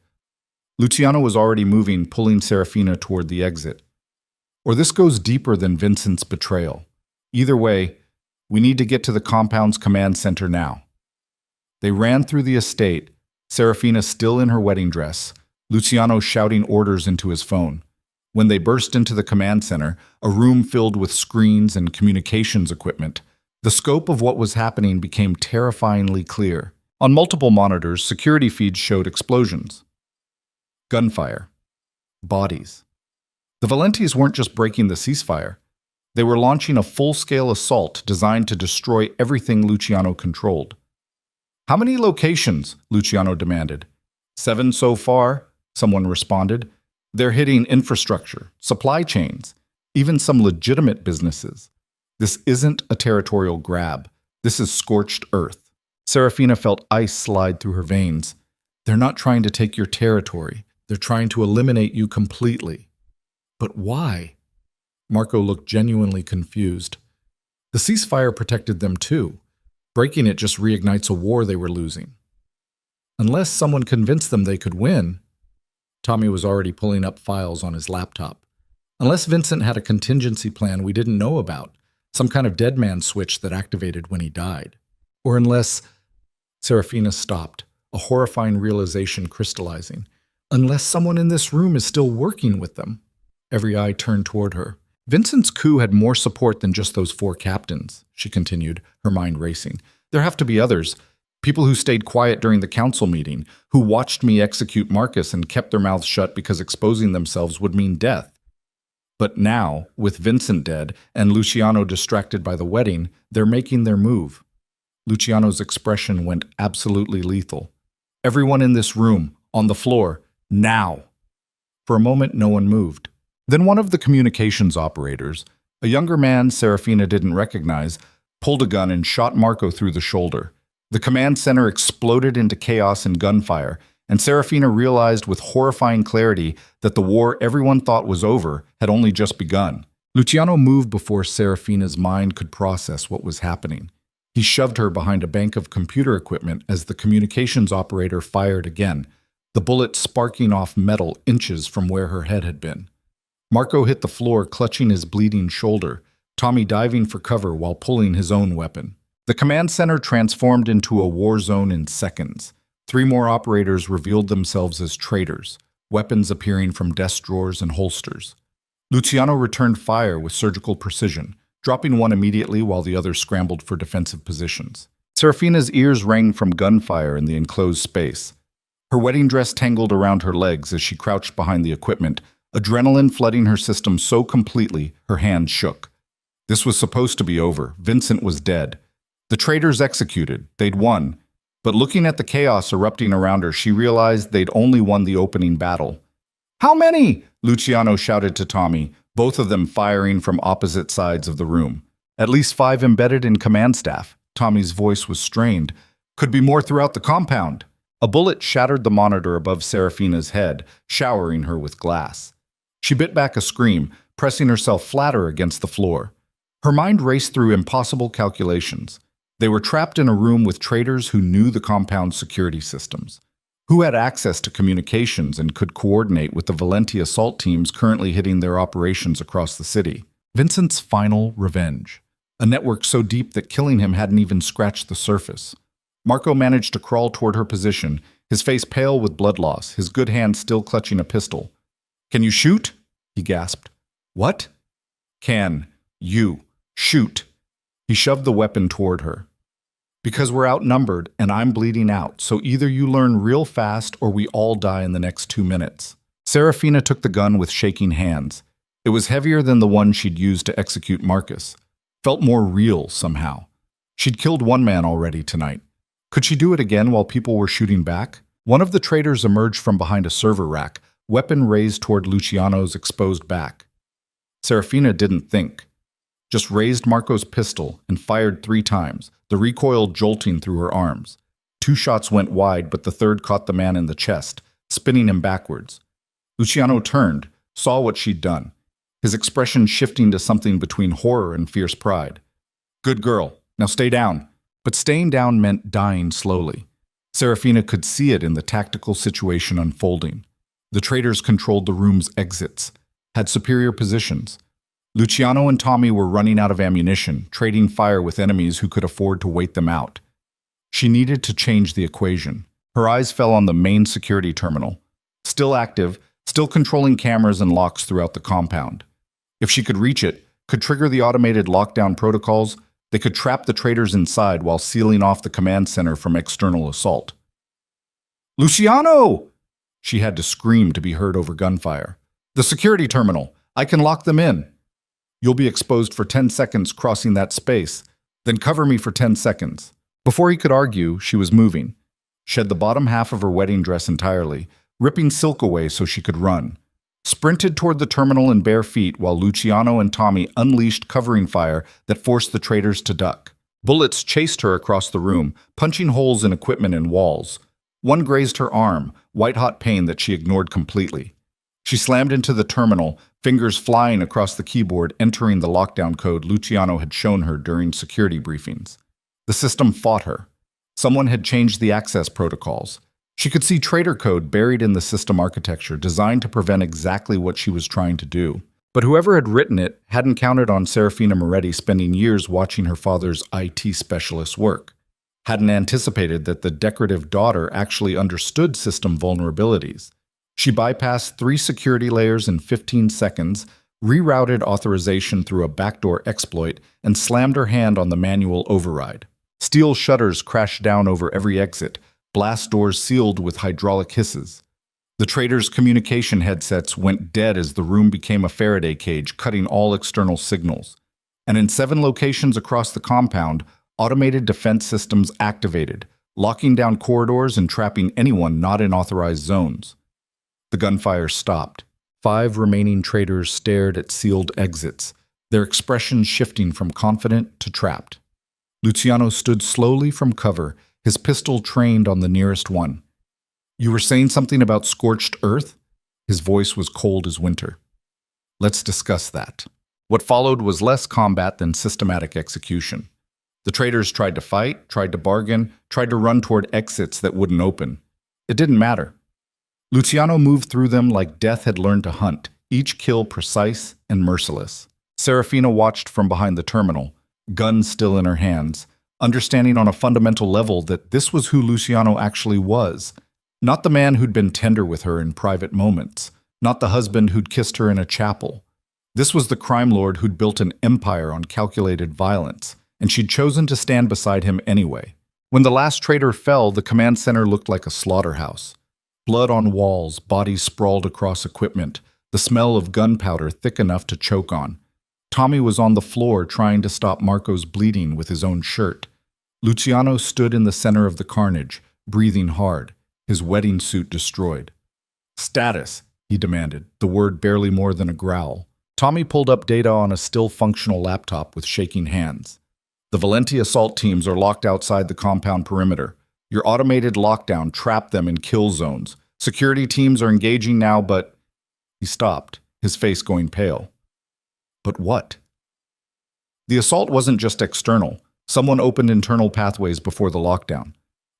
Luciano was already moving, pulling Serafina toward the exit. "Or this goes deeper than Vincent's betrayal. Either way, we need to get to the compound's command center now." They ran through the estate, Serafina still in her wedding dress, Luciano shouting orders into his phone. When they burst into the command center, a room filled with screens and communications equipment, the scope of what was happening became terrifyingly clear. On multiple monitors, security feeds showed explosions, gunfire, bodies. The Valentes weren't just breaking the ceasefire. They were launching a full-scale assault designed to destroy everything Luciano controlled. "How many locations?" Luciano demanded. 7 so far, someone responded. "They're hitting infrastructure, supply chains, even some legitimate businesses. This isn't a territorial grab. This is scorched earth." Serafina felt ice slide through her veins. "They're not trying to take your territory. They're trying to eliminate you completely." "But why?" Marco looked genuinely confused. "The ceasefire protected them too. Breaking it just reignites a war they were losing. Unless someone convinced them they could win." Tommy was already pulling up files on his laptop. "Unless Vincent had a contingency plan we didn't know about, some kind of dead man switch that activated when he died. Or unless—" Serafina stopped, a horrifying realization crystallizing. "Unless someone in this room is still working with them." Every eye turned toward her. "Vincent's coup had more support than just those 4 captains," she continued, her mind racing. "There have to be others. People who stayed quiet during the council meeting, who watched me execute Marcus and kept their mouths shut because exposing themselves would mean death. But now, with Vincent dead and Luciano distracted by the wedding, they're making their move." Luciano's expression went absolutely lethal. "Everyone in this room, on the floor, now!" For a moment, no one moved. Then one of the communications operators, a younger man Serafina didn't recognize, pulled a gun and shot Marco through the shoulder. The command center exploded into chaos and gunfire, and Serafina realized with horrifying clarity that the war everyone thought was over had only just begun. Luciano moved before Serafina's mind could process what was happening. He shoved her behind a bank of computer equipment as the communications operator fired again, the bullet sparking off metal inches from where her head had been. Marco hit the floor, clutching his bleeding shoulder, Tommy diving for cover while pulling his own weapon. The command center transformed into a war zone in seconds. 3 more operators revealed themselves as traitors, weapons appearing from desk drawers and holsters. Luciano returned fire with surgical precision, dropping one immediately while the others scrambled for defensive positions. Serafina's ears rang from gunfire in the enclosed space. Her wedding dress tangled around her legs as she crouched behind the equipment, adrenaline flooding her system so completely her hands shook. This was supposed to be over. Vincent was dead. The traitors executed. They'd won. But looking at the chaos erupting around her, she realized they'd only won the opening battle. "How many?" Luciano shouted to Tommy, both of them firing from opposite sides of the room. "At least 5 embedded in command staff." Tommy's voice was strained. "Could be more throughout the compound." A bullet shattered the monitor above Serafina's head, showering her with glass. She bit back a scream, pressing herself flatter against the floor. Her mind raced through impossible calculations. They were trapped in a room with traitors who knew the compound's security systems, who had access to communications and could coordinate with the Valenti assault teams currently hitting their operations across the city. Vincent's final revenge, a network so deep that killing him hadn't even scratched the surface. Marco managed to crawl toward her position, his face pale with blood loss, his good hand still clutching a pistol. "Can you shoot?" he gasped. "What?" "Can you shoot?" He shoved the weapon toward her. "Because we're outnumbered and I'm bleeding out, so either you learn real fast or we all die in the next 2 minutes." Serafina took the gun with shaking hands. It was heavier than the one she'd used to execute Marcus. Felt more real somehow. She'd killed one man already tonight. Could she do it again while people were shooting back? One of the traitors emerged from behind a server rack, weapon raised toward Luciano's exposed back. Serafina didn't think. Just raised Marco's pistol and fired 3 times, the recoil jolting through her arms. 2 shots went wide, but the third caught the man in the chest, spinning him backwards. Luciano turned, saw what she'd done, his expression shifting to something between horror and fierce pride. "Good girl. Now stay down." But staying down meant dying slowly. Serafina could see it in the tactical situation unfolding. The traitors controlled the room's exits, had superior positions. Luciano and Tommy were running out of ammunition, trading fire with enemies who could afford to wait them out. She needed to change the equation. Her eyes fell on the main security terminal. Still active, still controlling cameras and locks throughout the compound. If she could reach it, could trigger the automated lockdown protocols, they could trap the traitors inside while sealing off the command center from external assault. "Luciano!" She had to scream to be heard over gunfire. "The security terminal. I can lock them in." "You'll be exposed for 10 seconds crossing that space. Then cover me for 10 seconds. Before he could argue, she was moving. Shed the bottom half of her wedding dress entirely, ripping silk away so she could run. Sprinted toward the terminal in bare feet while Luciano and Tommy unleashed covering fire that forced the traitors to duck. Bullets chased her across the room, punching holes in equipment and walls. One grazed her arm, white-hot pain that she ignored completely. She slammed into the terminal, fingers flying across the keyboard, entering the lockdown code Luciano had shown her during security briefings. The system fought her. Someone had changed the access protocols. She could see traitor code buried in the system architecture, designed to prevent exactly what she was trying to do. But whoever had written it hadn't counted on Serafina Moretti spending years watching her father's IT specialist work. Hadn't anticipated that the decorative daughter actually understood system vulnerabilities. She bypassed 3 security layers in 15 seconds, rerouted authorization through a backdoor exploit, and slammed her hand on the manual override. Steel shutters crashed down over every exit, blast doors sealed with hydraulic hisses. The traitors' communication headsets went dead as the room became a Faraday cage, cutting all external signals. And in 7 locations across the compound, automated defense systems activated, locking down corridors and trapping anyone not in authorized zones. The gunfire stopped. 5 remaining traitors stared at sealed exits, their expressions shifting from confident to trapped. Luciano stood slowly from cover, his pistol trained on the nearest one. "You were saying something about scorched earth?" His voice was cold as winter. "Let's discuss that." What followed was less combat than systematic execution. The traitors tried to fight, tried to bargain, tried to run toward exits that wouldn't open. It didn't matter. Luciano moved through them like death had learned to hunt, each kill precise and merciless. Serafina watched from behind the terminal, gun still in her hands, understanding on a fundamental level that this was who Luciano actually was. Not the man who'd been tender with her in private moments, not the husband who'd kissed her in a chapel. This was the crime lord who'd built an empire on calculated violence, and she'd chosen to stand beside him anyway. When the last traitor fell, the command center looked like a slaughterhouse. Blood on walls, bodies sprawled across equipment, the smell of gunpowder thick enough to choke on. Tommy was on the floor trying to stop Marco's bleeding with his own shirt. Luciano stood in the center of the carnage, breathing hard, his wedding suit destroyed. "Status," he demanded, the word barely more than a growl. Tommy pulled up data on a still functional laptop with shaking hands. "The Valenti assault teams are locked outside the compound perimeter. Your automated lockdown trapped them in kill zones. Security teams are engaging now, but..." He stopped, his face going pale. But what? The assault wasn't just external. Someone opened internal pathways before the lockdown.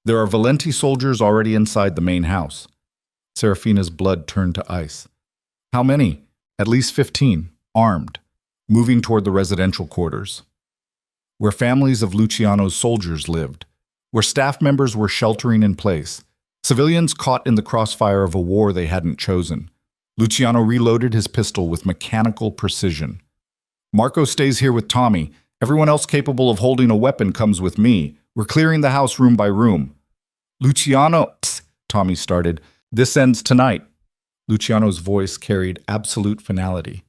There are Valenti soldiers already inside the main house. Serafina's blood turned to ice. How many? At least 15, armed, moving toward the residential quarters, where families of Luciano's soldiers lived. where staff members were sheltering in place, civilians caught in the crossfire of a war they hadn't chosen. Luciano reloaded his pistol with mechanical precision. Marco stays here with Tommy. Everyone else capable of holding a weapon comes with me. We're clearing the house room by room. Luciano, Tommy started. This ends tonight. Luciano's voice carried absolute finality.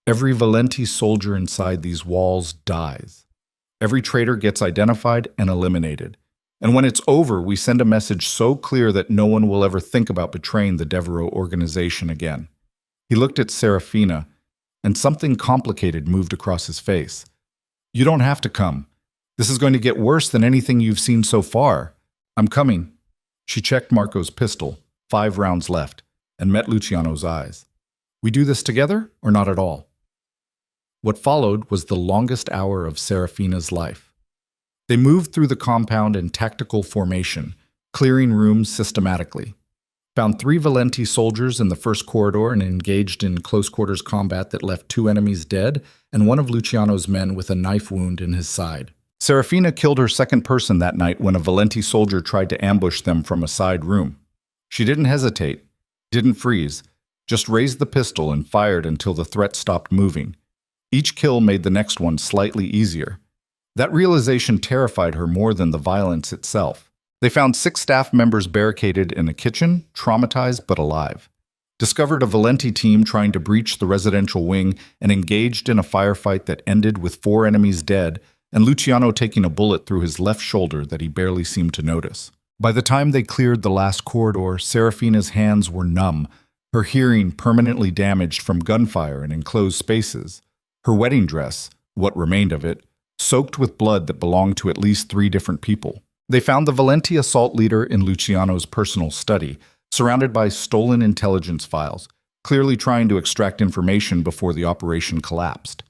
Every Valenti soldier inside these walls dies. Every traitor gets identified and eliminated. And when it's over, we send a message so clear that no one will ever think about betraying the Devereaux organization again. He looked at Serafina, and something complicated moved across his face. You don't have to come. This is going to get worse than anything you've seen so far. I'm coming. She checked Marco's pistol, 5 rounds left, and met Luciano's eyes. We do this together or not at all? What followed was the longest hour of Serafina's life. They moved through the compound in tactical formation, clearing rooms systematically. Found 3 Valenti soldiers in the first corridor and engaged in close-quarters combat that left 2 enemies dead and one of Luciano's men with a knife wound in his side. Serafina killed her second person that night when a Valenti soldier tried to ambush them from a side room. She didn't hesitate, didn't freeze, just raised the pistol and fired until the threat stopped moving. Each kill made the next one slightly easier. That realization terrified her more than the violence itself. They found 6 staff members barricaded in a kitchen, traumatized but alive. Discovered a Valenti team trying to breach the residential wing and engaged in a firefight that ended with 4 enemies dead and Luciano taking a bullet through his left shoulder that he barely seemed to notice. By the time they cleared the last corridor, Serafina's hands were numb, her hearing permanently damaged from gunfire in enclosed spaces. Her wedding dress, what remained of it, soaked with blood that belonged to at least 3 different people. They found the Valenti assault leader in Luciano's personal study, surrounded by stolen intelligence files, clearly trying to extract information before the operation collapsed.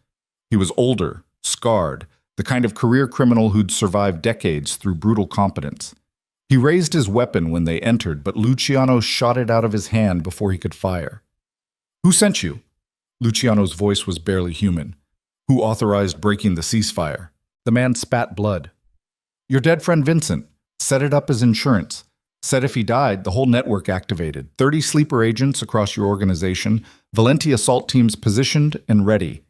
He was older, scarred, the kind of career criminal who'd survived decades through brutal competence. He raised his weapon when they entered, but Luciano shot it out of his hand before he could fire. Who sent you? Luciano's voice was barely human. Who authorized breaking the ceasefire? The man spat blood. Your dead friend Vincent. Set it up as insurance. Said if he died, the whole network activated. 30 sleeper agents across your organization, Valenti assault teams positioned and ready.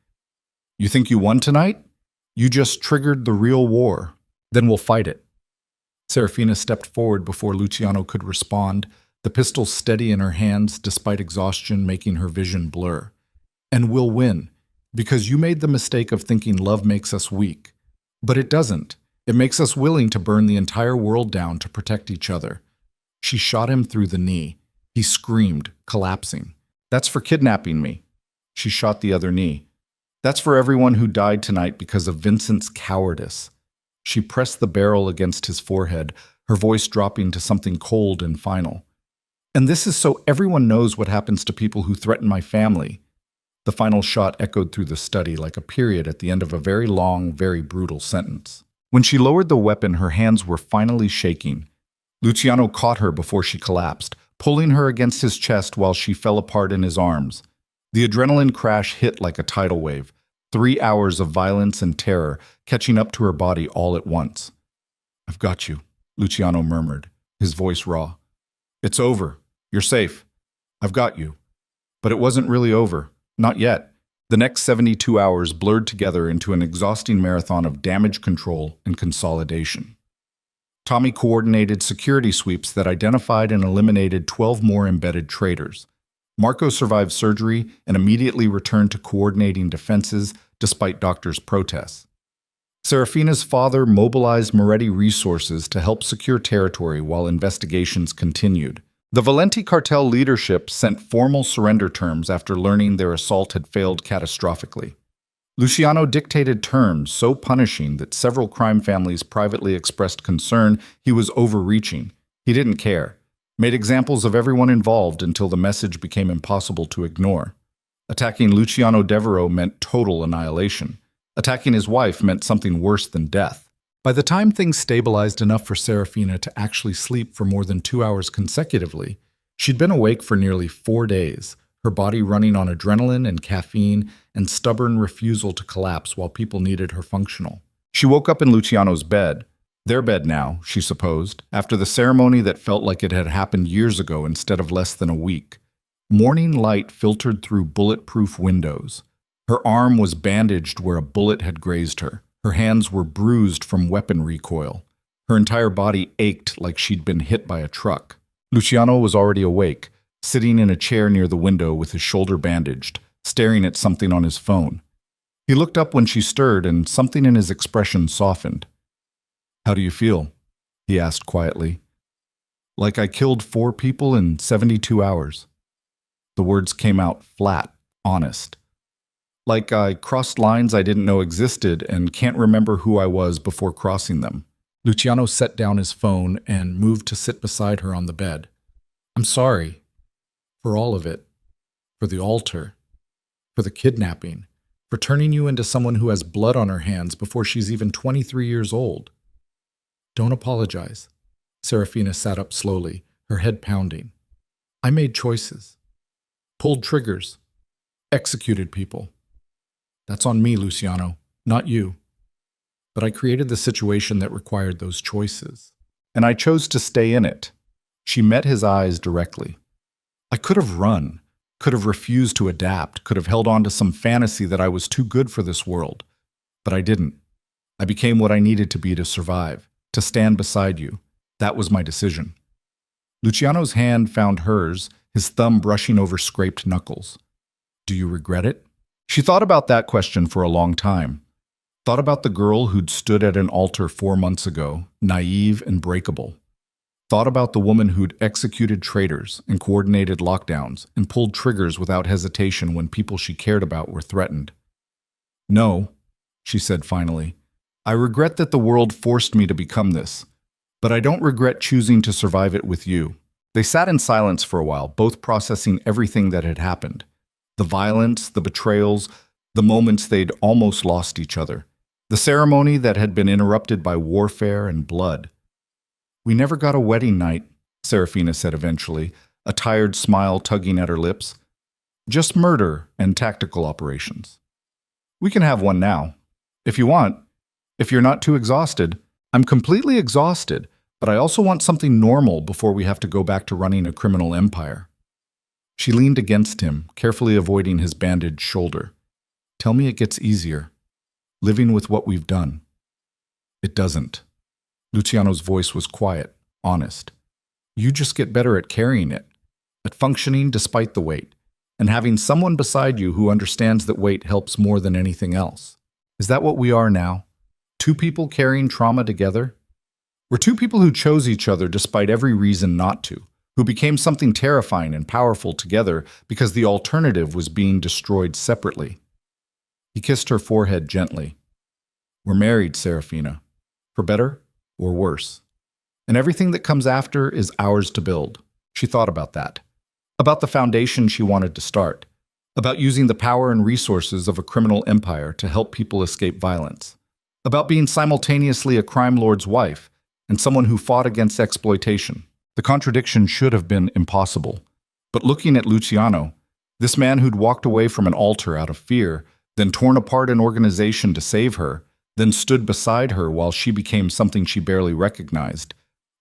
You think you won tonight? You just triggered the real war. Then we'll fight it. Serafina stepped forward before Luciano could respond, the pistol steady in her hands despite exhaustion making her vision blur. And we'll win, because you made the mistake of thinking love makes us weak. But it doesn't. It makes us willing to burn the entire world down to protect each other. She shot him through the knee. He screamed, collapsing. That's for kidnapping me. She shot the other knee. That's for everyone who died tonight because of Vincent's cowardice. She pressed the barrel against his forehead, her voice dropping to something cold and final. And this is so everyone knows what happens to people who threaten my family. The final shot echoed through the study like a period at the end of a very long, very brutal sentence. When she lowered the weapon, her hands were finally shaking. Luciano caught her before she collapsed, pulling her against his chest while she fell apart in his arms. The adrenaline crash hit like a tidal wave, 3 hours of violence and terror catching up to her body all at once. I've got you, Luciano murmured, his voice raw. It's over. You're safe. I've got you. But it wasn't really over. Not yet. The next 72 hours blurred together into an exhausting marathon of damage control and consolidation. Tommy coordinated security sweeps that identified and eliminated 12 more embedded traitors. Marco survived surgery and immediately returned to coordinating defenses despite doctors' protests. Serafina's father mobilized Moretti resources to help secure territory while investigations continued. The Valenti cartel leadership sent formal surrender terms after learning their assault had failed catastrophically. Luciano dictated terms so punishing that several crime families privately expressed concern he was overreaching. He didn't care. Made examples of everyone involved until the message became impossible to ignore. Attacking Luciano Devereaux meant total annihilation. Attacking his wife meant something worse than death. By the time things stabilized enough for Serafina to actually sleep for more than 2 hours consecutively, she'd been awake for nearly 4 days, her body running on adrenaline and caffeine and stubborn refusal to collapse while people needed her functional. She woke up in Luciano's bed, Their bed now, she supposed, after the ceremony that felt like it had happened years ago instead of less than a week. Morning light filtered through bulletproof windows. Her arm was bandaged where a bullet had grazed her. Her hands were bruised from weapon recoil. Her entire body ached like she'd been hit by a truck. Luciano was already awake, sitting in a chair near the window with his shoulder bandaged, staring at something on his phone. He looked up when she stirred, and something in his expression softened. "How do you feel?" he asked quietly. "Like I killed 4 people in 72 hours. The words came out flat, honest. Like I crossed lines I didn't know existed and can't remember who I was before crossing them. Luciano set down his phone and moved to sit beside her on the bed. "I'm sorry. For all of it. For the altar. For the kidnapping. For turning you into someone who has blood on her hands before she's even 23 years old." "Don't apologize." Serafina sat up slowly, her head pounding. "I made choices. Pulled triggers. Executed people. That's on me, Luciano, not you. But I created the situation that required those choices. And I chose to stay in it." She met his eyes directly. "I could have run, could have refused to adapt, could have held on to some fantasy that I was too good for this world. But I didn't. I became what I needed to be to survive, to stand beside you. That was my decision." Luciano's hand found hers, his thumb brushing over scraped knuckles. "Do you regret it?" She thought about that question for a long time. Thought about the girl who'd stood at an altar 4 months ago, naive and breakable. Thought about the woman who'd executed traitors and coordinated lockdowns and pulled triggers without hesitation when people she cared about were threatened. "No," she said finally. "I regret that the world forced me to become this, but I don't regret choosing to survive it with you." They sat in silence for a while, both processing everything that had happened. The violence, the betrayals, the moments they'd almost lost each other. The ceremony that had been interrupted by warfare and blood. "We never got a wedding night," Serafina said eventually, a tired smile tugging at her lips. "Just murder and tactical operations. We can have one now. If you want. If you're not too exhausted." "I'm completely exhausted, but I also want something normal before we have to go back to running a criminal empire." She leaned against him, carefully avoiding his bandaged shoulder. "Tell me it gets easier. Living with what we've done." "It doesn't." Luciano's voice was quiet, honest. "You just get better at carrying it, at functioning despite the weight, and having someone beside you who understands that weight helps more than anything else. Is that what we are now? 2 people carrying trauma together? We're 2 people who chose each other despite every reason not to, who became something terrifying and powerful together because the alternative was being destroyed separately." He kissed her forehead gently. "We're married, Serafina. For better or worse. And everything that comes after is ours to build." She thought about that. About the foundation she wanted to start. About using the power and resources of a criminal empire to help people escape violence. About being simultaneously a crime lord's wife and someone who fought against exploitation. The contradiction should have been impossible. But looking at Luciano, this man who'd walked away from an altar out of fear, then torn apart an organization to save her, then stood beside her while she became something she barely recognized,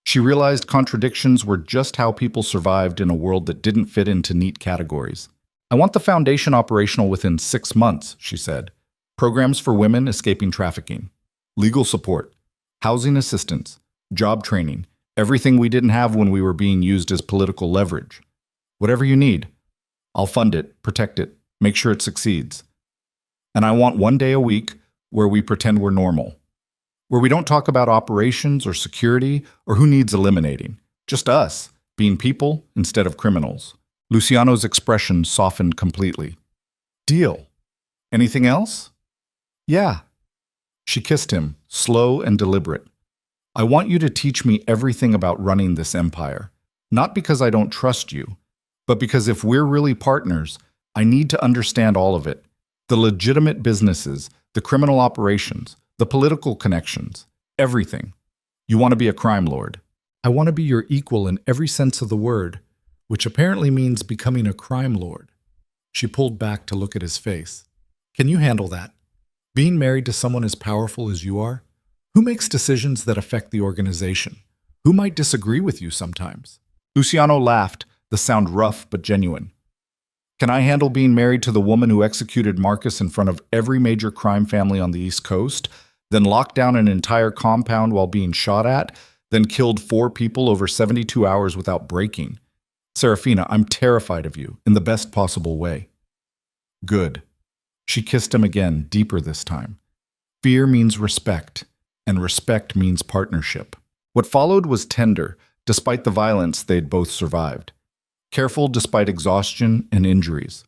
she realized contradictions were just how people survived in a world that didn't fit into neat categories. "I want the foundation operational within 6 months," she said. "Programs for women escaping trafficking. Legal support. Housing assistance. Job training. Everything we didn't have when we were being used as political leverage. Whatever you need. I'll fund it, protect it, make sure it succeeds. And I want 1 day a week where we pretend we're normal. Where we don't talk about operations or security or who needs eliminating. Just us, being people instead of criminals." Luciano's expression softened completely. "Deal. Anything else?" "Yeah." She kissed him, slow and deliberate. "I want you to teach me everything about running this empire. Not because I don't trust you, but because if we're really partners, I need to understand all of it. The legitimate businesses, the criminal operations, the political connections, everything. You want to be a crime lord. I want to be your equal in every sense of the word, which apparently means becoming a crime lord." She pulled back to look at his face. "Can you handle that? Being married to someone as powerful as you are? Who makes decisions that affect the organization? Who might disagree with you sometimes? Luciano laughed, the sound rough but genuine. Can I handle being married to the woman who executed Marcus in front of every major crime family on the East Coast, then locked down an entire compound while being shot at, then killed 4 people over 72 hours without breaking? Serafina, I'm terrified of you, in the best possible way. Good. She kissed him again, deeper this time. Fear means respect, and respect means partnership. What followed was tender, despite the violence they'd both survived. Careful despite exhaustion and injuries.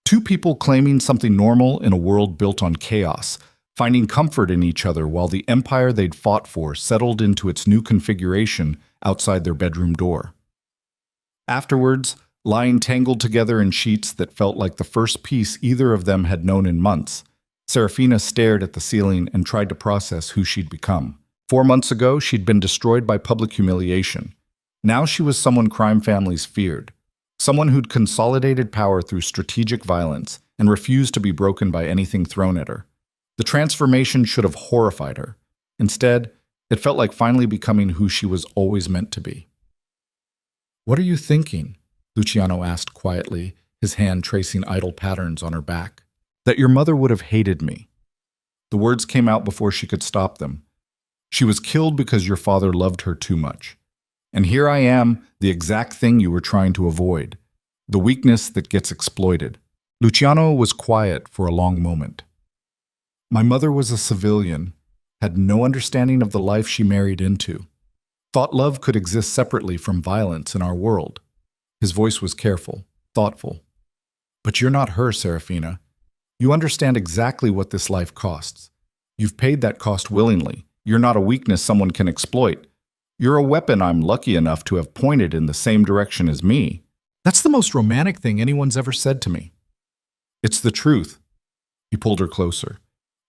2 people claiming something normal in a world built on chaos, finding comfort in each other while the empire they'd fought for settled into its new configuration outside their bedroom door. Afterwards, lying tangled together in sheets that felt like the first peace either of them had known in months, Serafina stared at the ceiling and tried to process who she'd become. 4 months ago, she'd been destroyed by public humiliation. Now she was someone crime families feared, someone who'd consolidated power through strategic violence and refused to be broken by anything thrown at her. The transformation should have horrified her. Instead, it felt like finally becoming who she was always meant to be. "What are you thinking?" Luciano asked quietly, his hand tracing idle patterns on her back. "That your mother would have hated me." The words came out before she could stop them. "She was killed because your father loved her too much. And here I am, the exact thing you were trying to avoid. The weakness that gets exploited." Luciano was quiet for a long moment. "My mother was a civilian, had no understanding of the life she married into. Thought love could exist separately from violence in our world." His voice was careful, thoughtful. "But you're not her, Serafina. You understand exactly what this life costs. You've paid that cost willingly. You're not a weakness someone can exploit. You're a weapon I'm lucky enough to have pointed in the same direction as me." "That's the most romantic thing anyone's ever said to me." "It's the truth." He pulled her closer.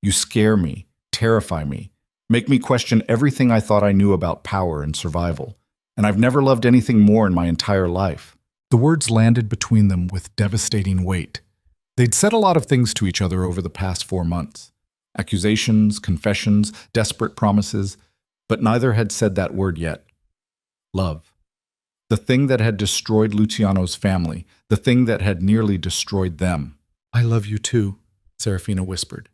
"You scare me, terrify me, make me question everything I thought I knew about power and survival. And I've never loved anything more in my entire life." The words landed between them with devastating weight. They'd said a lot of things to each other over the past 4 months. Accusations, confessions, desperate promises, but neither had said that word yet. Love. The thing that had destroyed Luciano's family, the thing that had nearly destroyed them. "I love you too," Serafina whispered.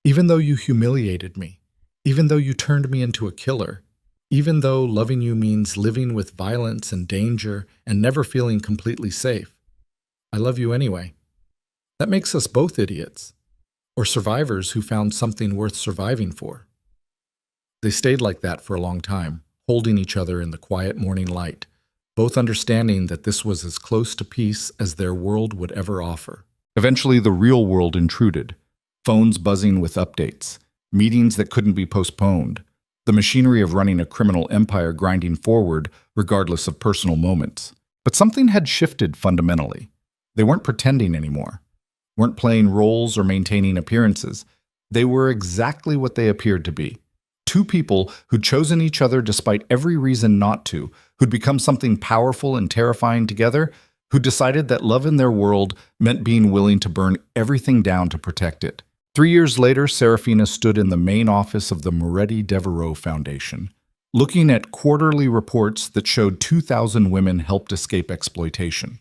"Even though you humiliated me, even though you turned me into a killer, even though loving you means living with violence and danger and never feeling completely safe. I love you anyway. That makes us both idiots, or survivors who found something worth surviving for." They stayed like that for a long time, holding each other in the quiet morning light, both understanding that this was as close to peace as their world would ever offer. Eventually, the real world intruded, phones buzzing with updates, meetings that couldn't be postponed, the machinery of running a criminal empire grinding forward regardless of personal moments. But something had shifted fundamentally. They weren't pretending anymore, weren't playing roles or maintaining appearances. They were exactly what they appeared to be. 2 people who'd chosen each other despite every reason not to, who'd become something powerful and terrifying together, who decided that love in their world meant being willing to burn everything down to protect it. 3 years later, Serafina stood in the main office of the Moretti Devereaux Foundation, looking at quarterly reports that showed 2,000 women helped escape exploitation,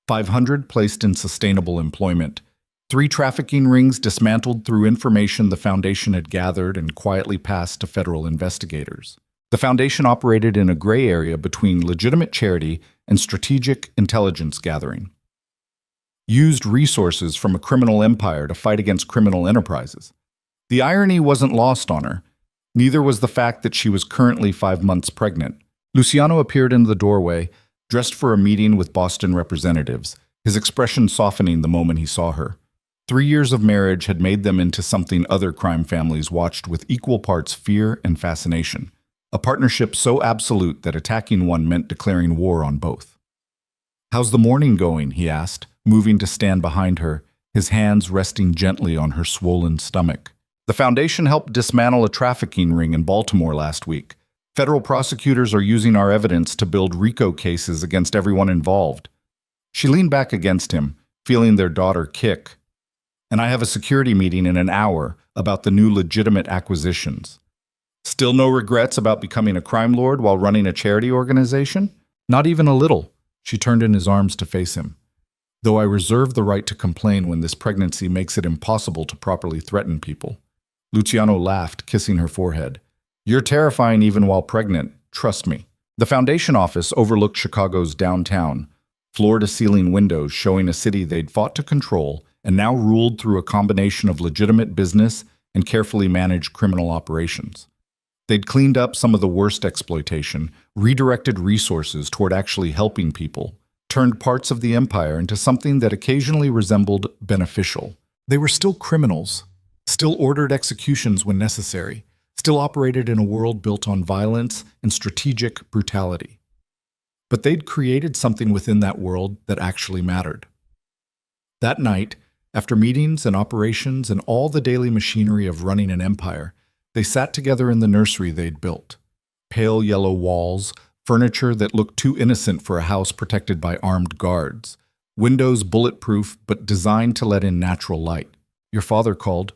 500 placed in sustainable employment, 3 trafficking rings dismantled through information the foundation had gathered and quietly passed to federal investigators. The foundation operated in a gray area between legitimate charity and strategic intelligence gathering. Used resources from a criminal empire to fight against criminal enterprises. The irony wasn't lost on her. Neither was the fact that she was currently 5 months pregnant. Luciano appeared in the doorway, dressed for a meeting with Boston representatives, his expression softening the moment he saw her. 3 years of marriage had made them into something other crime families watched with equal parts fear and fascination. A partnership so absolute that attacking one meant declaring war on both. "How's the morning going?" he asked, moving to stand behind her, his hands resting gently on her swollen stomach. "The foundation helped dismantle a trafficking ring in Baltimore last week. Federal prosecutors are using our evidence to build RICO cases against everyone involved." She leaned back against him, feeling their daughter kick. "And I have a security meeting in an hour about the new legitimate acquisitions." Still no regrets about becoming a crime lord while running a charity organization? Not even a little. She turned in his arms to face him. Though I reserve the right to complain when this pregnancy makes it impossible to properly threaten people. Luciano laughed, kissing her forehead. You're terrifying even while pregnant, trust me. The foundation office overlooked Chicago's downtown, floor-to-ceiling windows showing a city they'd fought to control and now ruled through a combination of legitimate business and carefully managed criminal operations. They'd cleaned up some of the worst exploitation, redirected resources toward actually helping people, turned parts of the empire into something that occasionally resembled beneficial. They were still criminals, still ordered executions when necessary, still operated in a world built on violence and strategic brutality. But they'd created something within that world that actually mattered. That night, after meetings and operations and all the daily machinery of running an empire, they sat together in the nursery they'd built. Pale yellow walls, furniture that looked too innocent for a house protected by armed guards, windows bulletproof but designed to let in natural light. Your father called,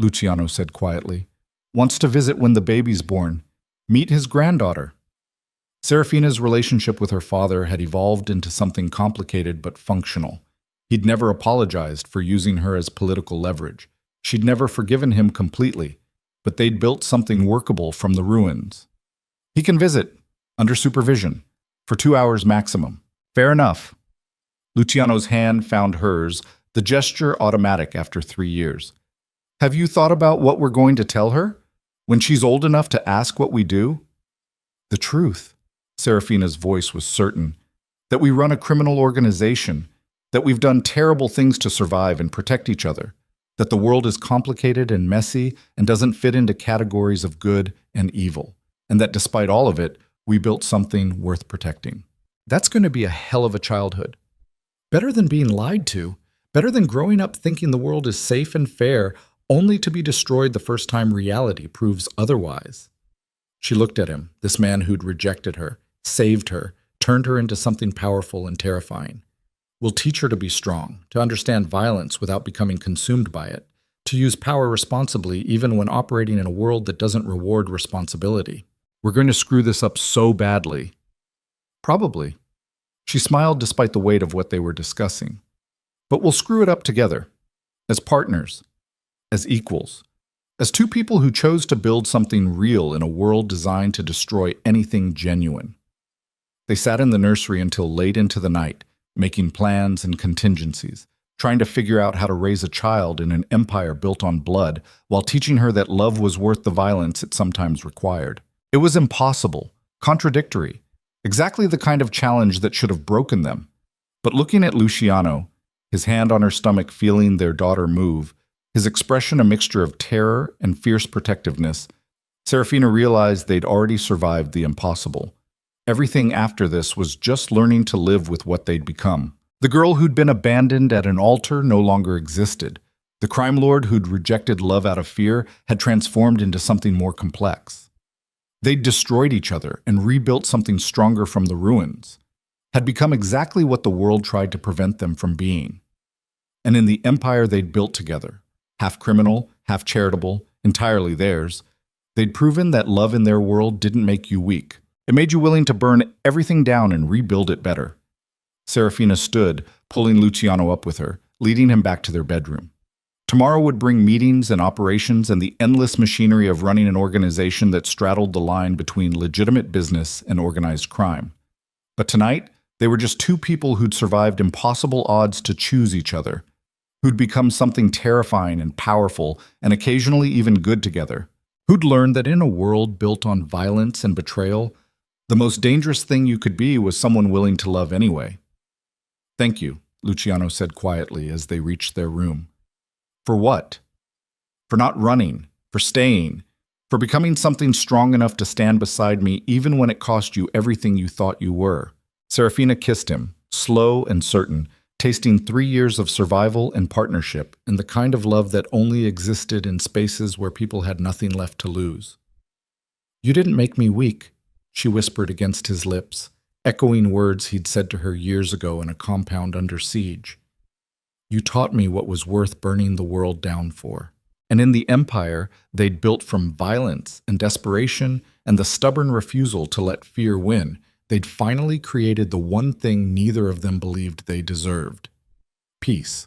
Luciano said quietly. Wants to visit when the baby's born. Meet his granddaughter. Serafina's relationship with her father had evolved into something complicated but functional. He'd never apologized for using her as political leverage. She'd never forgiven him completely, but they'd built something workable from the ruins. He can visit, under supervision, for 2 hours maximum. Fair enough. Luciano's hand found hers, the gesture automatic after 3 years. Have you thought about what we're going to tell her? When she's old enough to ask what we do? The truth. Serafina's voice was certain. That we run a criminal organization. That we've done terrible things to survive and protect each other. That the world is complicated and messy and doesn't fit into categories of good and evil. And that despite all of it, we built something worth protecting. That's going to be a hell of a childhood. Better than being lied to. Better than growing up thinking the world is safe and fair, only to be destroyed the first time reality proves otherwise. She looked at him, this man who'd rejected her, saved her, turned her into something powerful and terrifying. We'll teach her to be strong, to understand violence without becoming consumed by it, to use power responsibly even when operating in a world that doesn't reward responsibility. We're going to screw this up so badly. Probably. She smiled despite the weight of what they were discussing. But we'll screw it up together, as partners, as equals, as two people who chose to build something real in a world designed to destroy anything genuine. They sat in the nursery until late into the night, making plans and contingencies, trying to figure out how to raise a child in an empire built on blood while teaching her that love was worth the violence it sometimes required. It was impossible, contradictory, exactly the kind of challenge that should have broken them. But looking at Luciano, his hand on her stomach feeling their daughter move, his expression a mixture of terror and fierce protectiveness, Serafina realized they'd already survived the impossible. Everything after this was just learning to live with what they'd become. The girl who'd been abandoned at an altar no longer existed. The crime lord who'd rejected love out of fear had transformed into something more complex. They'd destroyed each other and rebuilt something stronger from the ruins, had become exactly what the world tried to prevent them from being. And in the empire they'd built together, half criminal, half charitable, entirely theirs, they'd proven that love in their world didn't make you weak. It made you willing to burn everything down and rebuild it better. Serafina stood, pulling Luciano up with her, leading him back to their bedroom. Tomorrow would bring meetings and operations and the endless machinery of running an organization that straddled the line between legitimate business and organized crime. But tonight, they were just two people who'd survived impossible odds to choose each other, who'd become something terrifying and powerful and occasionally even good together, who'd learned that in a world built on violence and betrayal, the most dangerous thing you could be was someone willing to love anyway. Thank you, Luciano said quietly as they reached their room. For what? For not running, for staying, for becoming something strong enough to stand beside me even when it cost you everything you thought you were. Serafina kissed him, slow and certain, tasting 3 years of survival and partnership and the kind of love that only existed in spaces where people had nothing left to lose. You didn't make me weak, she whispered against his lips, echoing words he'd said to her years ago in a compound under siege. You taught me what was worth burning the world down for. And in the empire they'd built from violence and desperation and the stubborn refusal to let fear win, they'd finally created the one thing neither of them believed they deserved: peace.